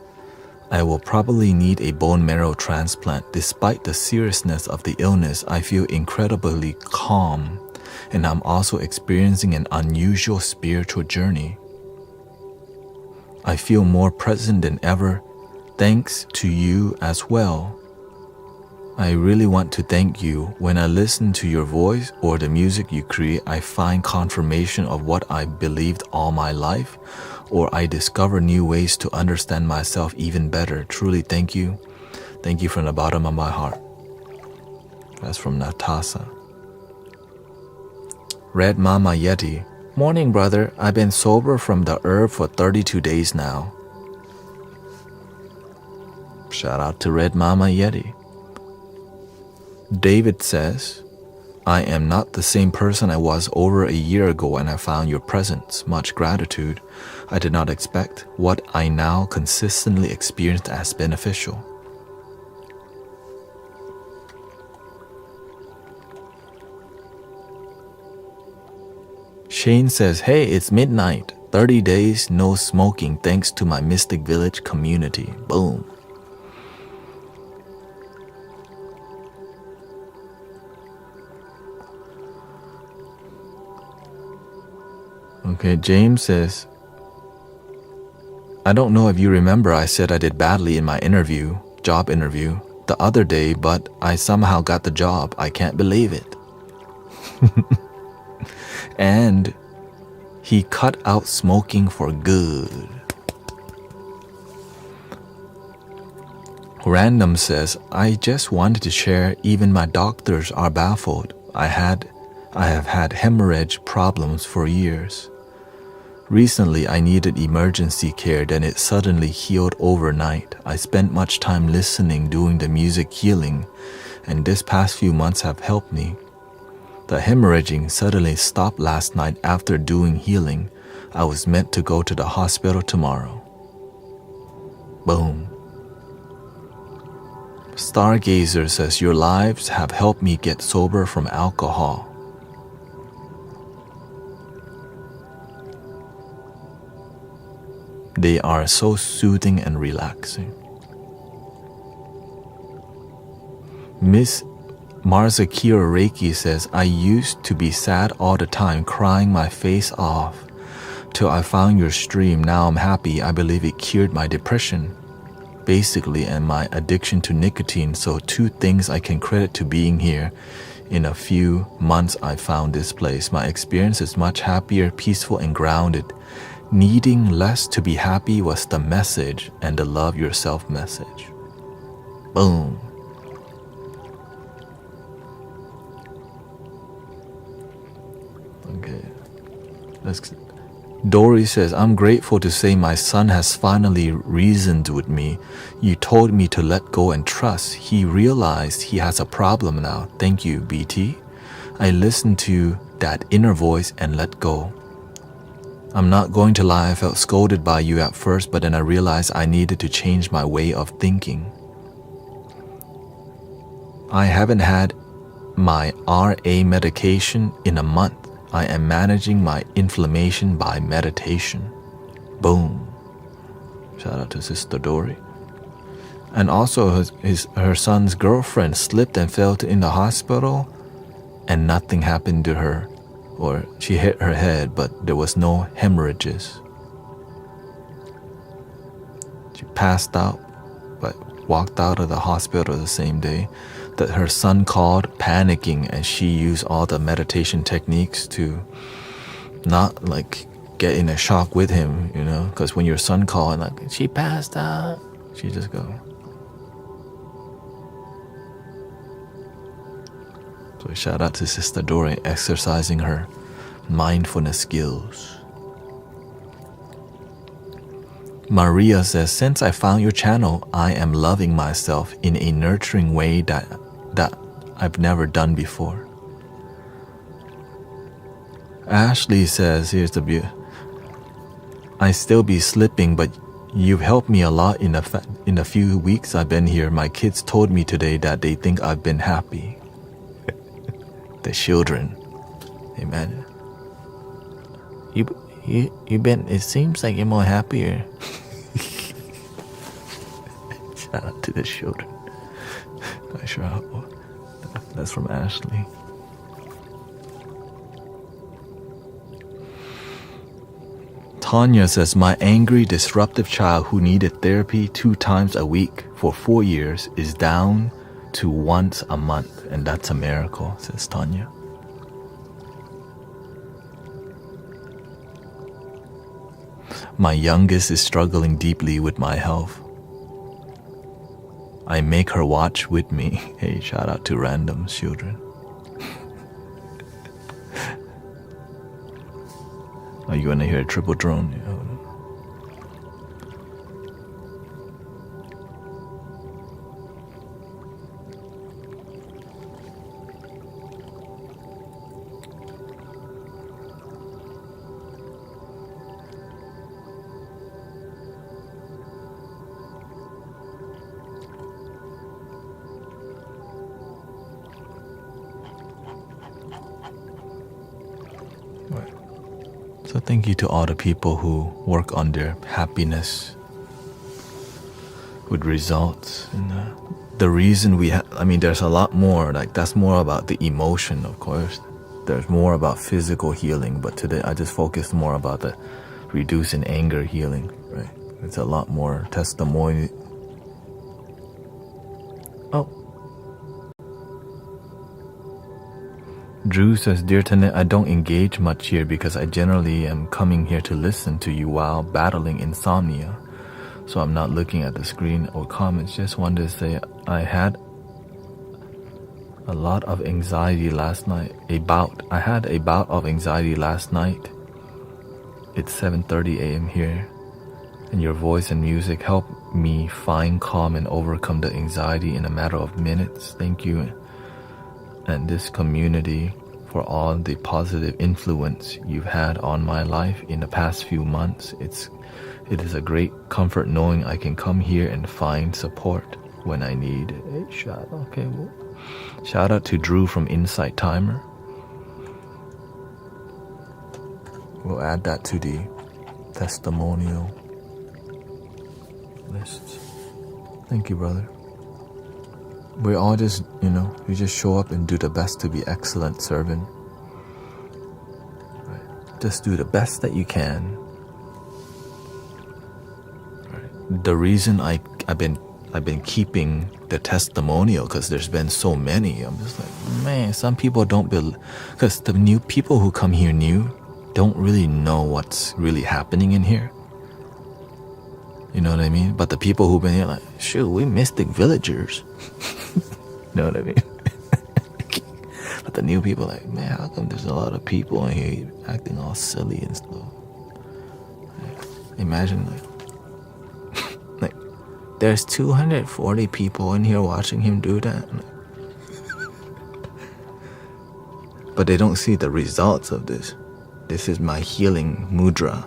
I will probably need a bone marrow transplant. Despite the seriousness of the illness, I feel incredibly calm, and I'm also experiencing an unusual spiritual journey. I feel more present than ever, thanks to you as well. I really want to thank you. When I listen to your voice or the music you create, I find confirmation of what I believed all my life, or I discover new ways to understand myself even better. Truly, thank you. Thank you from the bottom of my heart. That's from Natasha. Red Mama Yeti. Morning, brother. I've been sober from the herb for 32 days now. Shout out to Red Mama Yeti. David says, I am not the same person I was over a year ago when I found your presence. Much gratitude. I did not expect what I now consistently experienced as beneficial. Shane says, hey, it's midnight. 30 days, no smoking, thanks to my Mystic Village community. Boom. Okay, James says, I don't know if you remember I said I did badly in my job interview, the other day, but I somehow got the job. I can't believe it. And he cut out smoking for good. Random says, I just wanted to share, even my doctors are baffled. I have had hemorrhage problems for years. Recently, I needed emergency care, then it suddenly healed overnight. I spent much time listening, doing the music healing, and this past few months have helped me. The hemorrhaging suddenly stopped last night after doing healing. I was meant to go to the hospital tomorrow. Boom. Stargazer says, your lives have helped me get sober from alcohol. They are so soothing and relaxing. Miss Marzakira Reiki says, I used to be sad all the time, crying my face off, till I found your stream. Now I'm happy. I believe it cured my depression, basically, and my addiction to nicotine. So 2 things I can credit to being here. In a few months, I found this place. My experience is much happier, peaceful, and grounded. Needing less to be happy was the message, and the love yourself message. Boom. Okay. Dory says, I'm grateful to say my son has finally reasoned with me. You told me to let go and trust. He realized he has a problem now. Thank you, BT. I listened to that inner voice and let go. I'm not going to lie, I felt scolded by you at first, but then I realized I needed to change my way of thinking. I haven't had my RA medication in a month. I am managing my inflammation by meditation. Boom. Shout out to Sister Dory. And also her son's girlfriend slipped and fell in the hospital, and nothing happened to her. Or she hit her head, but there was no hemorrhages. She passed out, but walked out of the hospital the same day. That her son called, panicking, and she used all the meditation techniques to not get in a shock with him, because when your son called and she passed out, she just go. So shout out to Sister Dory exercising her mindfulness skills. Maria says, since I found your channel, I am loving myself in a nurturing way that I've never done before. Ashley says, here's the beauty. I still be slipping, but you've helped me a lot in a few weeks I've been here. My kids told me today that they think I've been happy. The children. Amen. You've been, it seems like you're more happier. Shout out to the children. Not sure how. That's from Ashley. Tanya says, my angry, disruptive child who needed therapy 2 times a week for 4 years is down to once a month, and that's a miracle, says Tanya. My youngest is struggling deeply with my health. I make her watch with me. Hey, shout out to random children. Are you gonna hear a triple drone? So thank you to all the people who work on their happiness with results. And the reason there's a lot more, like that's more about the emotion, of course. There's more about physical healing, but today I just focused more about the reducing anger healing, right? It's a lot more testimony. Oh. Drew says, Dear Tenet, I don't engage much here because I generally am coming here to listen to you while battling insomnia. So I'm not looking at the screen or comments. Just wanted to say I had a lot of anxiety last night. I had a bout of anxiety last night. It's 7:30 a.m. here, and your voice and music helped me find calm and overcome the anxiety in a matter of minutes. Thank you and this community for all the positive influence you've had on my life in the past few months. It is a great comfort knowing I can come here and find support when I need it. Shout out to Drew from Insight Timer. We'll add that to the testimonial list. Thank you, brother. We all just, you just show up and do the best to be excellent servant. Right. Just do the best that you can. Right. The reason I've been keeping the testimonial because there's been so many. I'm just like, man, some people don't believe, because the new people who come here new don't really know what's really happening in here. You know what I mean? But the people who've been here like, shoot, we mystic villagers. You know what I mean? But the new people like, man, how come there's a lot of people in here acting all silly and stuff? Imagine like there's 240 people in here watching him do that. But they don't see the results of this. This is my healing mudra.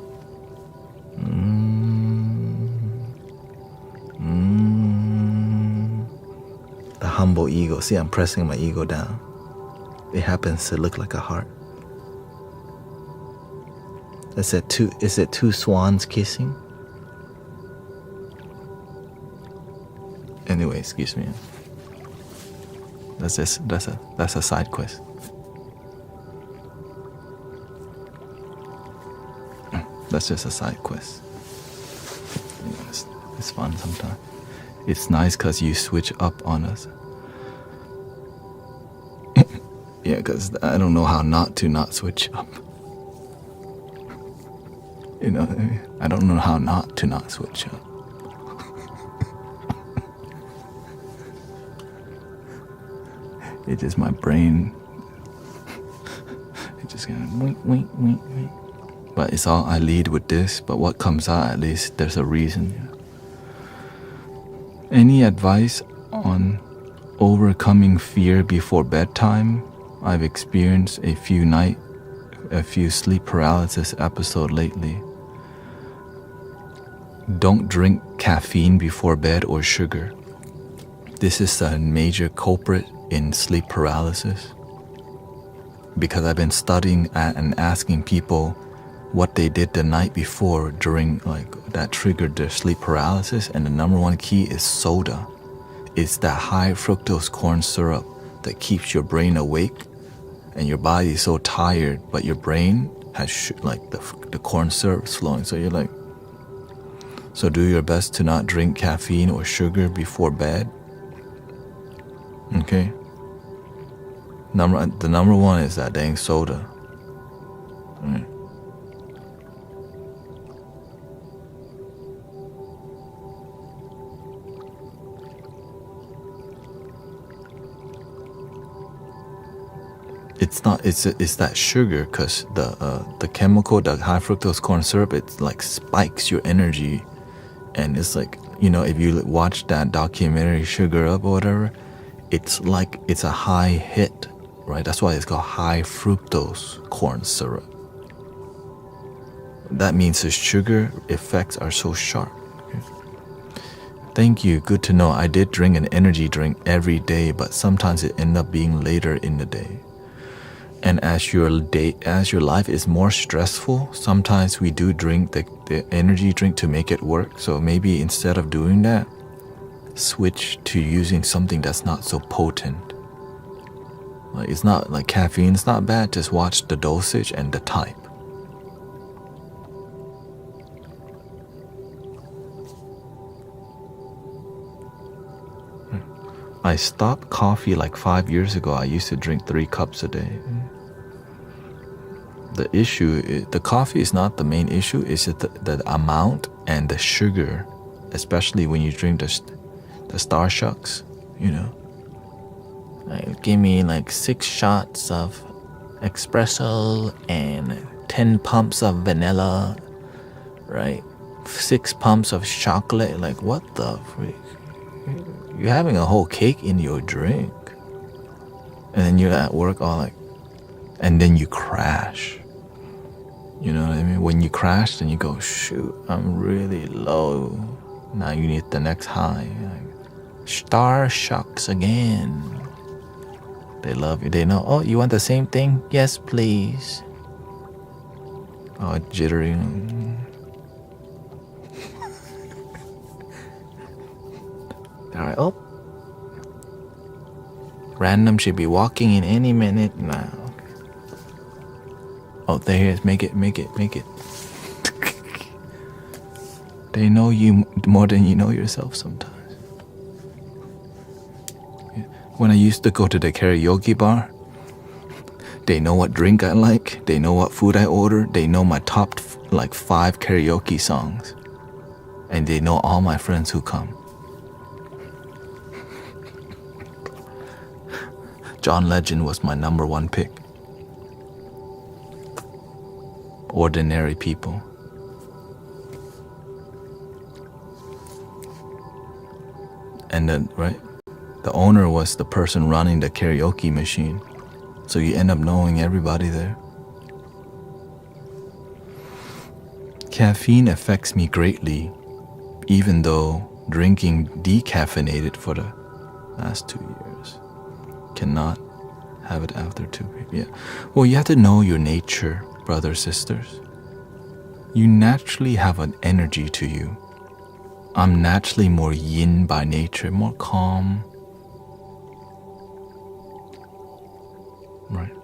The humble ego. See, I'm pressing my ego down. It happens to look like a heart. Is it two swans kissing? Anyway, excuse me. That's a side quest. That's just a side quest. It's fun sometimes. It's nice because you switch up on us. Yeah, because I don't know how not switch up. I don't know how not switch up. It's just my brain. It just kind of wink, wink, wink, wink. But it's all I lead with this. But what comes out, at least there's a reason. Any advice on overcoming fear before bedtime? I've experienced a few sleep paralysis episodes lately. Don't drink caffeine before bed or sugar. This is a major culprit in sleep paralysis. Because I've been studying and asking people what they did the night before during that triggered their sleep paralysis, and the number one key is soda. It's that high fructose corn syrup that keeps your brain awake, and your body is so tired, but your brain has the corn syrup flowing. So you're so do your best to not drink caffeine or sugar before bed. Okay. The number one is that dang soda. Right. It's that sugar, because the chemical, the high fructose corn syrup, it spikes your energy, and it's if you watch that documentary Sugar Up or whatever, it's a high hit, right? That's why it's called high fructose corn syrup. That means the sugar effects are so sharp. Okay? Thank you, good to know. I did drink an energy drink every day, but sometimes it ended up being later in the day. And as your life is more stressful, sometimes we do drink the energy drink to make it work. So maybe instead of doing that, switch to using something that's not so potent. Like, it's not like caffeine, it's not bad, just watch the dosage and the type. I stopped coffee like 5 years ago. I used to drink 3 cups a day. The issue, the coffee is not the main issue, it's the amount and the sugar, especially when you drink the Star Shucks, you know. Like, give me like 6 shots of espresso and 10 pumps of vanilla, right? 6 pumps of chocolate. Like, what the freak? You're having a whole cake in your drink. And then you're at work all like, and then you crash. You know what I mean? When you crash, then you go, shoot, I'm really low. Now you need the next high. Like, Star Shucks again. They love you. They know, oh, you want the same thing? Yes, please. Oh, jittery. Alright, oh. Random should be walking in any minute now. Oh, there he is. Make it. They know you more than you know yourself sometimes. When I used to go to the karaoke bar, they know what drink I like, they know what food I order, they know my top like 5 karaoke songs, and they know all my friends who come. John Legend was my number 1 pick. Ordinary People. And then, right? The owner was the person running the karaoke machine. So you end up knowing everybody there. Caffeine affects me greatly, even though drinking decaffeinated for the last 2 years. Cannot have it after 2 weeks. Yeah. Well, you have to know your nature, brothers, sisters. You naturally have an energy to you. I'm naturally more yin by nature, more calm. Right.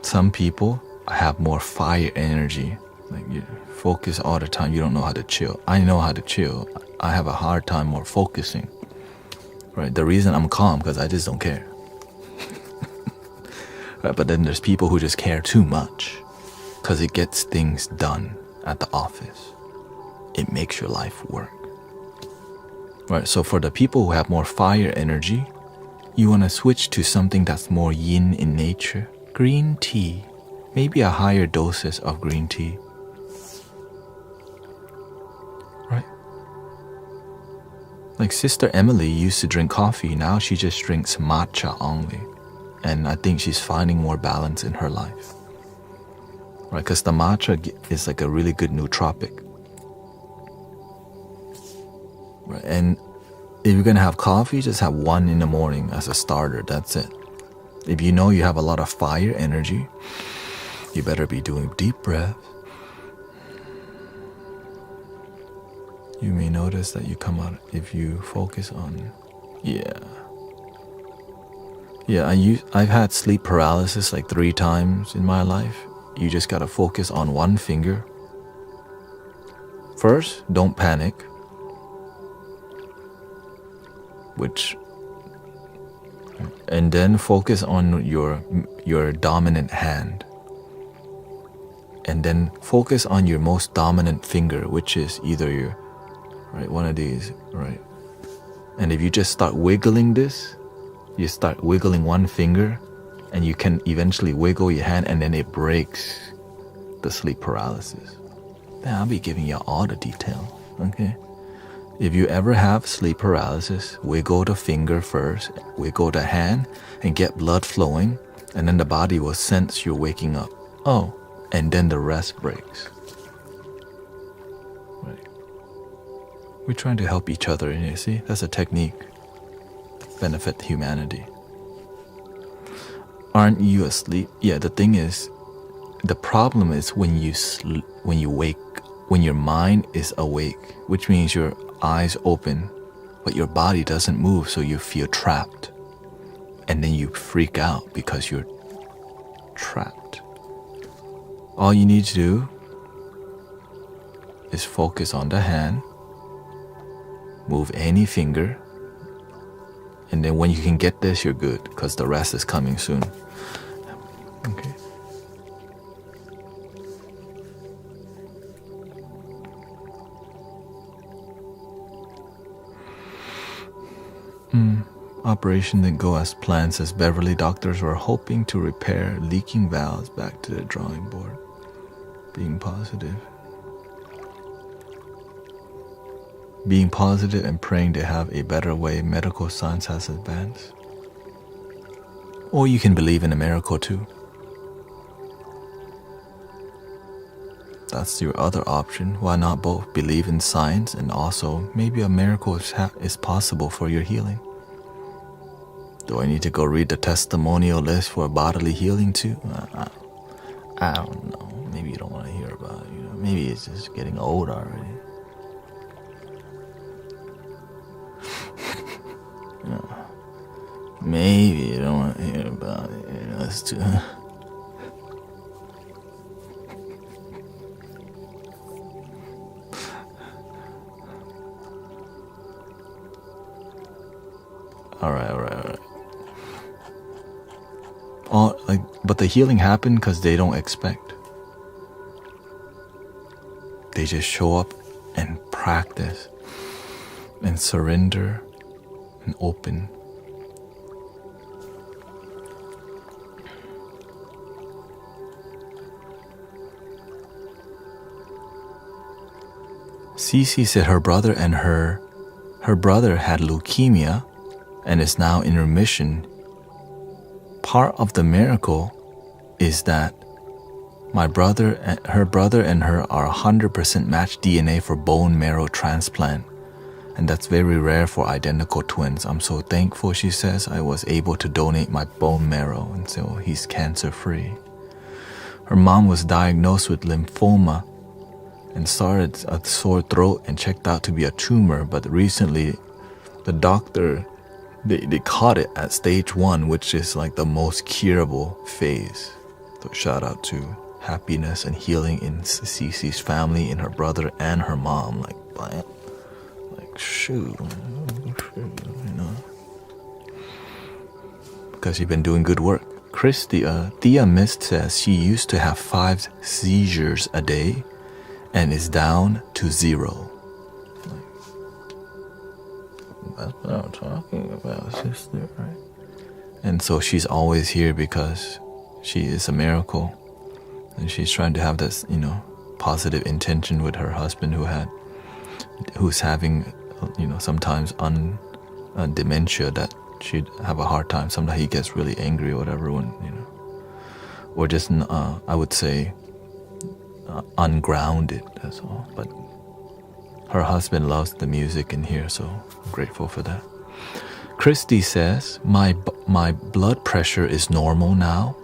Some people have more fire energy. Like, you focus all the time. You don't know how to chill. I know how to chill. I have a hard time more focusing. Right. The reason I'm calm because I just don't care. Right. But then there's people who just care too much because it gets things done at the office. It makes your life work. Right. So for the people who have more fire energy, you want to switch to something that's more yin in nature. Green tea. Maybe a higher doses of green tea. Right. Like Sister Emily used to drink coffee. Now she just drinks matcha only. And I think she's finding more balance in her life. Right. Because the matcha is like a really good nootropic. Right. And if you're going to have coffee, just have 1 in the morning as a starter. That's it. If you know you have a lot of fire energy, you better be doing deep breaths. You may notice that you come out if you focus on, I've had sleep paralysis like 3 times in my life. You just gotta focus on one finger. First, don't panic. And then focus on your dominant hand. And then focus on your most dominant finger, which is either your, right, one of these, right? And if you just start wiggling this, you start wiggling one finger, and you can eventually wiggle your hand, and then it breaks the sleep paralysis. Then I'll be giving you all the detail, okay? If you ever have sleep paralysis, wiggle the finger first, wiggle the hand, and get blood flowing, and then the body will sense you're waking up. Oh, and then the rest breaks. Right. We're trying to help each other in here, see? That's a technique. benefit humanity. Aren't you asleep? Yeah, the thing is, the problem is when you wake, when your mind is awake, which means your eyes open, but your body doesn't move, so you feel trapped. And then you freak out because you're trapped. All you need to do is focus on the hand, move any finger, and then when you can get this, you're good, because the rest is coming soon. Okay. Operation didn't go as planned, says Beverly. Doctors were hoping to repair leaking valves. Back to the drawing board. Being positive. Being positive and praying to have a better way. Medical science has advanced. Or you can believe in a miracle too. That's your other option. Why not both? Believe in science and also maybe a miracle is possible for your healing. Do I need to go read the testimonial list for bodily healing too? I don't know. Maybe you don't want to hear about it. Maybe it's just getting old already. Maybe you don't want to hear about it. It's too. All right. But the healing happened because they don't expect. They just show up and practice and surrender and open. Cece said her brother had leukemia and is now in remission. Part of the miracle is that her brother and her are 100% matched DNA for bone marrow transplant, and that's very rare for identical twins. I'm so thankful, she says, I was able to donate my bone marrow, and so he's cancer-free. Her mom was diagnosed with lymphoma and started a sore throat and checked out to be a tumor, but recently the doctor, they caught it at stage 1, which is like the most curable phase. So shout out to happiness and healing in Cece's family, in her brother and her mom. Shoot, because you've been doing good work. Thea Mist says she used to have 5 seizures a day and is down to 0. That's what I'm talking about, sister, right? And so she's always here because she is a miracle, and she's trying to have this, positive intention with her husband who's having, sometimes dementia, that she'd have a hard time. Sometimes he gets really angry or whatever when, or just, I would say, ungrounded, that's all. But her husband loves the music in here, so I'm grateful for that. Christy says, my blood pressure is normal now.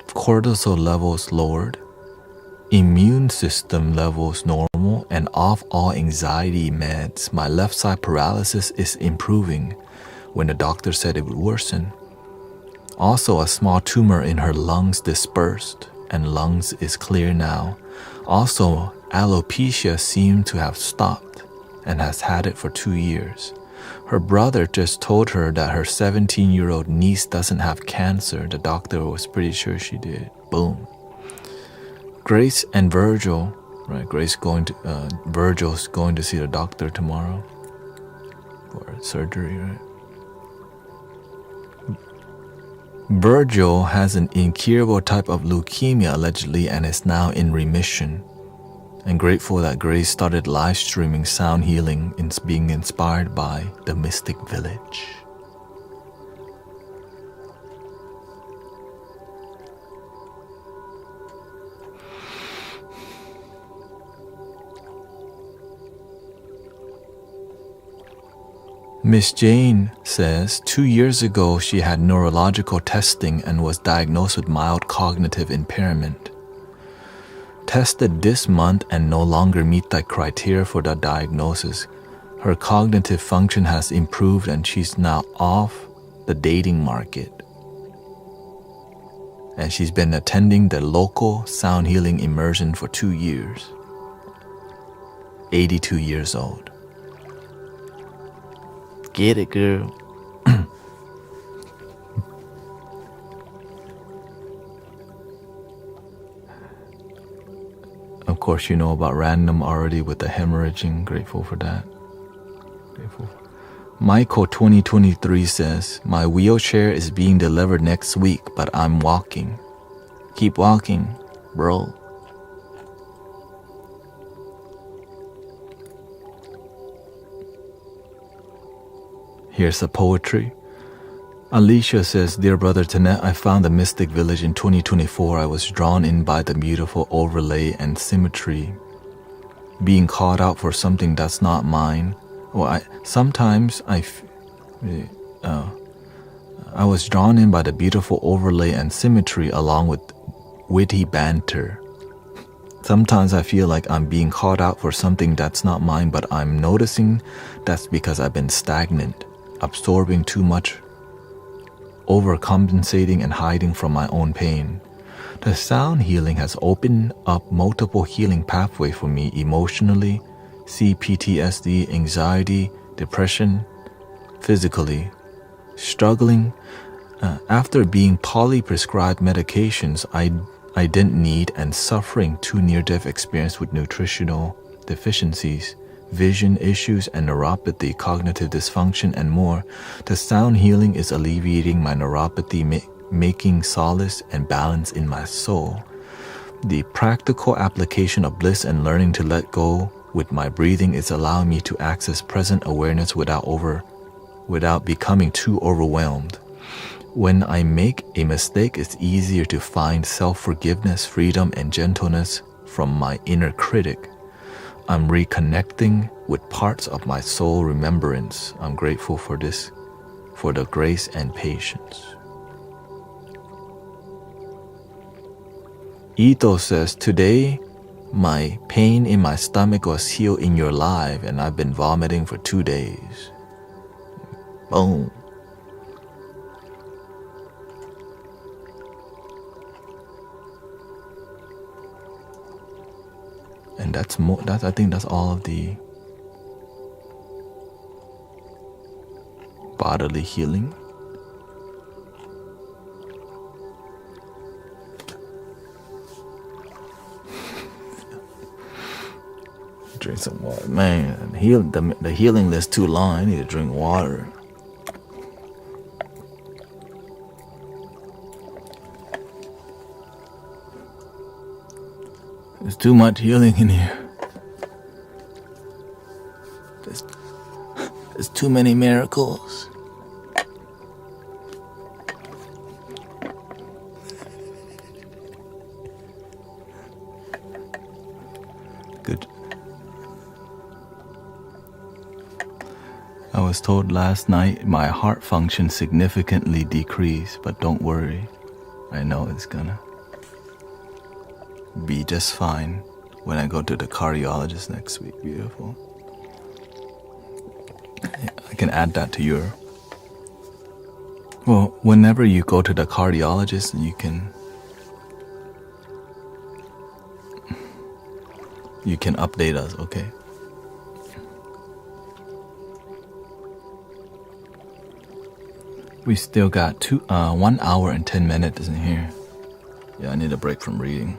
Cortisol levels lowered. Immune system levels normal, and off all anxiety meds. My left side paralysis is improving when the doctor said it would worsen. Also, a small tumor in her lungs dispersed, and lungs is clear now. Also, alopecia seemed to have stopped and has had it for 2 years. Her brother just told her that her 17-year-old niece doesn't have cancer. The doctor was pretty sure she did. Boom. Grace and Virgil, right? Virgil's going to see the doctor tomorrow for surgery, right? Virgil has an incurable type of leukemia allegedly and is now in remission. And grateful that Grace started live streaming sound healing and being inspired by the Mystic Village. Miss Jane says 2 years ago she had neurological testing and was diagnosed with mild cognitive impairment. Tested this month and no longer meet the criteria for the diagnosis. Her cognitive function has improved and she's now off the dating market. And she's been attending the local sound healing immersion for 2 years. 82 years old. Get it, girl. Of course, you know about random already with the hemorrhaging. Grateful for that. Grateful. Michael 2023 says, my wheelchair is being delivered next week, but I'm walking. Keep walking, bro. Here's the poetry. Alicia says, dear brother Tanet, I found the mystic village in 2024. I was drawn in by the beautiful overlay and symmetry. Being called out for something that's not mine. Well, I was drawn in by the beautiful overlay and symmetry along with witty banter. Sometimes I feel like I'm being called out for something that's not mine, but I'm noticing that's because I've been stagnant, absorbing too much, overcompensating and hiding from my own pain. The sound healing has opened up multiple healing pathways for me emotionally, PTSD, anxiety, depression, physically. Struggling after being poly-prescribed medications I didn't need and suffering 2 near-death experience with nutritional deficiencies, vision issues and neuropathy, cognitive dysfunction and more. The sound healing is alleviating my neuropathy, making solace and balance in my soul. The practical application of bliss and learning to let go with my breathing is allowing me to access present awareness without becoming too overwhelmed. When I make a mistake, it's easier to find self-forgiveness, freedom, and gentleness from my inner critic. I'm reconnecting with parts of my soul remembrance. I'm grateful for this, for the grace and patience. Ito says, today my pain in my stomach was healed in your live and I've been vomiting for 2 days. Boom. And I think that's all of the bodily healing. Drink some water, man. The healing list too long. I need to drink water. There's too much healing in here. There's too many miracles. Good. I was told last night my heart function significantly decreased, but don't worry. I know it's gonna be just fine when I go to the cardiologist next week. Beautiful. I can add that to your... Well, whenever you go to the cardiologist, you can update us, okay? We still got 1 hour and 10 minutes in here. Yeah, I need a break from reading.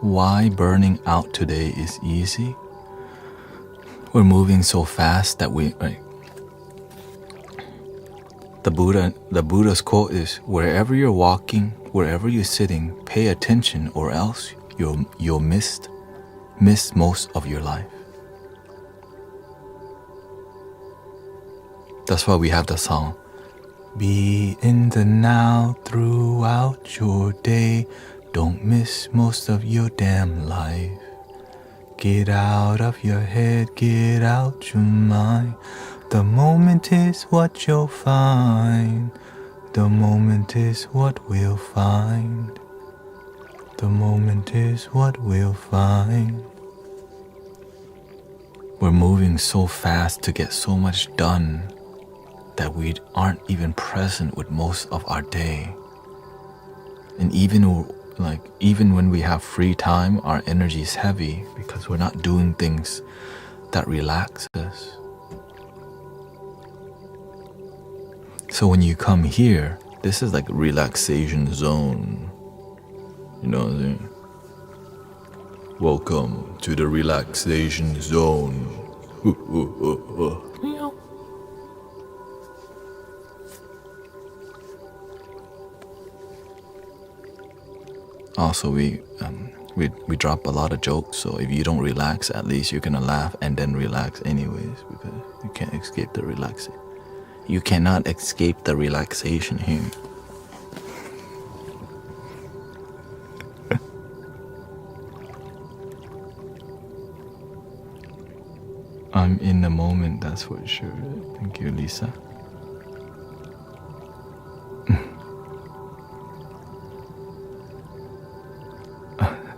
Why burning out today is easy? We're moving so fast that the Buddha's quote is, wherever you're walking, wherever you're sitting, pay attention or else you'll miss most of your life. That's why we have the song. Be in the now throughout your day. Don't miss most of your damn life. Get out of your head, get out your mind. The moment is what you'll find. The moment is what we'll find. The moment is what we'll find. We're moving so fast to get so much done that we aren't even present with most of our day. And even when we have free time, our energy is heavy because we're not doing things that relax us. So when you come here, this is like a relaxation zone. You know what I'm saying? Welcome to the relaxation zone. Also, we drop a lot of jokes, so if you don't relax, at least you're gonna laugh and then relax anyways, because you can't escape the relaxation. You cannot escape the relaxation here. I'm in the moment, that's for sure. Thank you, Lisa.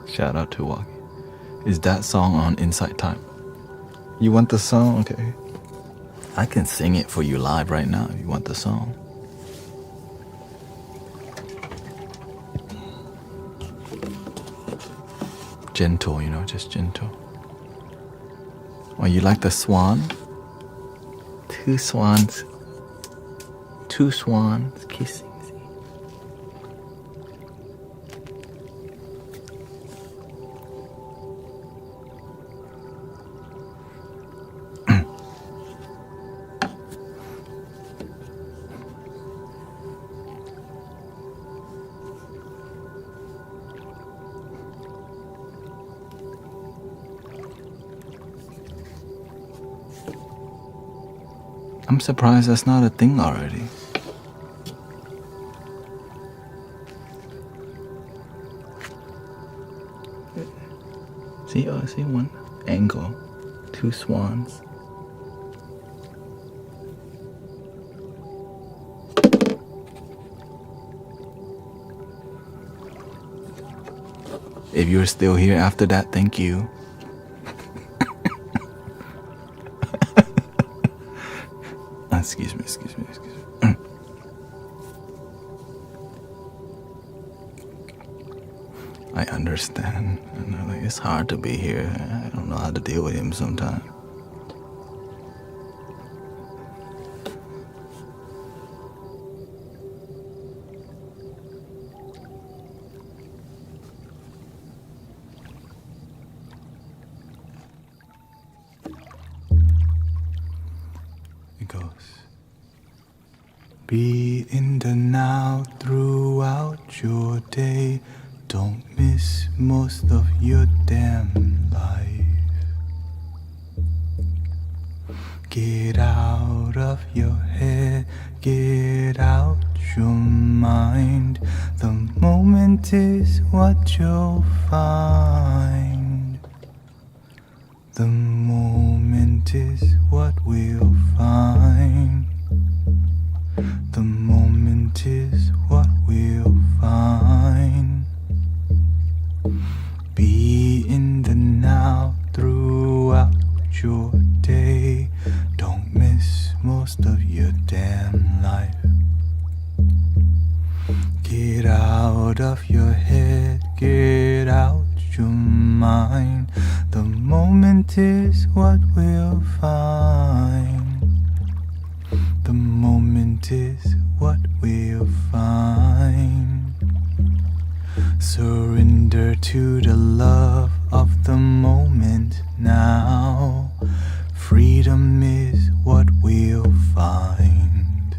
Shout out to Wagi. Is that song on Insight Time? You want the song? Okay. I can sing it for you live right now if you want the song. Gentle, you know, just gentle. Oh, you like the swan? Two swans kissing. I'm surprised that's not a thing already. See, I see one angle, two swans. If you're still here after that, thank you. Excuse me. I understand. It's hard to be here. I don't know how to deal with him sometimes. It goes. Be in the now throughout your day. Don't miss most of your damn life. Get out of your head, get out your mind. The moment is what you'll find. The moment is what we'll find. The moment is what we'll find. Be in the now throughout your day. Don't miss most of your damn life. Get out of your head, get out your mind. The moment is what we'll find. The moment is what we'll find. Surrender to the love of the moment now. Freedom is what we'll find.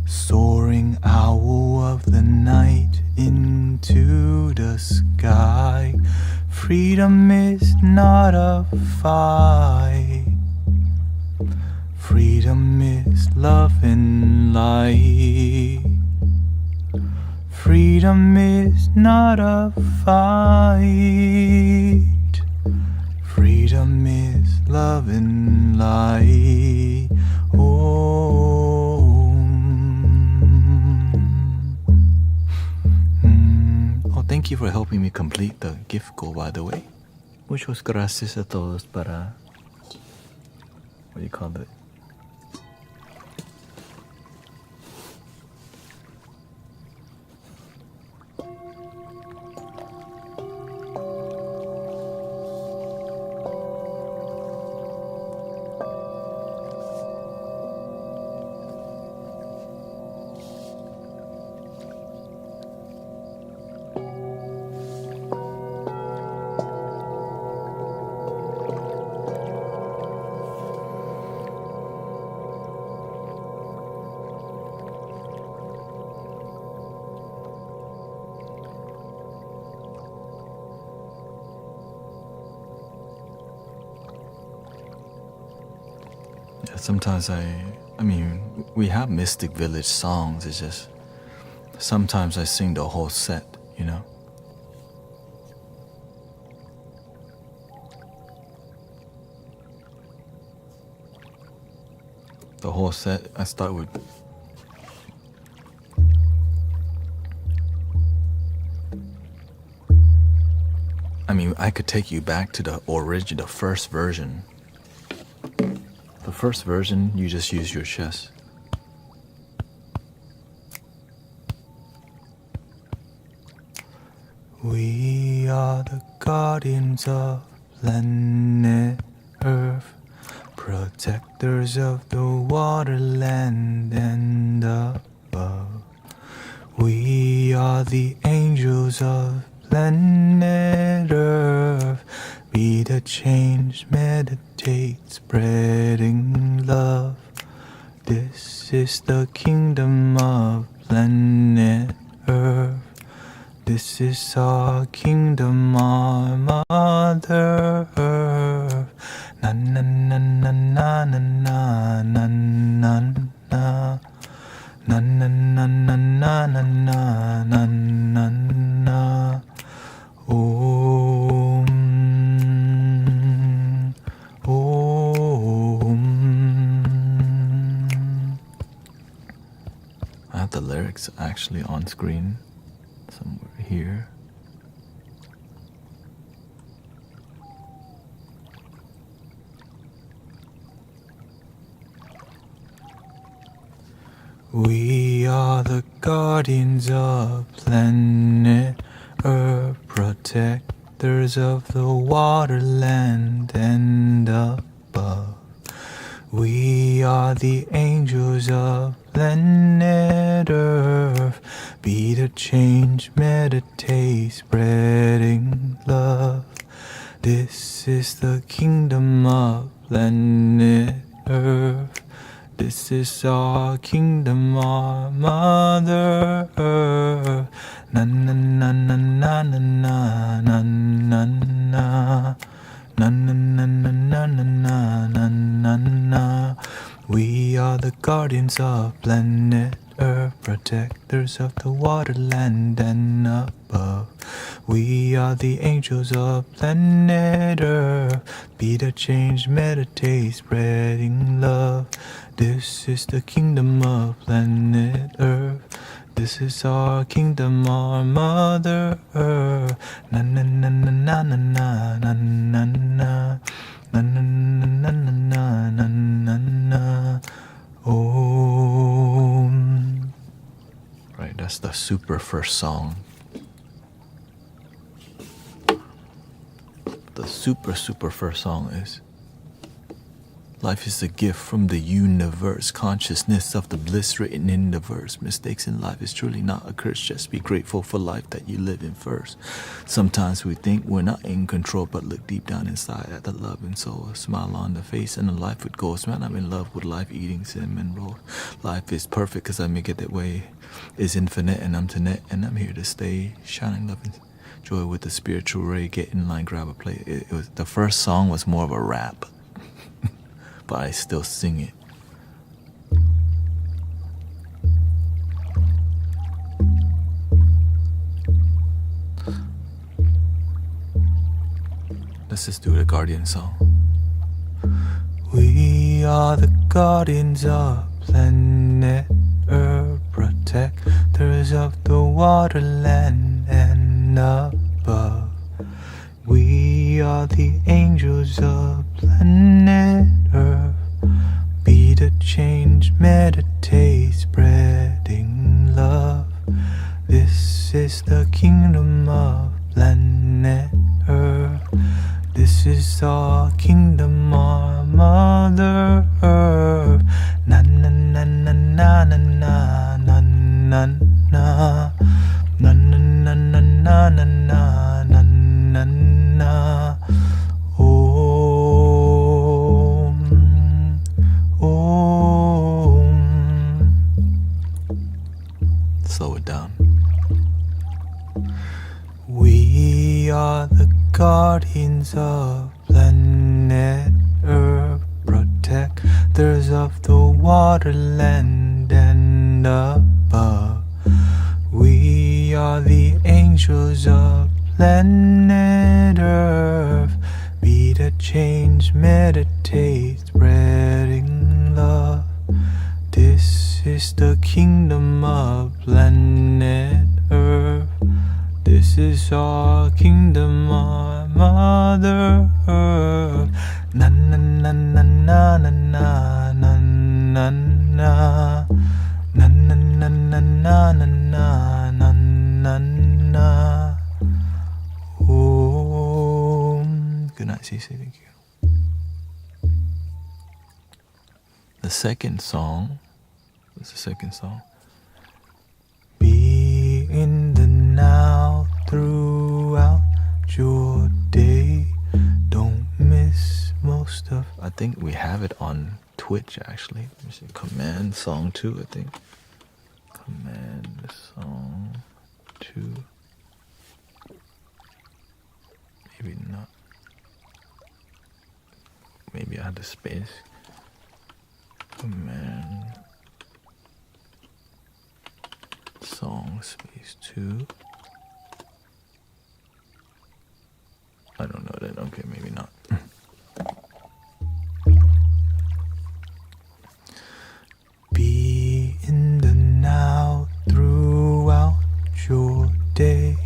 Soaring owl of the night into the sky. Freedom is not a fight. Freedom is love and light. Freedom is not a fight. Angel is love and light. Oh, oh, thank you for helping me complete the gift goal, by the way. Muchas gracias a todos para, what do you call it? Sometimes I mean, we have Mystic Village songs. It's just sometimes I sing the whole set, you know. The whole set. I start with. I mean, I could take you back to the original, the first version. The first version, you just use your chest. We are the guardians of planet Earth, protectors of the water, land, and above. We are the angels of planet Earth. Be the change, meditate, spreading love. This is the kingdom of planet Earth. This is our kingdom, our Mother Earth. Na na na na na na na na na na. Na na na na na na na na na na. Om. I have the lyrics actually on screen somewhere here. We are the guardians of planet Earth, protectors of the water, land, and above. We are the angels of planet Earth. Be the change, meditate, spreading love. This is the kingdom of planet Earth. This is our kingdom, our Mother Earth. Na na na na na na na na na na. Na na na na na na na na na na. We are the guardians of planet Earth, protectors of the water, land, and above. We are the angels of planet Earth. Be the change, meditate, spreading love. This is the kingdom of planet Earth. This is our kingdom, our Mother Earth. Na na na na na na na na na na. Na na na na na na na na na. Om. Right, that's the super first song. The super first song is life is a gift from the universe, consciousness of the bliss written in the verse. Mistakes in life is truly not a curse, just be grateful for life that you live in first. Sometimes we think we're not in control, but look deep down inside at the love and soul. A smile on the face and a life with goals. Man, I'm in love with life, eating cinnamon rolls. Life is perfect because I make it that way. It's infinite and I'm to net and I'm here to stay. Shining love and joy with the spiritual ray. Get in line, grab a plate. It was, the first song was more of a rap. But I still sing it. Let's just do the Guardian song. are the guardians of planet Earth, protectors of the waterland and above. We are the angels of planet Earth. Be the change, meditate, spreading love. This is the kingdom of planet Earth. This is our kingdom, our Mother Earth. Na na na na na na na na na na na na na na na na na na na. Om, Om. Slow it down. We are the guardians of planet Earth, protectors of the waterland and above. We are the angels of planet Earth. Be the change, meditate, spreading love. This is the kingdom of planet Earth. This is our kingdom, our Mother Earth. Na na na na na na na na na na na na na na na na na na. Om. Good night, Cece. Thank you. The second song. What's the second song? Be in the now throughout your day. Don't miss most of. I think we have it on Twitch actually. Let me see. Command song 2, I think. Command song 2. Maybe not. Maybe I had the space. Command song space 2. I don't know that. Okay, maybe not. Be in the now throughout your day.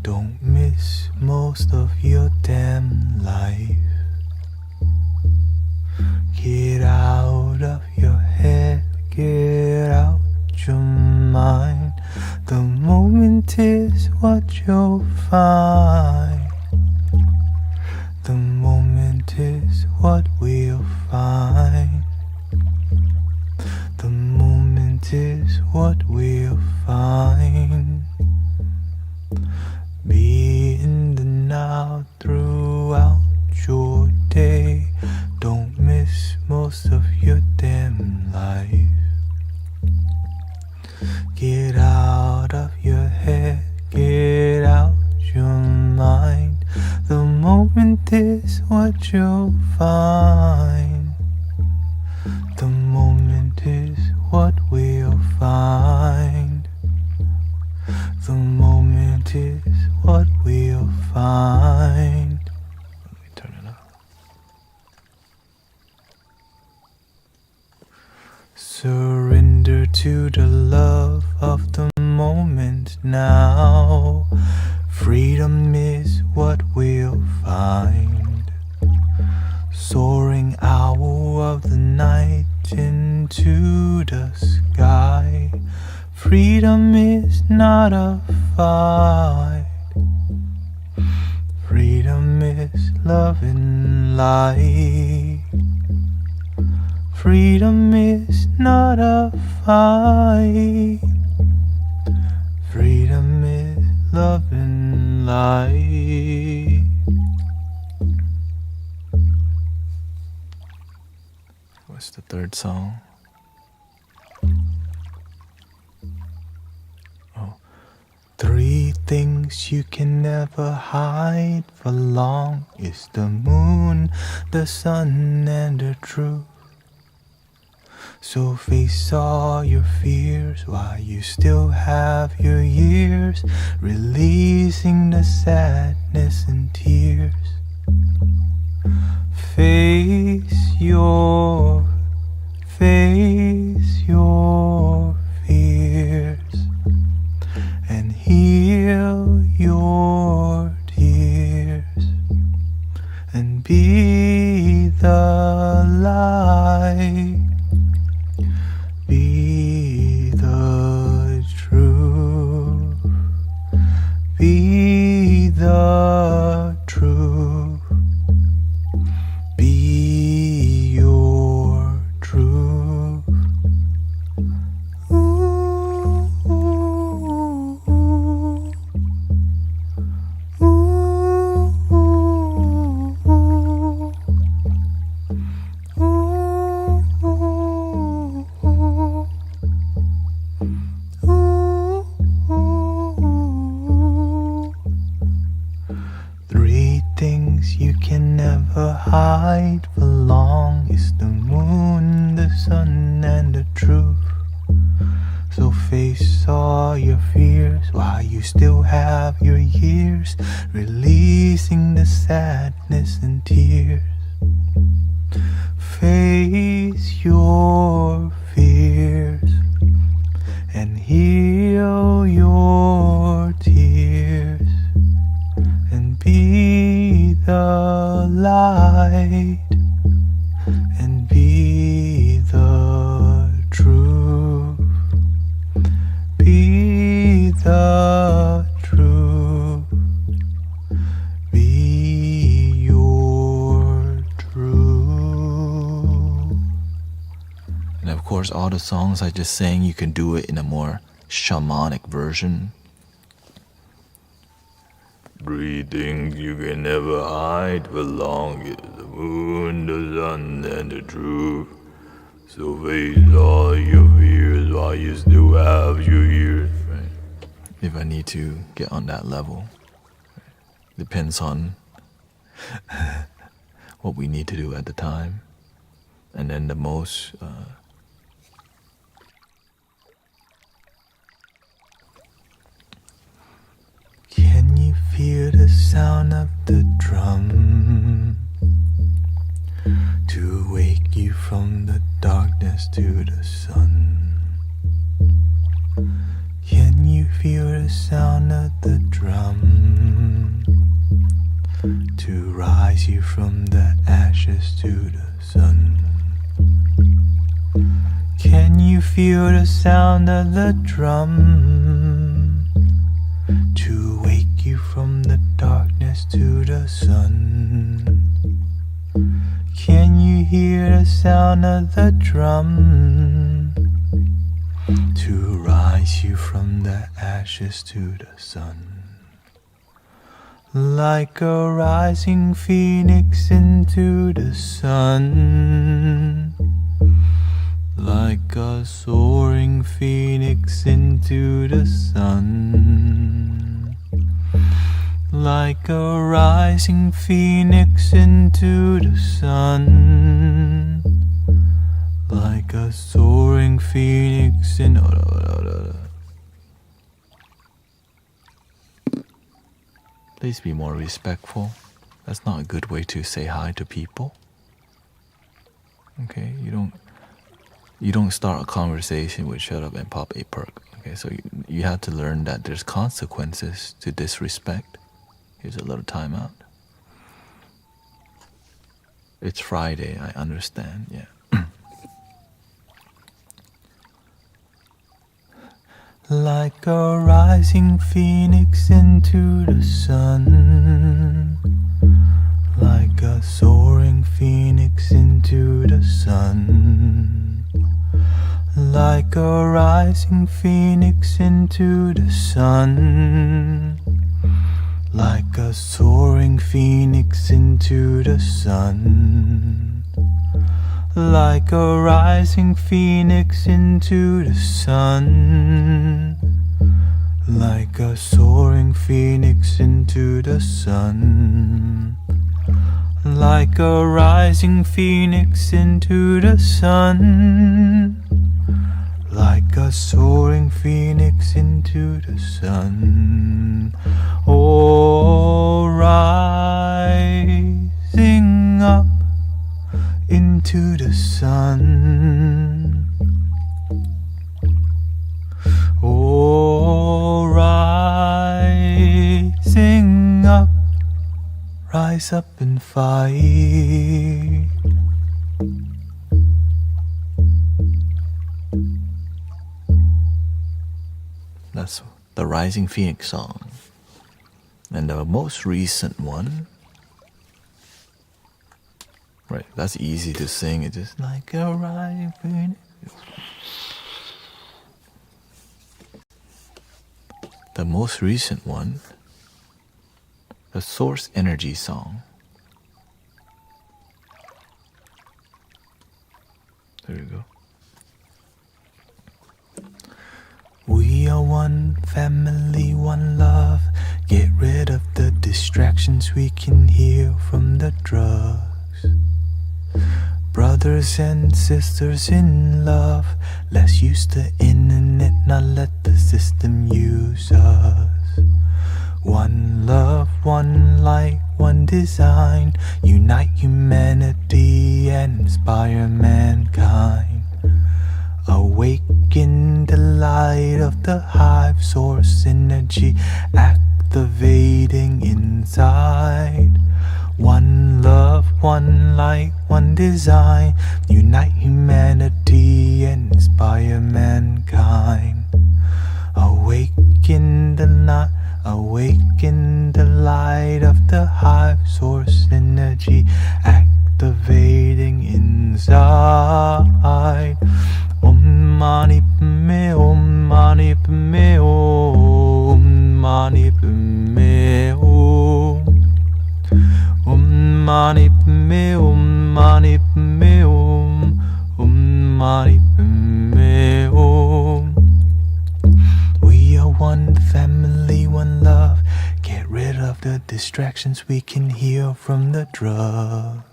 Don't miss most of your damn life. Get out of your head, get out your mind. The moment is what you'll find. The moment is what we'll find. The moment is what we'll find. Be in the now throughout your day. Don't miss most of your damn life. Get out of your head, get out your mind. The moment is what you'll find. The moment is what we'll find. The moment is what we'll find. Let me turn it up. Surrender to the love of the moment now. Freedom is what we'll find. Soaring owl of the night into the sky. Freedom is not a fight. Freedom is love and light. Freedom is not a fight. Freedom is love and light. What's the third song? Oh. 3 things you can never hide for long is the moon, the sun, and the truth. So face all your fears while you still have your years, releasing the sadness and tears. Face your face your fears and heal your tears and be the light, be the truth, be the truth, be your truth. Ooh, ooh, ooh. Ooh, ooh, ooh. Ooh, ooh, ooh. Ooh, ooh. Three things you can never hide for long is the moon, the sun, and the truth. So face all your fears while you still have your years, releasing the sadness and tears. Face your fears and heal your tears and be the light and be the truth, be the truth, be your truth. And of course, all the songs I just sang, you can do it in a more shamanic version. Three things you can never hide for long is the moon, the sun, and the truth. So face all your fears while you still have your years. Right? If I need to get on that level, depends on what we need to do at the time. And then the most can you feel the sound of the drum to wake you from the darkness to the sun? Can you feel the sound of the drum to rise you from the ashes to the sun? Can you feel the sound of the drum to wake you from the darkness to the sun? Can you hear the sound of the drum to rise you from the ashes to the sun? Like a rising phoenix into the sun, like a soaring phoenix into the sun, like a rising phoenix into the sun, like a soaring phoenix in... Please be more respectful. That's not a good way to say hi to people. Okay, you don't start a conversation with shut up and pop a perk. Okay, so you have to learn that there's consequences to disrespect. Here's a little timeout. It's Friday, I understand, yeah. Like a rising phoenix into the sun, like a soaring phoenix into the sun, like a rising phoenix into the sun, like a soaring phoenix into the sun, like a rising phoenix into the sun, like a soaring phoenix into the sun, like a rising phoenix into the sun, like a soaring phoenix into the sun. Oh, rising up into the sun. rise up and fight. That's the Rising Phoenix song. And the most recent one, right, that's easy to sing. It's just like a rising phoenix. The most recent one, the Source Energy song. There you go. We are one family, one love. Get rid of the distractions, we can heal from the drugs. Brothers and sisters in love, let's use the internet, not let the system use us. One love, one light, one design. Unite humanity and inspire mankind. Awaken the light of the hive source energy, activating inside. One love, one light, one design. Unite humanity and inspire mankind. Awaken the night. Awaken the light of the hive source energy, activating inside. Om Mani Padme, Om Mani Padme, Om Mani Padme, Om Mani Padme, Om Mani Padme, Om Mani Padme, Om. We are one family, one love. Get rid of the distractions, we can heal from the drugs.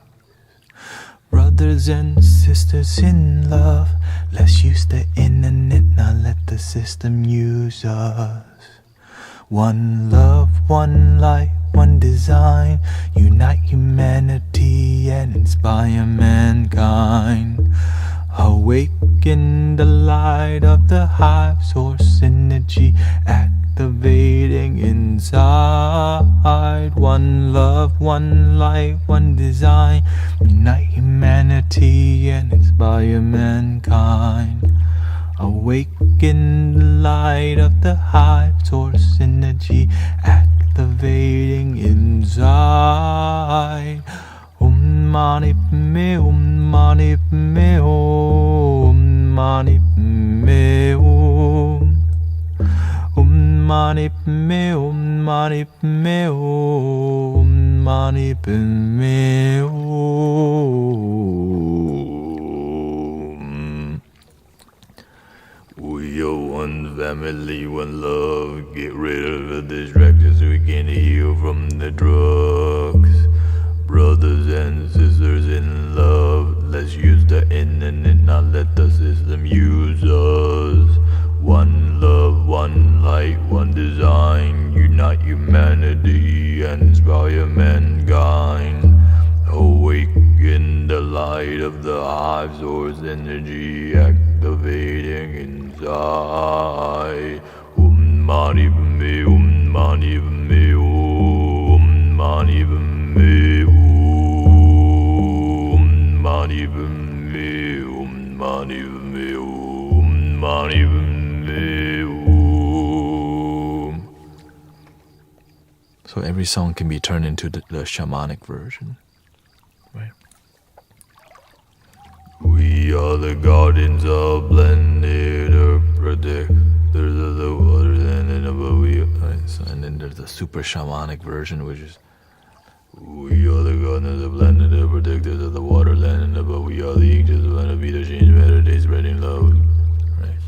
Brothers and sisters in love, let's use the internet, not let the system use us. One love, one light, one design. Unite humanity and inspire mankind. Awaken the light of the hive source energy, activating inside. One love, one light, one design. Unite humanity and inspire mankind. Awaken the light of the hive source energy, activating inside. Om Mani Padme, Om Mani Padme, Om Mani Padme, Om Mani Padme, Om Mani Padme, Om Mani Padme, Om. We are one family, one love. Get rid of the distractions, we can heal from the drugs. Brothers and sisters in love, let's use the internet, not let the system use us. One love, one light, one design. Unite humanity and inspire mankind. Awaken the light of the hive source energy, activating inside. Om Mani Padme, Om Mani Padme, Om Mani Padme, Om Mani Padme, Om Mani Padme, Om Mani Padme, Om. So every song can be turned into the shamanic version, right? We are the guardians of blended earth, protectors of the water, and above we. Right, so, and then there's the super shamanic version, which is we are the guardians of blended earth, protectors of the water, land, and above we are the angels of the be the change, meditate, spreading love. Right?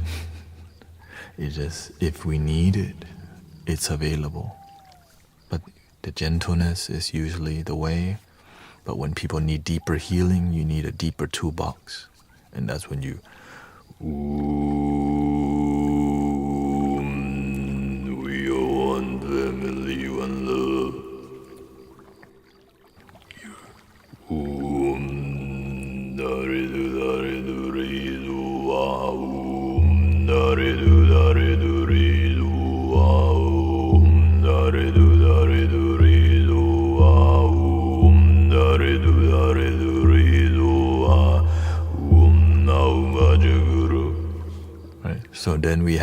It's just if we need it, it's available. But the gentleness is usually the way. But when people need deeper healing, you need a deeper toolbox. And that's when you we are one family, one love.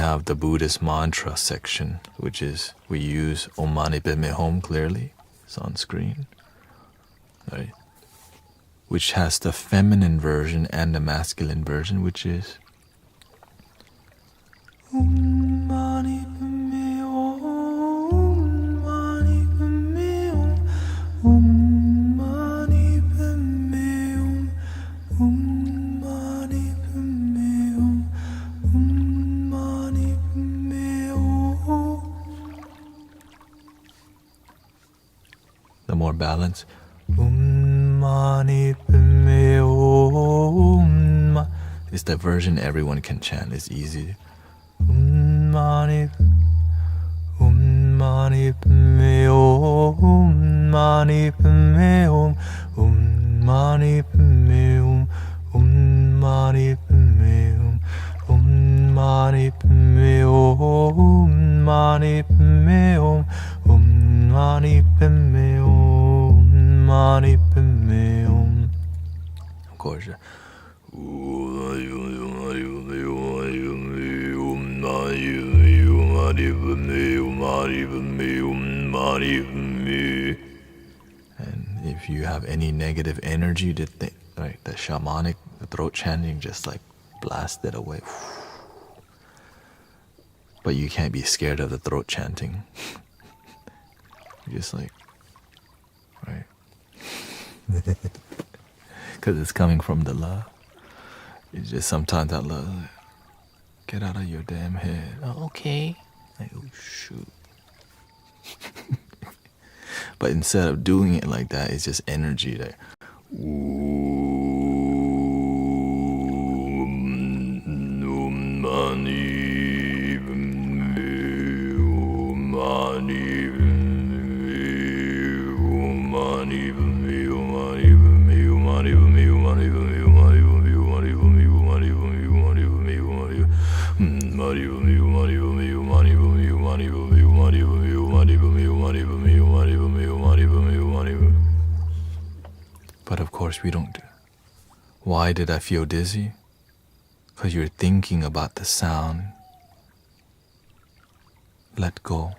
have the Buddhist mantra section, which is we use Om Mani Padme Hum clearly. It's on screen, right? Which has the feminine version and the masculine version, which is Om Mani Padme Hum, Mani Padme Hum, Om Mani Padme Hum, Om Mani Padme Hum, Om Mani Padme Hum. The more balanced, Om Mani Padme Hum, is the version everyone can chant. It's easy. Om Mani Padme Hum, Mani Padme Hum, Om Mani Padme Hum, Om Mani Padme Hum, Om Mani Padme Hum, Mani Padme Hum, Om Mani Padme Hum, Mani Padme Hum. Of course. And if you have any negative energy, the shamanic, the throat chanting, just like blast it away. But you can't be scared of the throat chanting. You're just like, right? Because it's coming from the love. It's just sometimes that love, like, get out of your damn head. Oh, okay. Like, oh, shoot. But instead of doing it like that, it's just energy there. But of course we don't do. Why did I feel dizzy? Because you're thinking about the sound. Let go.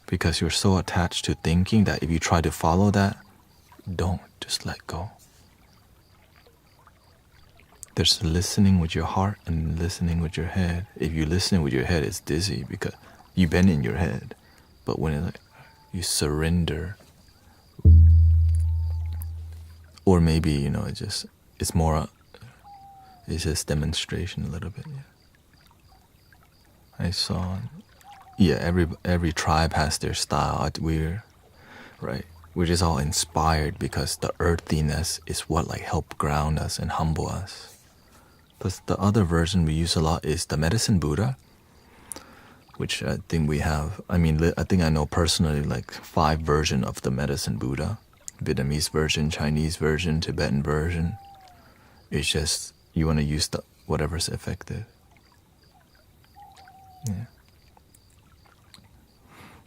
Because you're so attached to thinking that if you try to follow that, don't, just let go. There's listening with your heart and listening with your head. If you listen with your head, it's dizzy because you've been in your head. But when you surrender, or maybe, it's more, it's just demonstration a little bit. Yeah. I saw, every tribe has their style. We're just all inspired because the earthiness is what help ground us and humble us. Plus the other version we use a lot is the medicine Buddha, which I think we have. I think I know personally 5 versions of the medicine Buddha. Vietnamese version, Chinese version, Tibetan version. It's just you want to use whatever's effective. Yeah.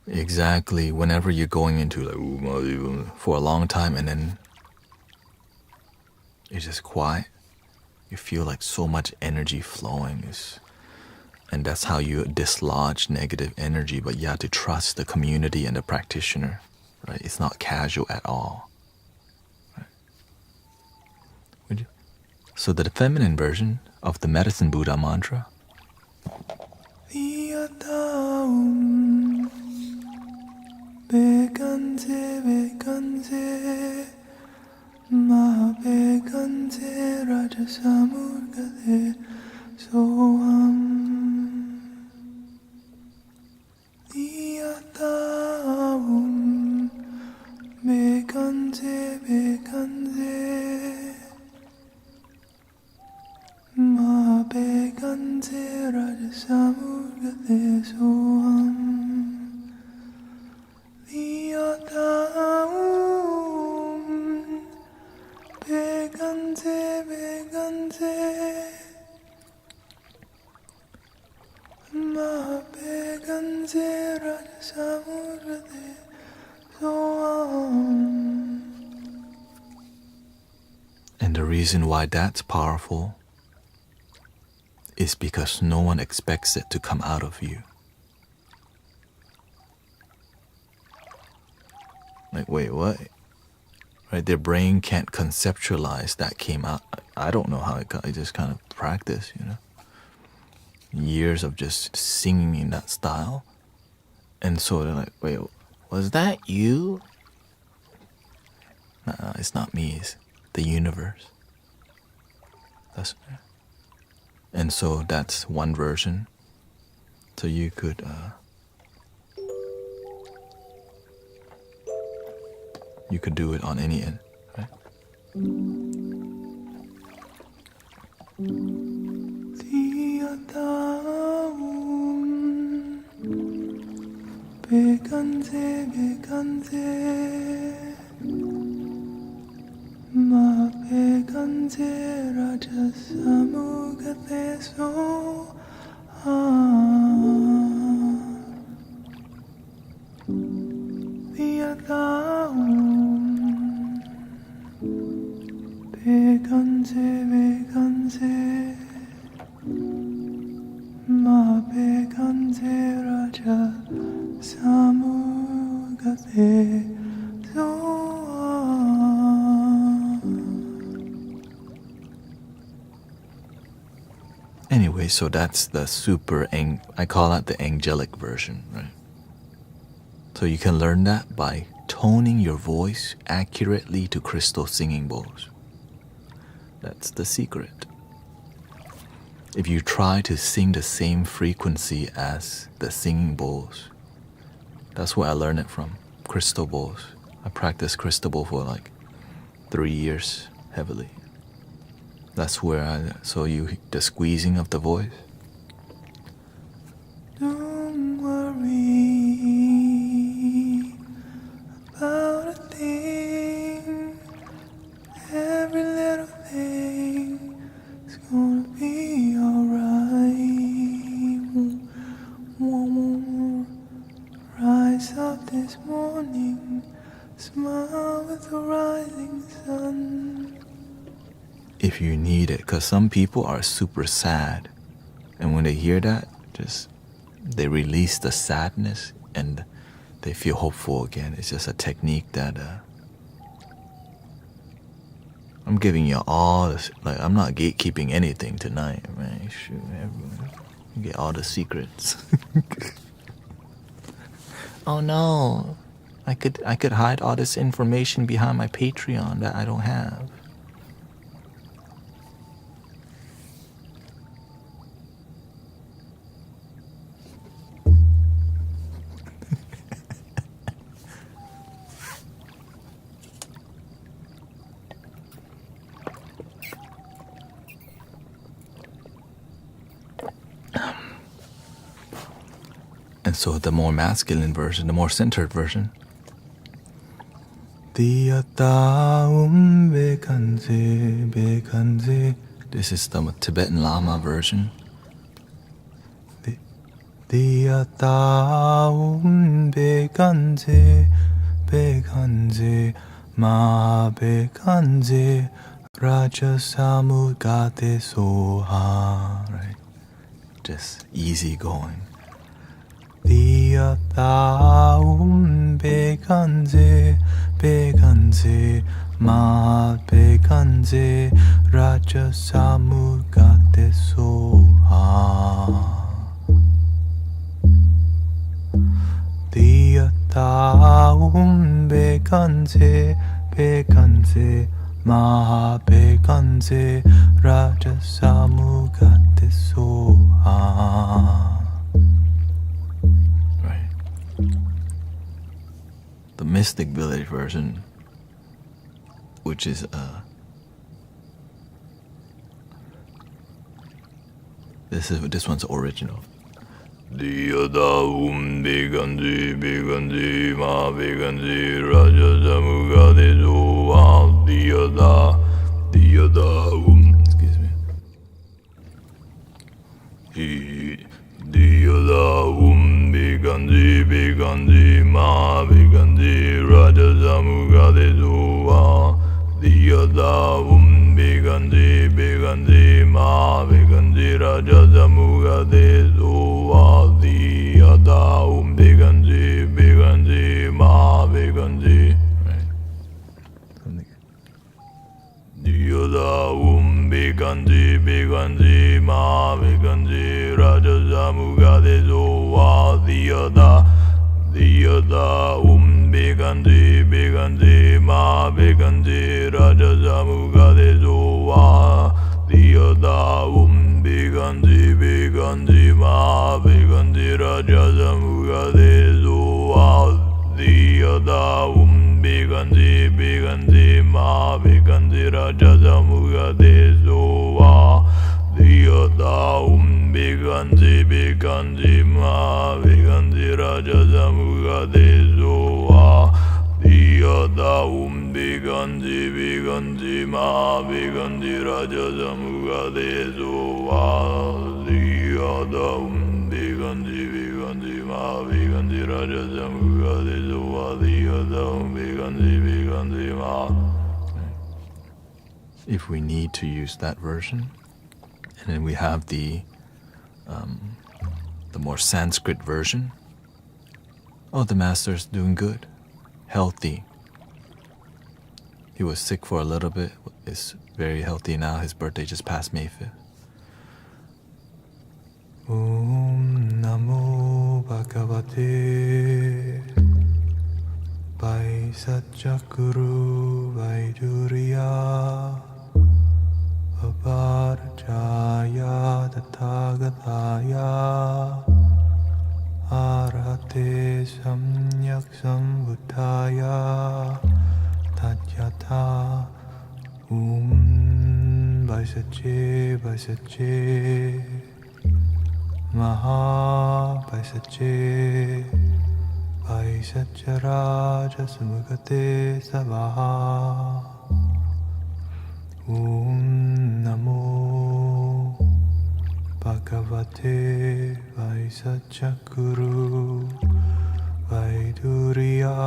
Exactly. Whenever you're going into for a long time and then it's just quiet, you feel so much energy flowing. And that's how you dislodge negative energy, but you have to trust the community and the practitioner. Right? It's not casual at all. Right? Would you? So the feminine version of the medicine Buddha mantra. And the reason why that's powerful is because no one expects it to come out of you. Like, wait, what? Right? Their brain can't conceptualize that came out. I don't know how it got. I just kind of practice, years of just singing in that style. And so they're like, wait, was that you? No, it's not me. It's the universe. And so that's one version. So you could do it on any end, right? Anyway, so that's the I call that the angelic version, right? So you can learn that by toning your voice accurately to crystal singing bowls. That's the secret. If you try to sing the same frequency as the singing bowls, that's where I learned it from, crystal bowls. I practiced crystal bowl for like 3 years heavily. That's where the squeezing of the voice. Don't worry about a thing. Every little thing is gonna be alright. Rise up this morning, smile with the rising sun. If you need it, because some people are super sad, and when they hear that, they release the sadness and they feel hopeful again. It's just a technique that I'm giving you all this. Like, I'm not gatekeeping anything tonight, man. Shoot, everyone, you get all the secrets. Oh no, I could hide all this information behind my Patreon that I don't have. And so the more masculine version, the more centered version. This is the Tibetan Lama version. Right? Just easy going. Ma bekanze raja samugate soha. Bekanze ma bekanze raja samugate soha. The Mystic Village version, which is this one's original. Diyada beganzi beganzi ma beganzi raja samugade soha. Diyada excuse me. Diyada beganzi beganzi ma beganzi raja samugade soha. Diyada beganzi beganzi ma beganzi raja samugade suvadiyata beganji beganji ma beganji. Diyada beganji beganji ma beganji raja samugade suvadiyata diyada beganji beganji ma beganji raja samugade suvadiyata beganji beganji ma beganji raja samugade suvadiyata beganji beganji ma beganji raja samugade suvadiyata beganji beganji ma beganji raja samugade suvadiyata beganji beganji ma beganji raja samugade suvadiyata beganji beganji ma beganji raja samugade suvadiyata beganji beganji ma. If we need to use that version, and then we have the more Sanskrit version. Oh, the master's doing good, healthy. He was sick for a little bit, is very healthy now. His birthday just passed May 5th. Om Namo Bhagavate Vaisacchakuru Vaiduriya Vaparajaya Tathagataya Arahate Samyak Sambuddhaya Tatyata Vaisacche Vaisacche Maha Vaisacche Vaisaccharaja Samugate Savaha Om Namo Bhagavate Vaisacchakuru Vaiduriya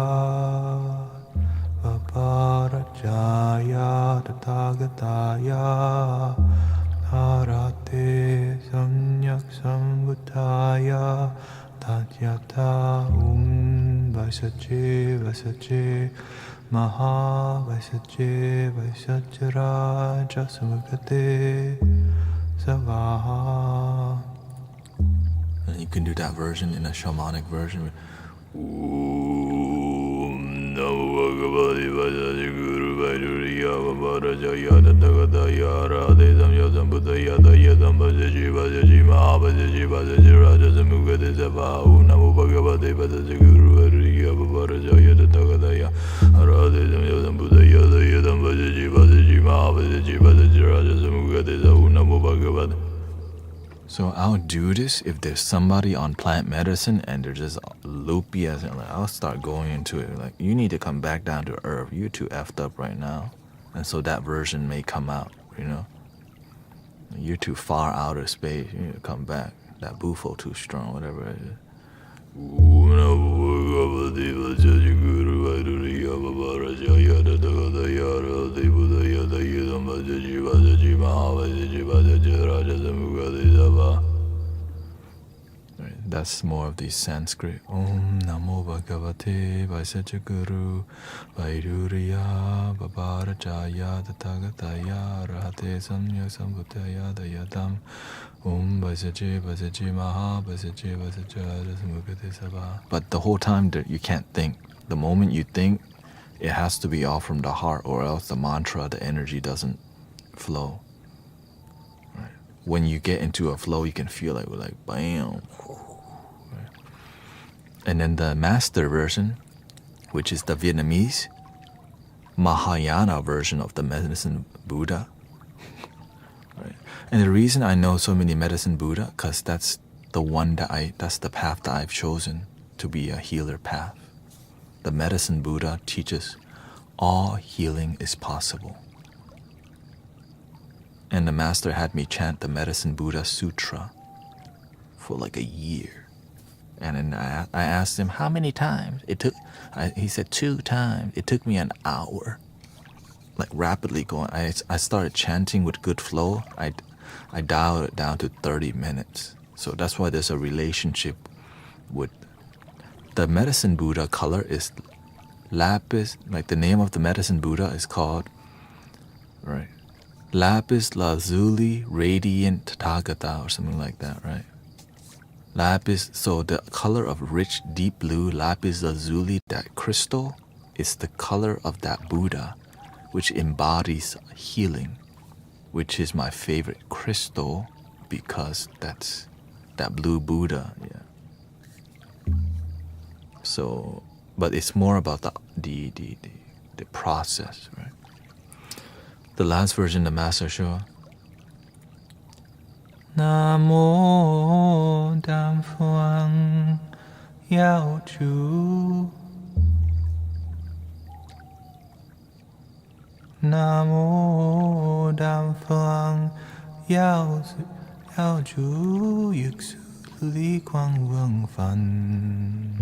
Vaparajaya Tathagataya Arahate Samyak Sambuddhaya Tatyata Vaisacche Vaisacche Maha Vaisacche Vaisaccharaja Samugate Savaha. And you can do that version in a shamanic version. Om Namo Bhagavate Vaisacchakuru Vaiduriya Vaparajaya Tathagataya Arahate Samyak Sambuddhaya Tatyata Vaisacche Vaisacche Maha Vaisacche Vaisaccharaja Samugate Savaha. Om Namo Bhagavate Vaisacchakuru Vaiduriya Vaparajaya Tathagataya Arahate Samyak Sambuddhaya Tatyata Vaisacche Vaisacche Maha Vaisacche Vaisaccharaja Samugate Savaha. Om Namo Bhagavate. So I'll do this if there's somebody on plant medicine and they're just loopy as like, I'll start going into it like, you need to come back down to earth. You're too effed up right now. And so that version may come out, you know. You're too far out of space. You need to come back. That bufo too strong, whatever it is. That's more of the Sanskrit. Om Namo Bhagavate Vaisacchakuru Vaiduriya Vaparajaya Tathagataya Arahate Samyak Sambuddhaya Tatyata Om Vaisacche Vaisacche Maha Vaisacche Vaisaccharaja Samugate Savaha. But the whole time that you can't think. The moment you think, it has to be all from the heart, or else the mantra, the energy doesn't flow. Right. When you get into a flow, you can feel like bam. Right. And then the master version, which is the Vietnamese Mahayana version of the medicine Buddha. Right. And the reason I know so many medicine Buddha, because that's the path that I've chosen to be a healer path. The medicine Buddha teaches all healing is possible. And the master had me chant the medicine Buddha Sutra for like a year. And then I asked him how many times. He said 2 times. It took me an hour. Like rapidly going. I started chanting with good flow. I dialed it down to 30 minutes. So that's why there's a relationship with the medicine Buddha color is lapis, like the name of the medicine Buddha is called, right? Lapis lazuli radiant Tathagata or something like that, right? Lapis, so the color of rich deep blue lapis lazuli, that crystal, is the color of that Buddha, which embodies healing, which is my favorite crystal because that's that blue Buddha, yeah. So, but it's more about the process, right? The last version, the Master Shua. Namo Dam Phuang Yao Chu. Namo Dam Phuang Yao Chu Yük Su Li Quang Vương Phan.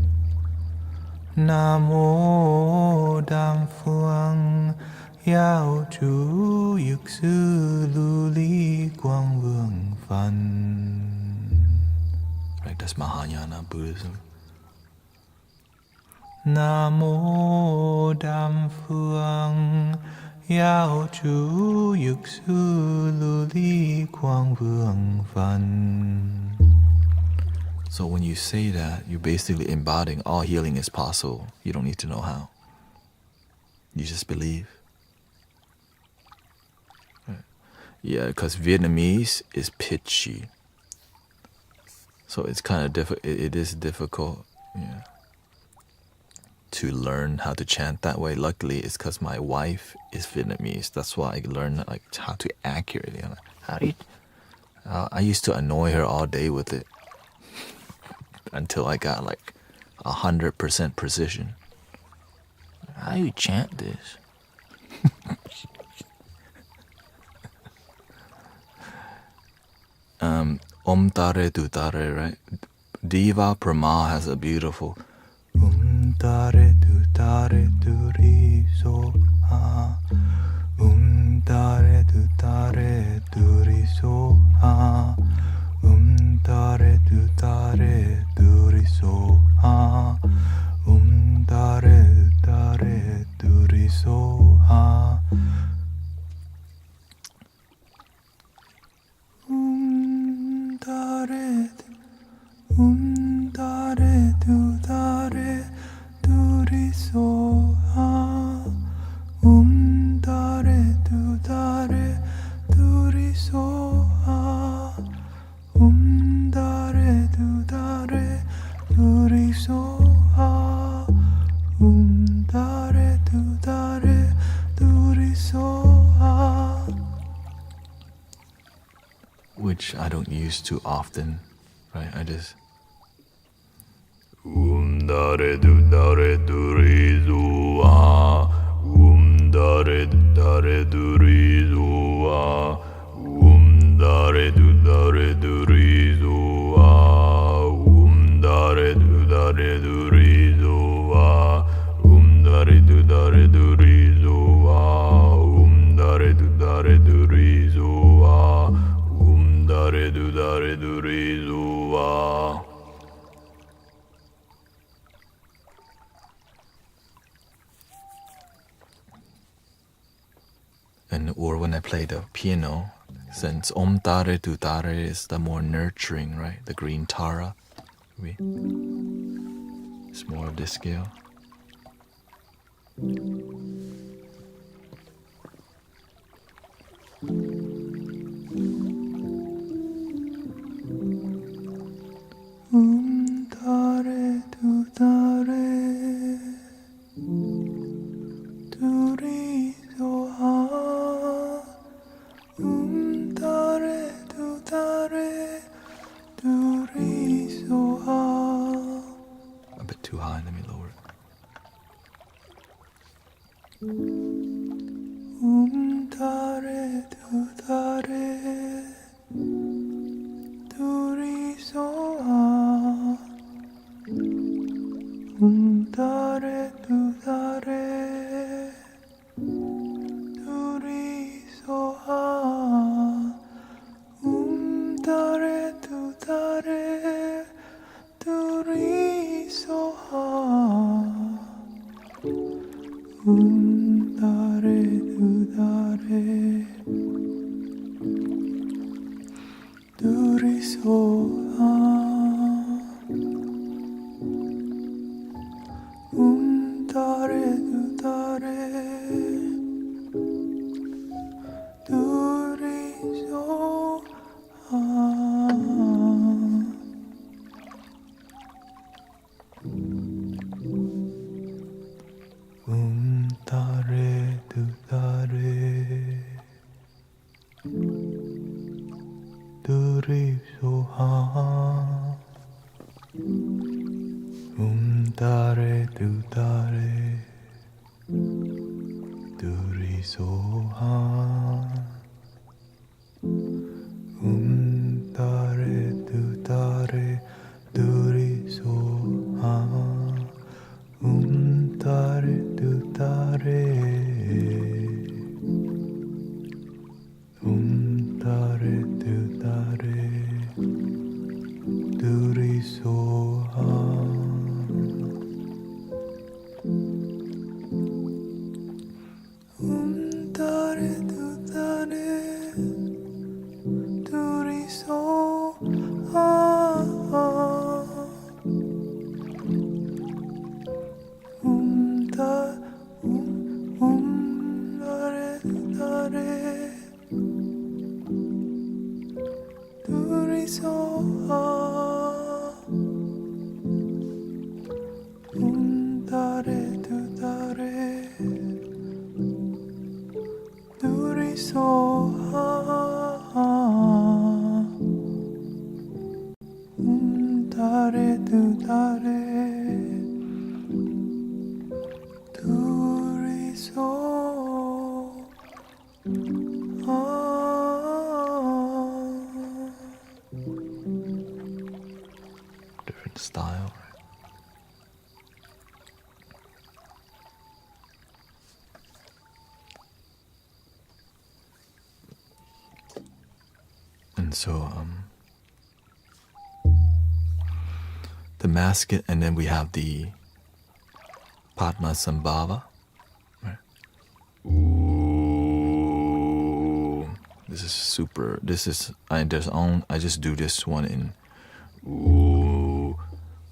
Namo Dam Phuang Yao Chu Yük Su Li Quang Vương Phan. Right, that's Mahayana Buddhism. Namo Dam Phuang Yao Chu Yük Su Li Quang Vương Phan. So when you say that, you're basically embodying all healing is possible. You don't need to know how. You just believe. Yeah, because Vietnamese is pitchy. So it's kind of difficult. It is difficult, yeah, to learn how to chant that way. Luckily, it's because my wife is Vietnamese. That's why I learned like how to accurately. I used to annoy her all day with it until I got like 100% precision. How do you chant this? Om Tare Tu Tare, right? Diva Prama has a beautiful Tare Tu Tare Tu Ri So Ha. Tare Tu Tare Tu Ri So Ha. Tare Tu Tare Tu Ri So Ha. Tare Tu Tare Tu Ri So Ha. Tare Tu Tare Tu Ri So Ha. Tare Tu Tare Tu Ri So Ha. Tare Tu Tare Tu Ri So Ha. Tare Tu Tare Tu Ri So Ha. Which I don't use too often, right? I just Dare Tu Dare Tu Ri So Ha. Dare Tu Dare Tu Ri So Ha. Dare Tu Dare Tu Ri So Ha. Dare Tu Dare Tu Ri So Ha. Dare Tu Dare Tu Ri So Ha. Dare Tu Dare Tu Ri So Ha. Dare Tu Dare Tu Ri So Ha. And or when I play the piano, since Om Tare Tu Tare is the more nurturing, right? The green Tara, it's more of this scale. Tare Tu Tare Tu Ri So Ha. Tare Tu Tare Tu Ri So Ha. A bit too high, let me lower it. Tare Tu Tare Tu Ri So Ha. Tare Tu Tare Tu Ri So Ha. dare du dare, duri so dare du dare, duri so dare du dare, duri so dare du dare, duri so dare du dare, duri so dare du dare, dare du dare, duri so dare du dare, duri so dare du dare, duri so dare du dare, duri so dare du dare, duri so different style. And so the masket, and then we have the Padma Sambhava. Right? Ooh, this is super. This is I just do this one in. Ooh,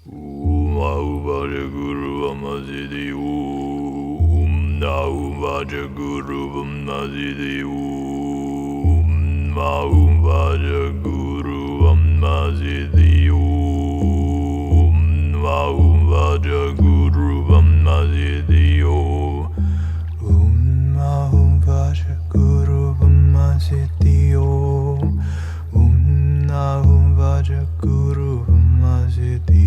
Vaja Guru Amazidi. Vaja Guru Amazidi. Vaja Guru Amazidi. Vaja Guru Amazidi. Vaja Guru Amazidi. Vaja Guru Amazidi.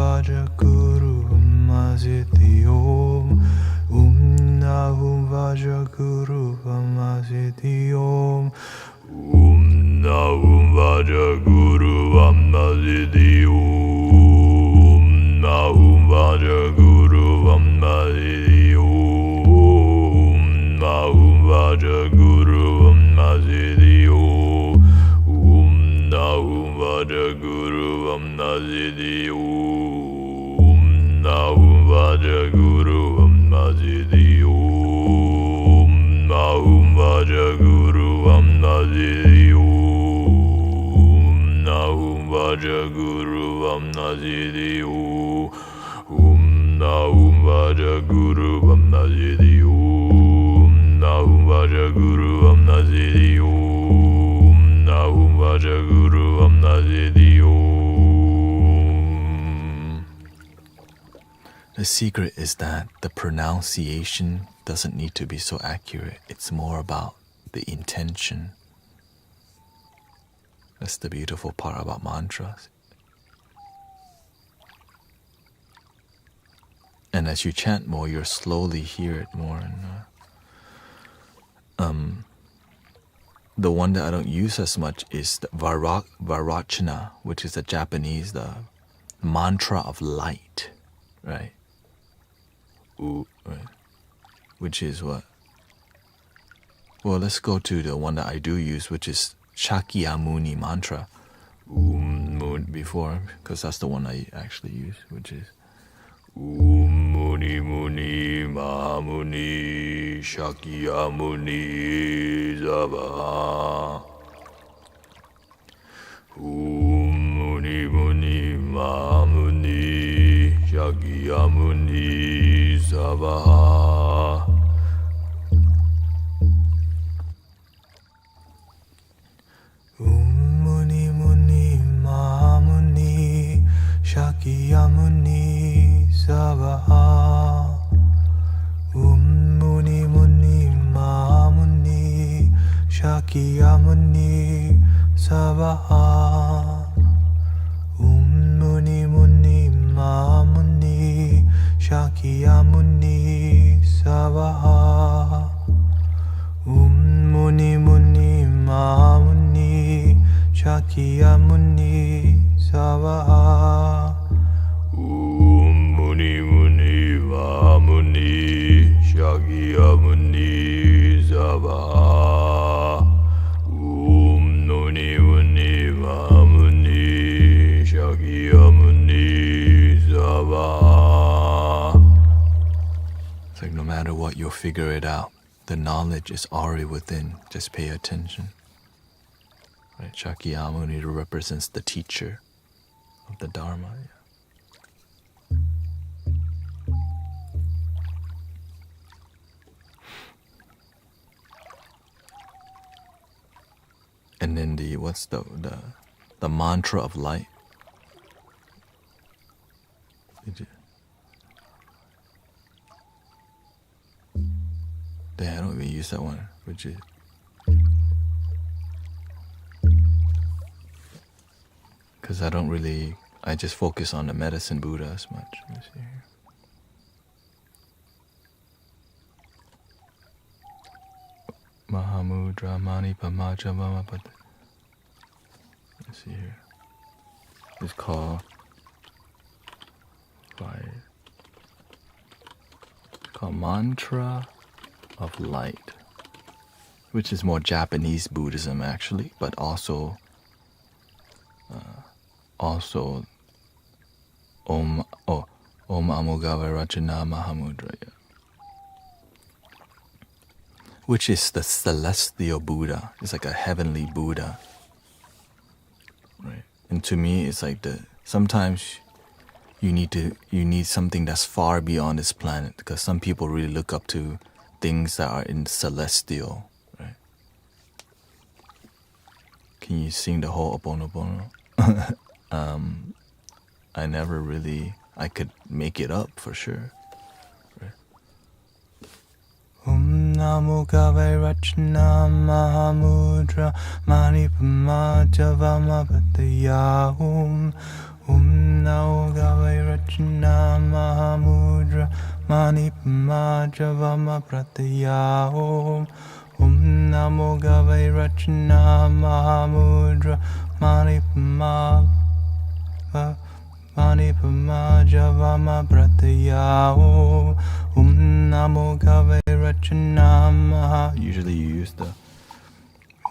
Vaja Guru Amazidi. Vaja Guru Amazidi. Vaja Guru Amazidi. Vaja Guru Amazidi. Vaja Guru Amazidi. Vaja Guru Amazidi. Vaja Guru Amazidi. Vaja Guru Amazidi. Vaja Guru Amazidi. Vaja Guru Amazidi. Vaja Guru Amazidi. Vaja Guru Amazidi. The secret is that the pronunciation doesn't need to be so accurate. It's more about the intention. That's the beautiful part about mantras. And as you chant more, you'll slowly hear it more. And the one that I don't use as much is the Varachana, which is the Japanese, the mantra of light, right? Right? Which is what? Well, let's go to the one that I do use, which is Shakyamuni mantra. Before, because that's the one I actually use, which is Muni Muni Mahamuni Shakyamuni Zavaha. Muni Muni Mahamuni Shakyamuni Zavaha. Muni Muni Mahamuni Shakyamuni Zavaha. Muni Muni Mahamuni Shakyamuni Zavaha. Muni Muni Mahamuni Shakyamuni Zavaha. Muni Muni Mahamuni Shakyamuni Zavaha. Muni Muni Mahamuni Shakyamuni Zavaha. Muni Muni Mahamuni Shakyamuni Zavaha. It's like no matter what, you'll figure it out. The knowledge is already within. Just pay attention. Right? Shakyamuni represents the teacher of the Dharma. And then what's the mantra of light? Damn, I don't even use that one. Would you? Because I just focus on the medicine Buddha as much. Let me see here. Mahamudra Mani Pamaja Mama. Let's see here. It's called fire. It's called Mantra of Light, which is more Japanese Buddhism actually, but also Om Amugava Rajana Mahamudra, which is the celestial Buddha. It's like a heavenly Buddha, right? And to me, it's like sometimes you need something that's far beyond this planet, because some people really look up to things that are in celestial, right? Can you sing the whole Oponopono? I could make it up for sure. Right? Namo Kave Rachna Mahamudra Mani Pamaja Vamapataya Namo Kave Rachna Mahamudra Mani Pamaja Vamaprataya Namo Kave Rachna Mahamudra Mani Pamaja Vamaprataya Namo Kave Rachna Maha. Usually you use the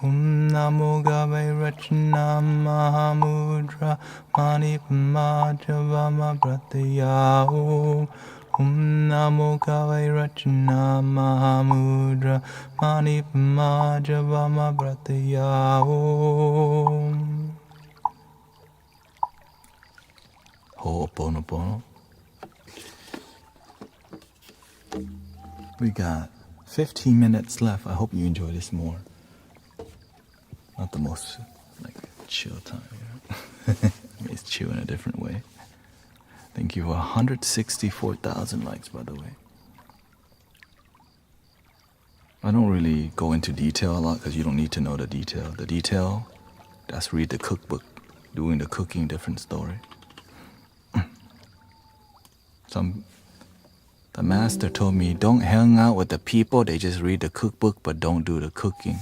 Namo Kave Rachna Mahamudra Mani Pamaja Vamaprataya Namo Kave Rachna Mahamudra Mani Pamaja Vamaprataya. Ho'oponopono. We got 15 minutes left. I hope you enjoy this more. Not the most chill time, It's chill in a different way. Thank you for 164,000 likes, by the way. I don't really go into detail a lot because you don't need to know the detail. The detail, that's read the cookbook. Doing the cooking, different story. The master told me, don't hang out with the people, they just read the cookbook but don't do the cooking.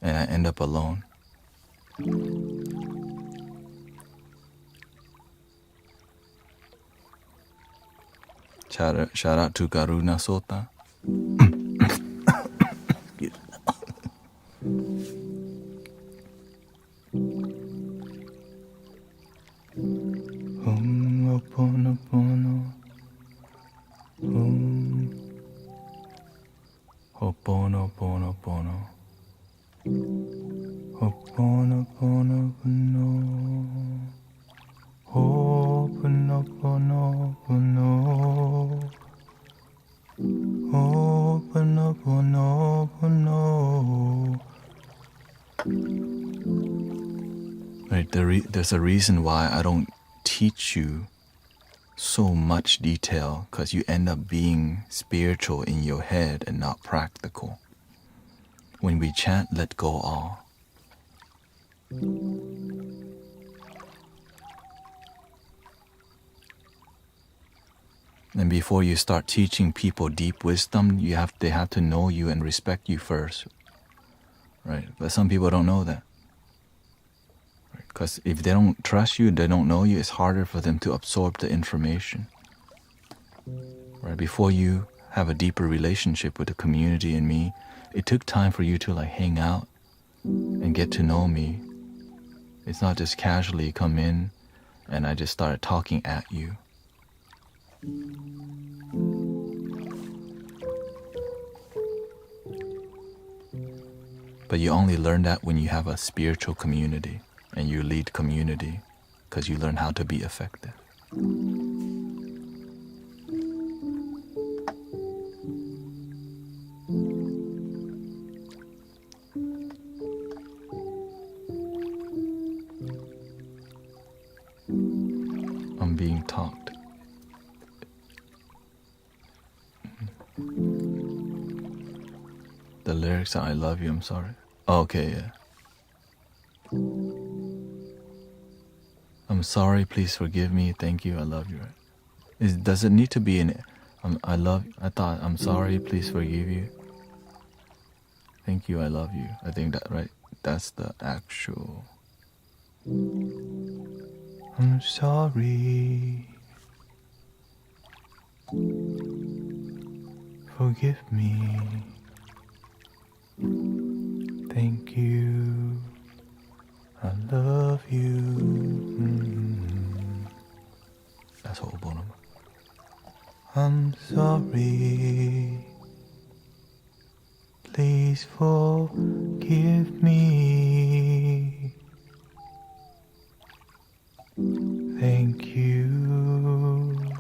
And I end up alone. Shout out to Karuna Sota. Ho'oponopono. Ho'oponoponopono. Ho'oponoponopono. Ho'oponoponopono. Ho'oponoponopono. Right, there's a reason why I don't teach you so much detail, because you end up being spiritual in your head and not practical. When we chant, let go all. And before you start teaching people deep wisdom, they have to know you and respect you first, right? But some people don't know that. Because if they don't trust you, they don't know you, it's harder for them to absorb the information. Right? Before you have a deeper relationship with the community and me, it took time for you to hang out and get to know me. It's not just casually come in and I just started talking at you. But you only learn that when you have a spiritual community and you lead community, because you learn how to be effective. I'm being talked. The lyrics are I love you, I'm sorry. Oh, okay, yeah. I'm sorry, please forgive me, thank you, I love you, right? Does it need to be in I thought I'm sorry, please forgive you. Thank you, I love you. I think that, right? That's the actual. I'm sorry. Forgive me. Thank you. I love you. That's Ho'oponopono. I'm sorry. Please forgive me. Thank you.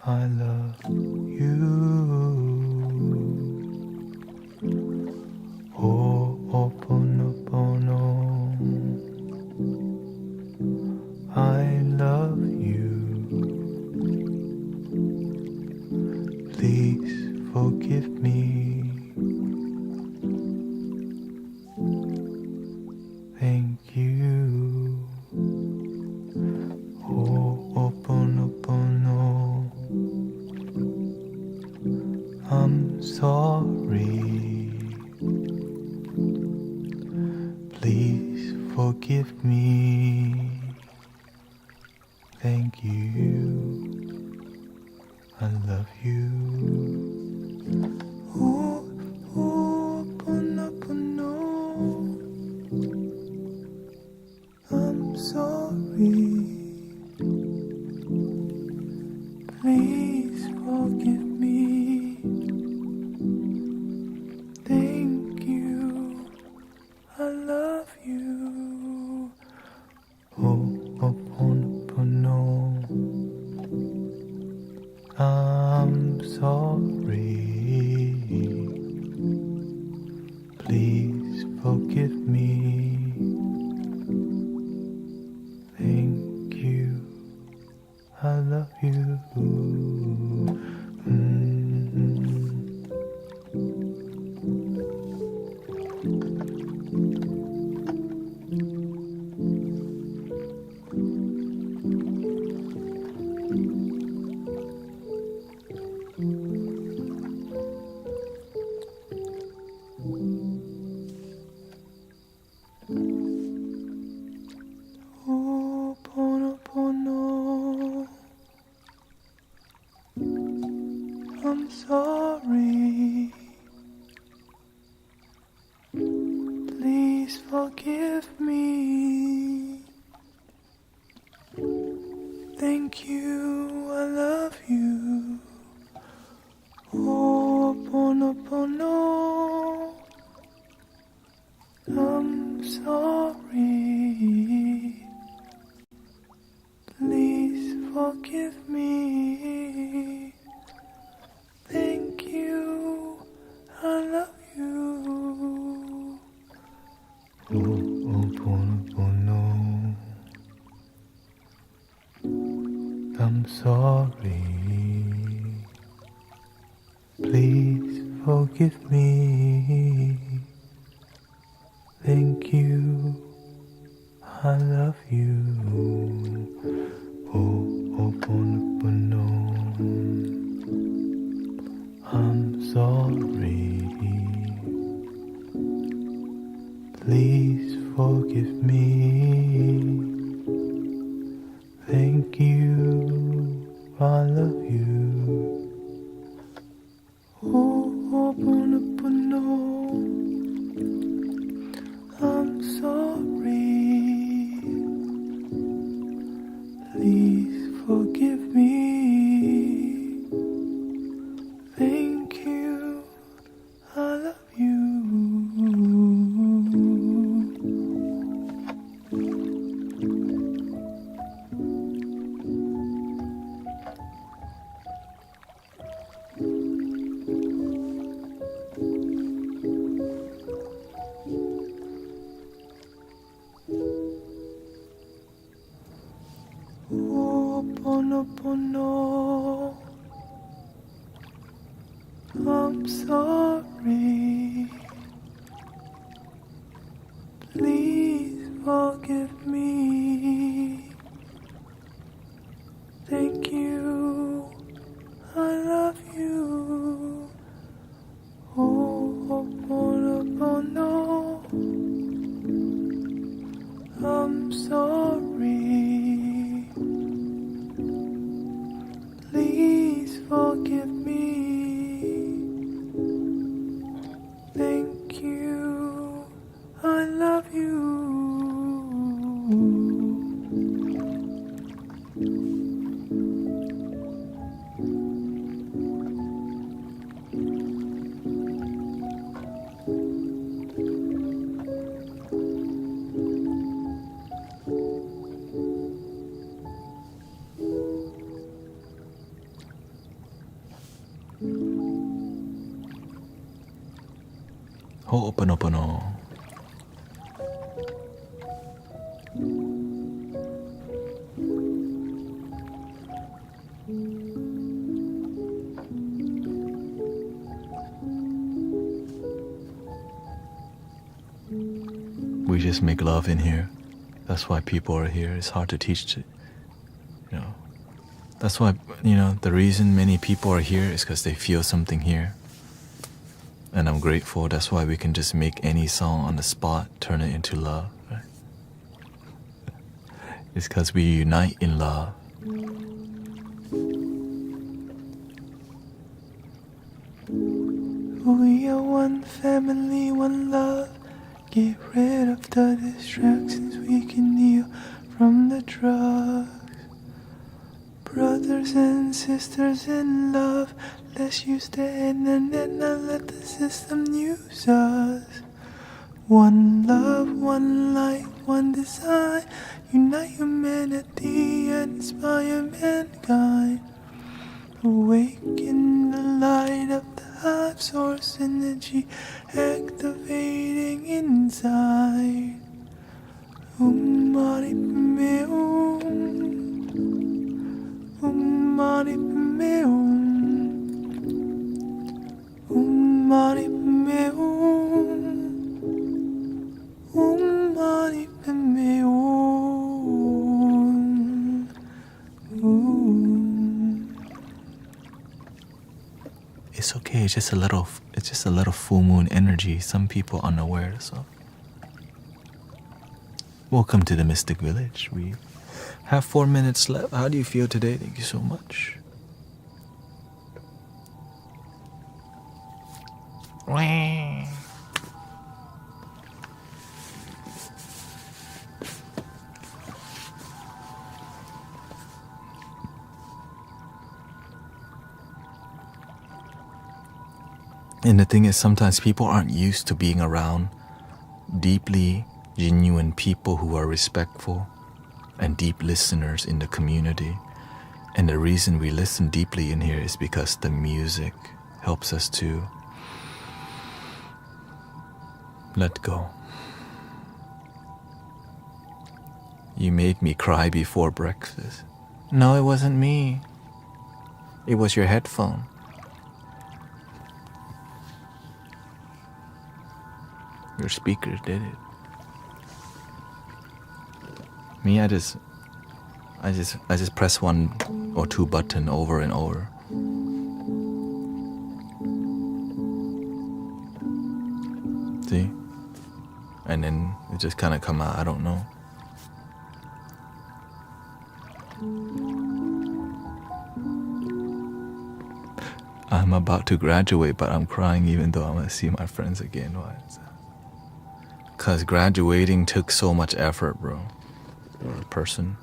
I love you. Ho'oponopono. I love you. Please forgive me. Thank you. Ho'oponopono. I'm sorry. Please forgive me. Thank you. I love you. Ho'oponopono. I'm sorry. Please forgive me. Thank you. I love you. Ho'oponopono. I'm sorry. Please forgive me. Thank you. I love you. Ho'oponopono. Thank you, I love you. Ho'oponopono. I'm sorry. Please forgive me. Thank you, I love you. Ho'oponopono. I'm sorry. Please forgive me. Thank you, I love you. Ho'oponopono. I'm sorry. Please forgive me. Thank you, I love you. Ho'oponopono. I'm sorry. Please forgive me. Thank you, I love you. Ho'oponopono. I'm sorry. Please forgive me. Thank you, I love you. Ho'oponopono. I'm sorry. Please forgive me. Thank you, I love you. Ho'oponopono. We just make love in here. That's why people are here. It's hard to teach it, you know. That's why, the reason many people are here is because they feel something here. And I'm grateful. That's why we can just make any song on the spot, turn it into love. Right? It's because we unite in love. We are one family, one love. Get rid of the distractions, we can heal from the drugs. Brothers and sisters in love, let's use the internet, not let the system use us. One love, one light, one design. Unite humanity and inspire mankind. Awaken the light of the hive source energy, activating inside. Mani Padme Hum. Mani Padme Hum. Mani Padme Hum. Mani Padme Hum. It's okay. It's just a little full moon energy. Some people unaware. So, welcome to the Mystic Village. We have 4 minutes left. How do you feel today? Thank you so much. And the thing is, sometimes people aren't used to being around deeply genuine people who are respectful and deep listeners in the community. And the reason we listen deeply in here is because the music helps us to let go. You made me cry before breakfast. No, it wasn't me. It was your headphone. Your speakers did it. Me, I just press one or two buttons over and over. See? And then it just kind of come out, I don't know. I'm about to graduate, but I'm crying even though I'm going to see my friends again. Why is that? Because graduating took so much effort, bro. Or a person.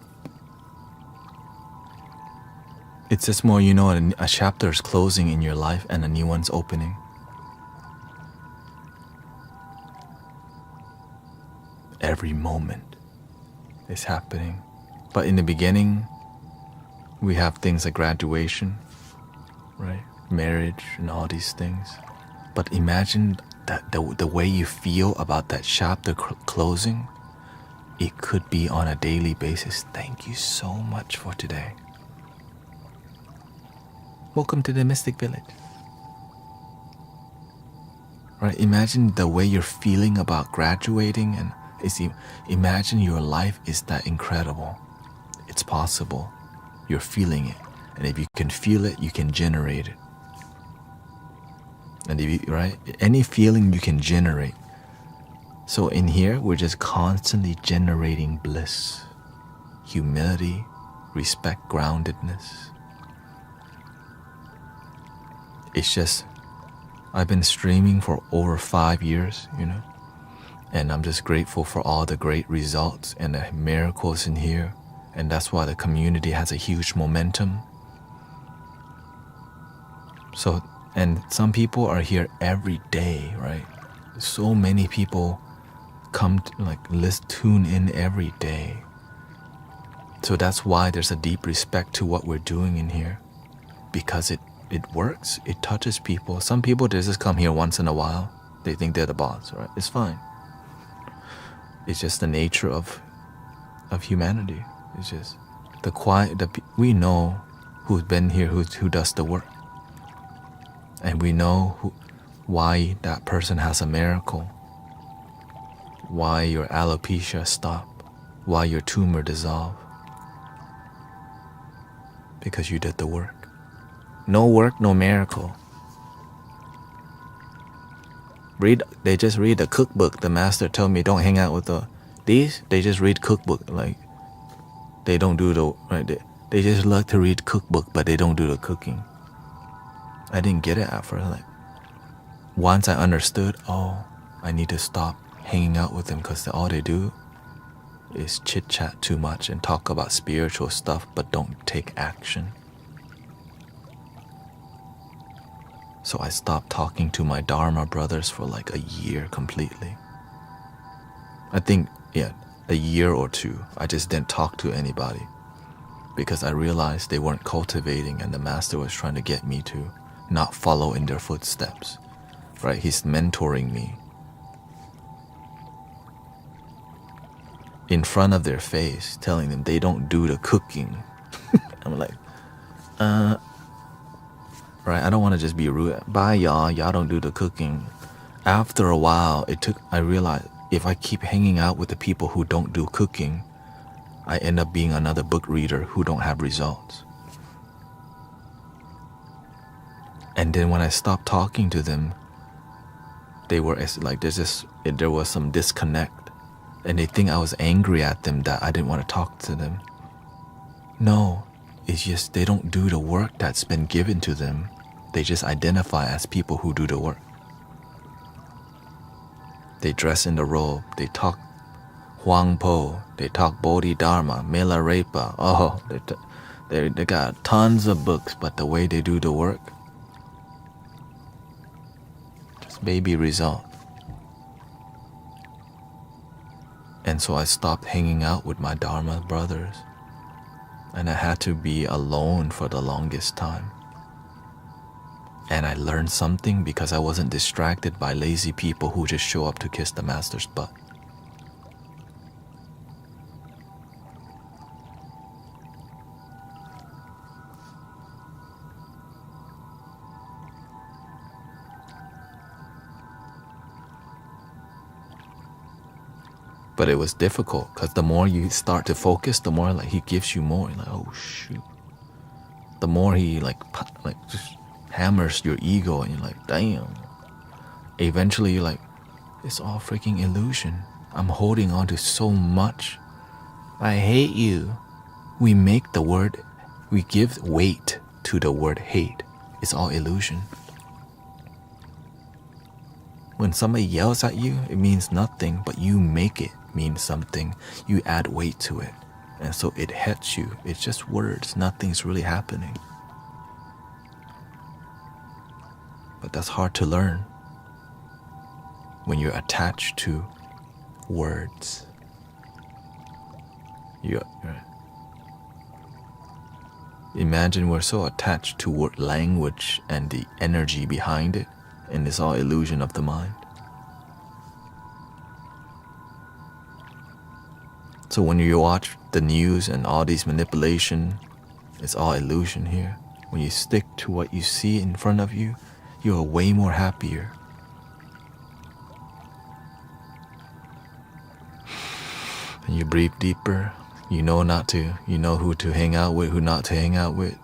It's just more, you know, a chapter is closing in your life and a new one's opening. Every moment is happening. But in the beginning, we have things like graduation, right? Marriage and all these things. But imagine that the way you feel about that chapter closing, it could be on a daily basis. Thank you so much for today. Welcome to the Mystic Village. Right? Imagine the way you're feeling about graduating, and imagine your life is that incredible. It's possible. You're feeling it. And if you can feel it, you can generate it. And if you, right? Any feeling you can generate. So in here, we're just constantly generating bliss, humility, respect, groundedness. It's just, I've been streaming for over 5 years, you know, and I'm just grateful for all the great results and the miracles in here. And that's why the community has a huge momentum. So, and some people are here every day, right? So many people come to, tune in every day. So that's why there's a deep respect to what we're doing in here, because it works. It touches people. Some people, they just come here once in a while. They think they're the boss, right? It's fine. It's just the nature of humanity. It's just the quiet. We know who's been here, who does the work, and we know why that person has a miracle, why your alopecia stopped, why your tumor dissolved, because you did the work. No work, no miracle. They just read the cookbook. The master told me don't hang out with they just read cookbook. Like, they don't do the, right? They just like to read cookbook, but they don't do the cooking. I didn't get it at first. Like, once I understood, I need to stop hanging out with them, because all they do is chit chat too much and talk about spiritual stuff, but don't take action. So I stopped talking to my Dharma brothers for like a year completely. I think, a year or two. I just didn't talk to anybody because I realized they weren't cultivating, and the master was trying to get me to not follow in their footsteps, right? He's mentoring me in front of their face, telling them they don't do the cooking. I'm like, right? I don't want to just be rude. Bye, y'all. Y'all don't do the cooking. After a while, I realized if I keep hanging out with the people who don't do cooking, I end up being another book reader who don't have results. And then when I stopped talking to them, they were like, there was some disconnect, and they think I was angry at them that I didn't want to talk to them. No, it's just they don't do the work that's been given to them. They just identify as people who do the work. They dress in the robe, they talk Huangpo, they talk Bodhidharma, Milarepa. They got tons of books, but the way they do the work, baby result. And so I stopped hanging out with my Dharma brothers. And I had to be alone for the longest time. And I learned something because I wasn't distracted by lazy people who just show up to kiss the master's butt. But it was difficult because the more you start to focus, the more like he gives you more. You're like, oh shoot. The more he like just hammers your ego, and you're like, damn. Eventually you're like, it's all freaking illusion. I'm holding on to so much. I hate you. We give weight to the word hate. It's all illusion. When somebody yells at you, it means nothing, but you make it mean something. You add weight to it. And so it hits you. It's just words. Nothing's really happening. But that's hard to learn when you're attached to words. Imagine we're so attached to word language and the energy behind it, and it's all illusion of the mind. So when you watch the news and all these manipulation, it's all illusion here. When you stick to what you see in front of you, you're way more happier. And you breathe deeper. You know who to hang out with, who not to hang out with.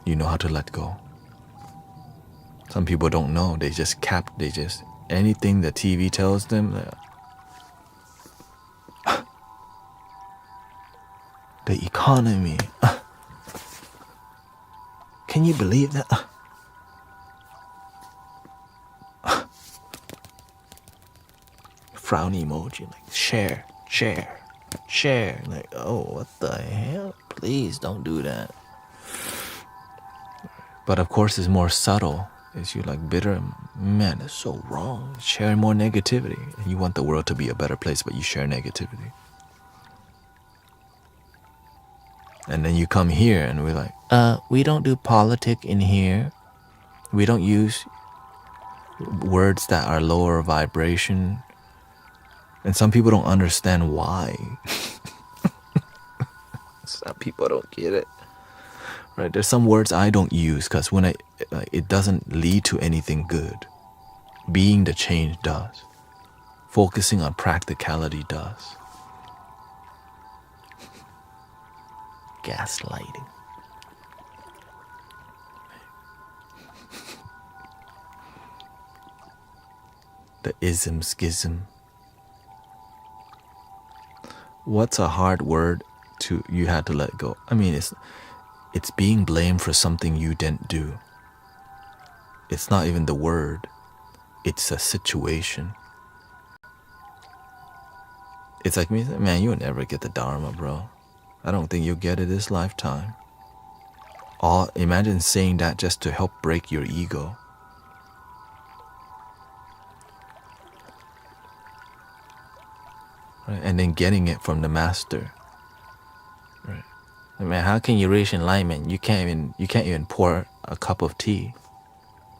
You know how to let go. Some people don't know. Anything the TV tells them. The economy. Can you believe that? Frown emoji, like share. Like, oh, what the hell? Please don't do that. But of course, it's more subtle. Is you like bitter? Man, that's so wrong. Share more negativity. You want the world to be a better place, but you share negativity. And then you come here and we're like, we don't do politic in here. We don't use words that are lower vibration. And some people don't understand why. Some people don't get it. Right? There's some words I don't use because it doesn't lead to anything good. Being the change does. Focusing on practicality does. Gaslighting. The ism schism. What's a hard word you had to let go? I mean, it's being blamed for something you didn't do. It's not even the word. It's a situation. It's like me, man, you'll never get the Dharma, bro. I don't think you'll get it this lifetime. Imagine saying that just to help break your ego. Right? And then getting it from the master. Right? I mean, how can you reach enlightenment? You can't even pour a cup of tea.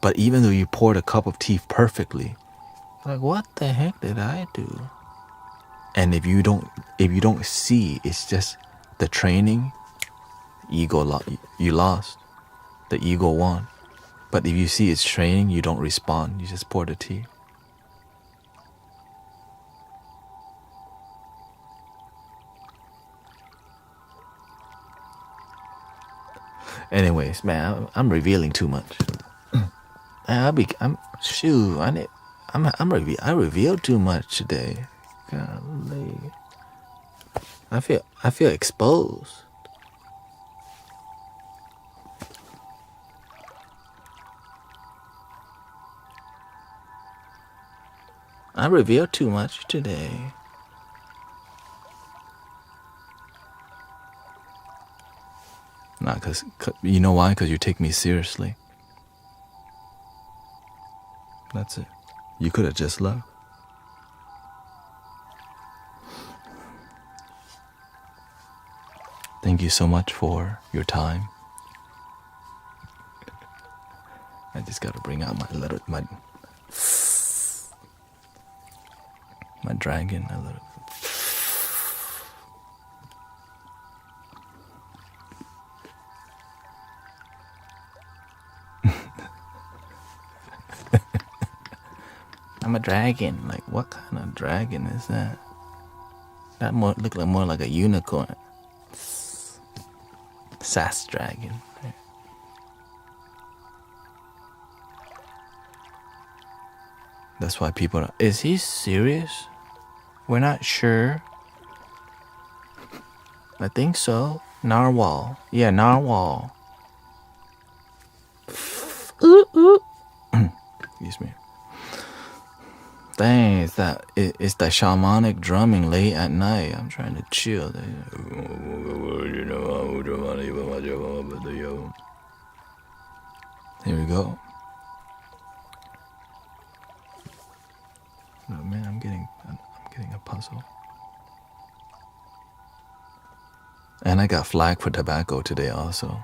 But even though you poured a cup of tea perfectly, like, what the heck did I do? And if you don't see, it's just the training. Ego, you lost. The ego won. But if you see it's training, you don't respond. You just pour the tea. Anyways, man, I'm revealing too much. I revealed too much today. Golly. I feel exposed. I revealed too much today. Not because you know why? Because you take me seriously. That's it. You could have just left. Thank you so much for your time. I just gotta bring out my dragon a little. I'm a dragon. Like, what kind of dragon is that? That look like more like a unicorn. Sass dragon. That's why people are, is he serious? We're not sure. I think so. Narwhal. Yeah, narwhal. Excuse me. Dang, it's that shamanic drumming late at night. I'm trying to chill. Here we go. Oh man, I'm getting a puzzle. And I got flagged for tobacco today also.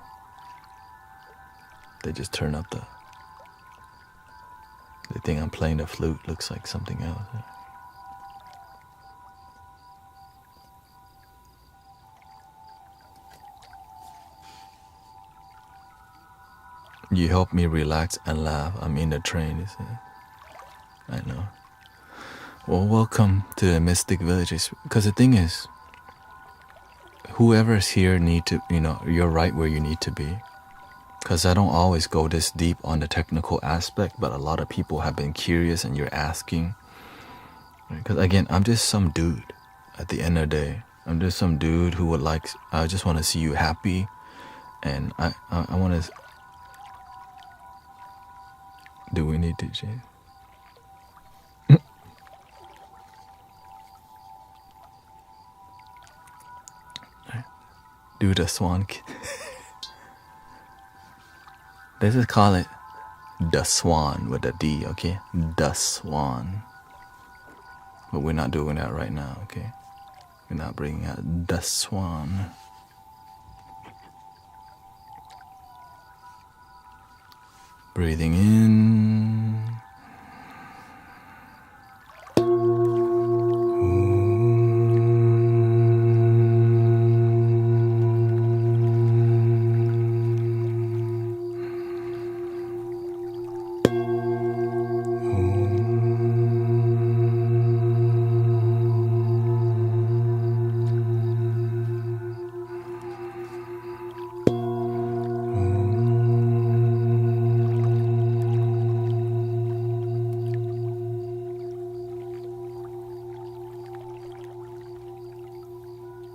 They just turn up they think I'm playing the flute. Looks like something else. You help me relax and laugh. I'm in the train. I know. Well, welcome to the Mystic Villages. Because the thing is, whoever's here need to, you're right where you need to be. Because I don't always go this deep on the technical aspect, but a lot of people have been curious and you're asking. Because again, I'm just some dude at the end of the day. I'm just some dude who I just want to see you happy. And I want to, do we need to change? Do the swan. Let's just call it the swan with a D, okay? The swan. But we're not doing that right now, okay? We're not bringing out the swan. Breathing in.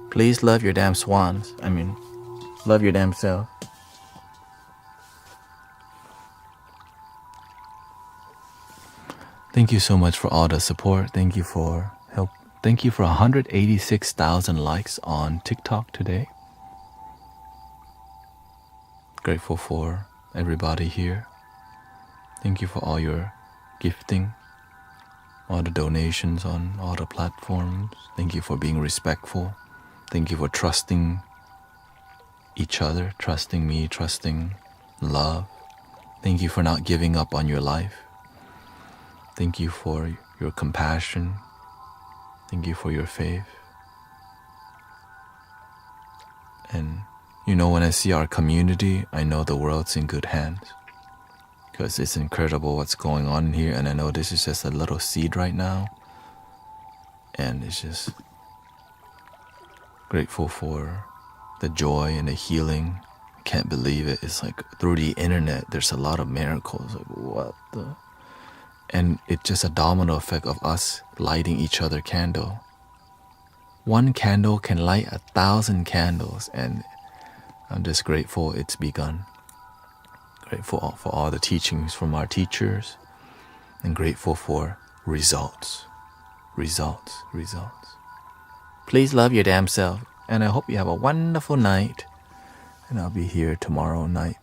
Please love your damn swans. Love your damn self. Thank you so much for all the support. Thank you for help. Thank you for 186,000 likes on TikTok today. Grateful for everybody here. Thank you for all your gifting, all the donations on all the platforms. Thank you for being respectful. Thank you for trusting each other, trusting me, trusting love. Thank you for not giving up on your life. Thank you for your compassion. Thank you for your faith. And when I see our community, I know the world's in good hands. Because it's incredible what's going on here, and I know this is just a little seed right now. And it's just grateful for the joy and the healing. Can't believe it. It's like through the internet, there's a lot of miracles. Like, what the? And it's just a domino effect of us lighting each other candle. One candle can light 1,000 candles, and I'm just grateful it's begun. Grateful for all the teachings from our teachers, and grateful for results. Please love your damn self, and I hope you have a wonderful night, and I'll be here tomorrow night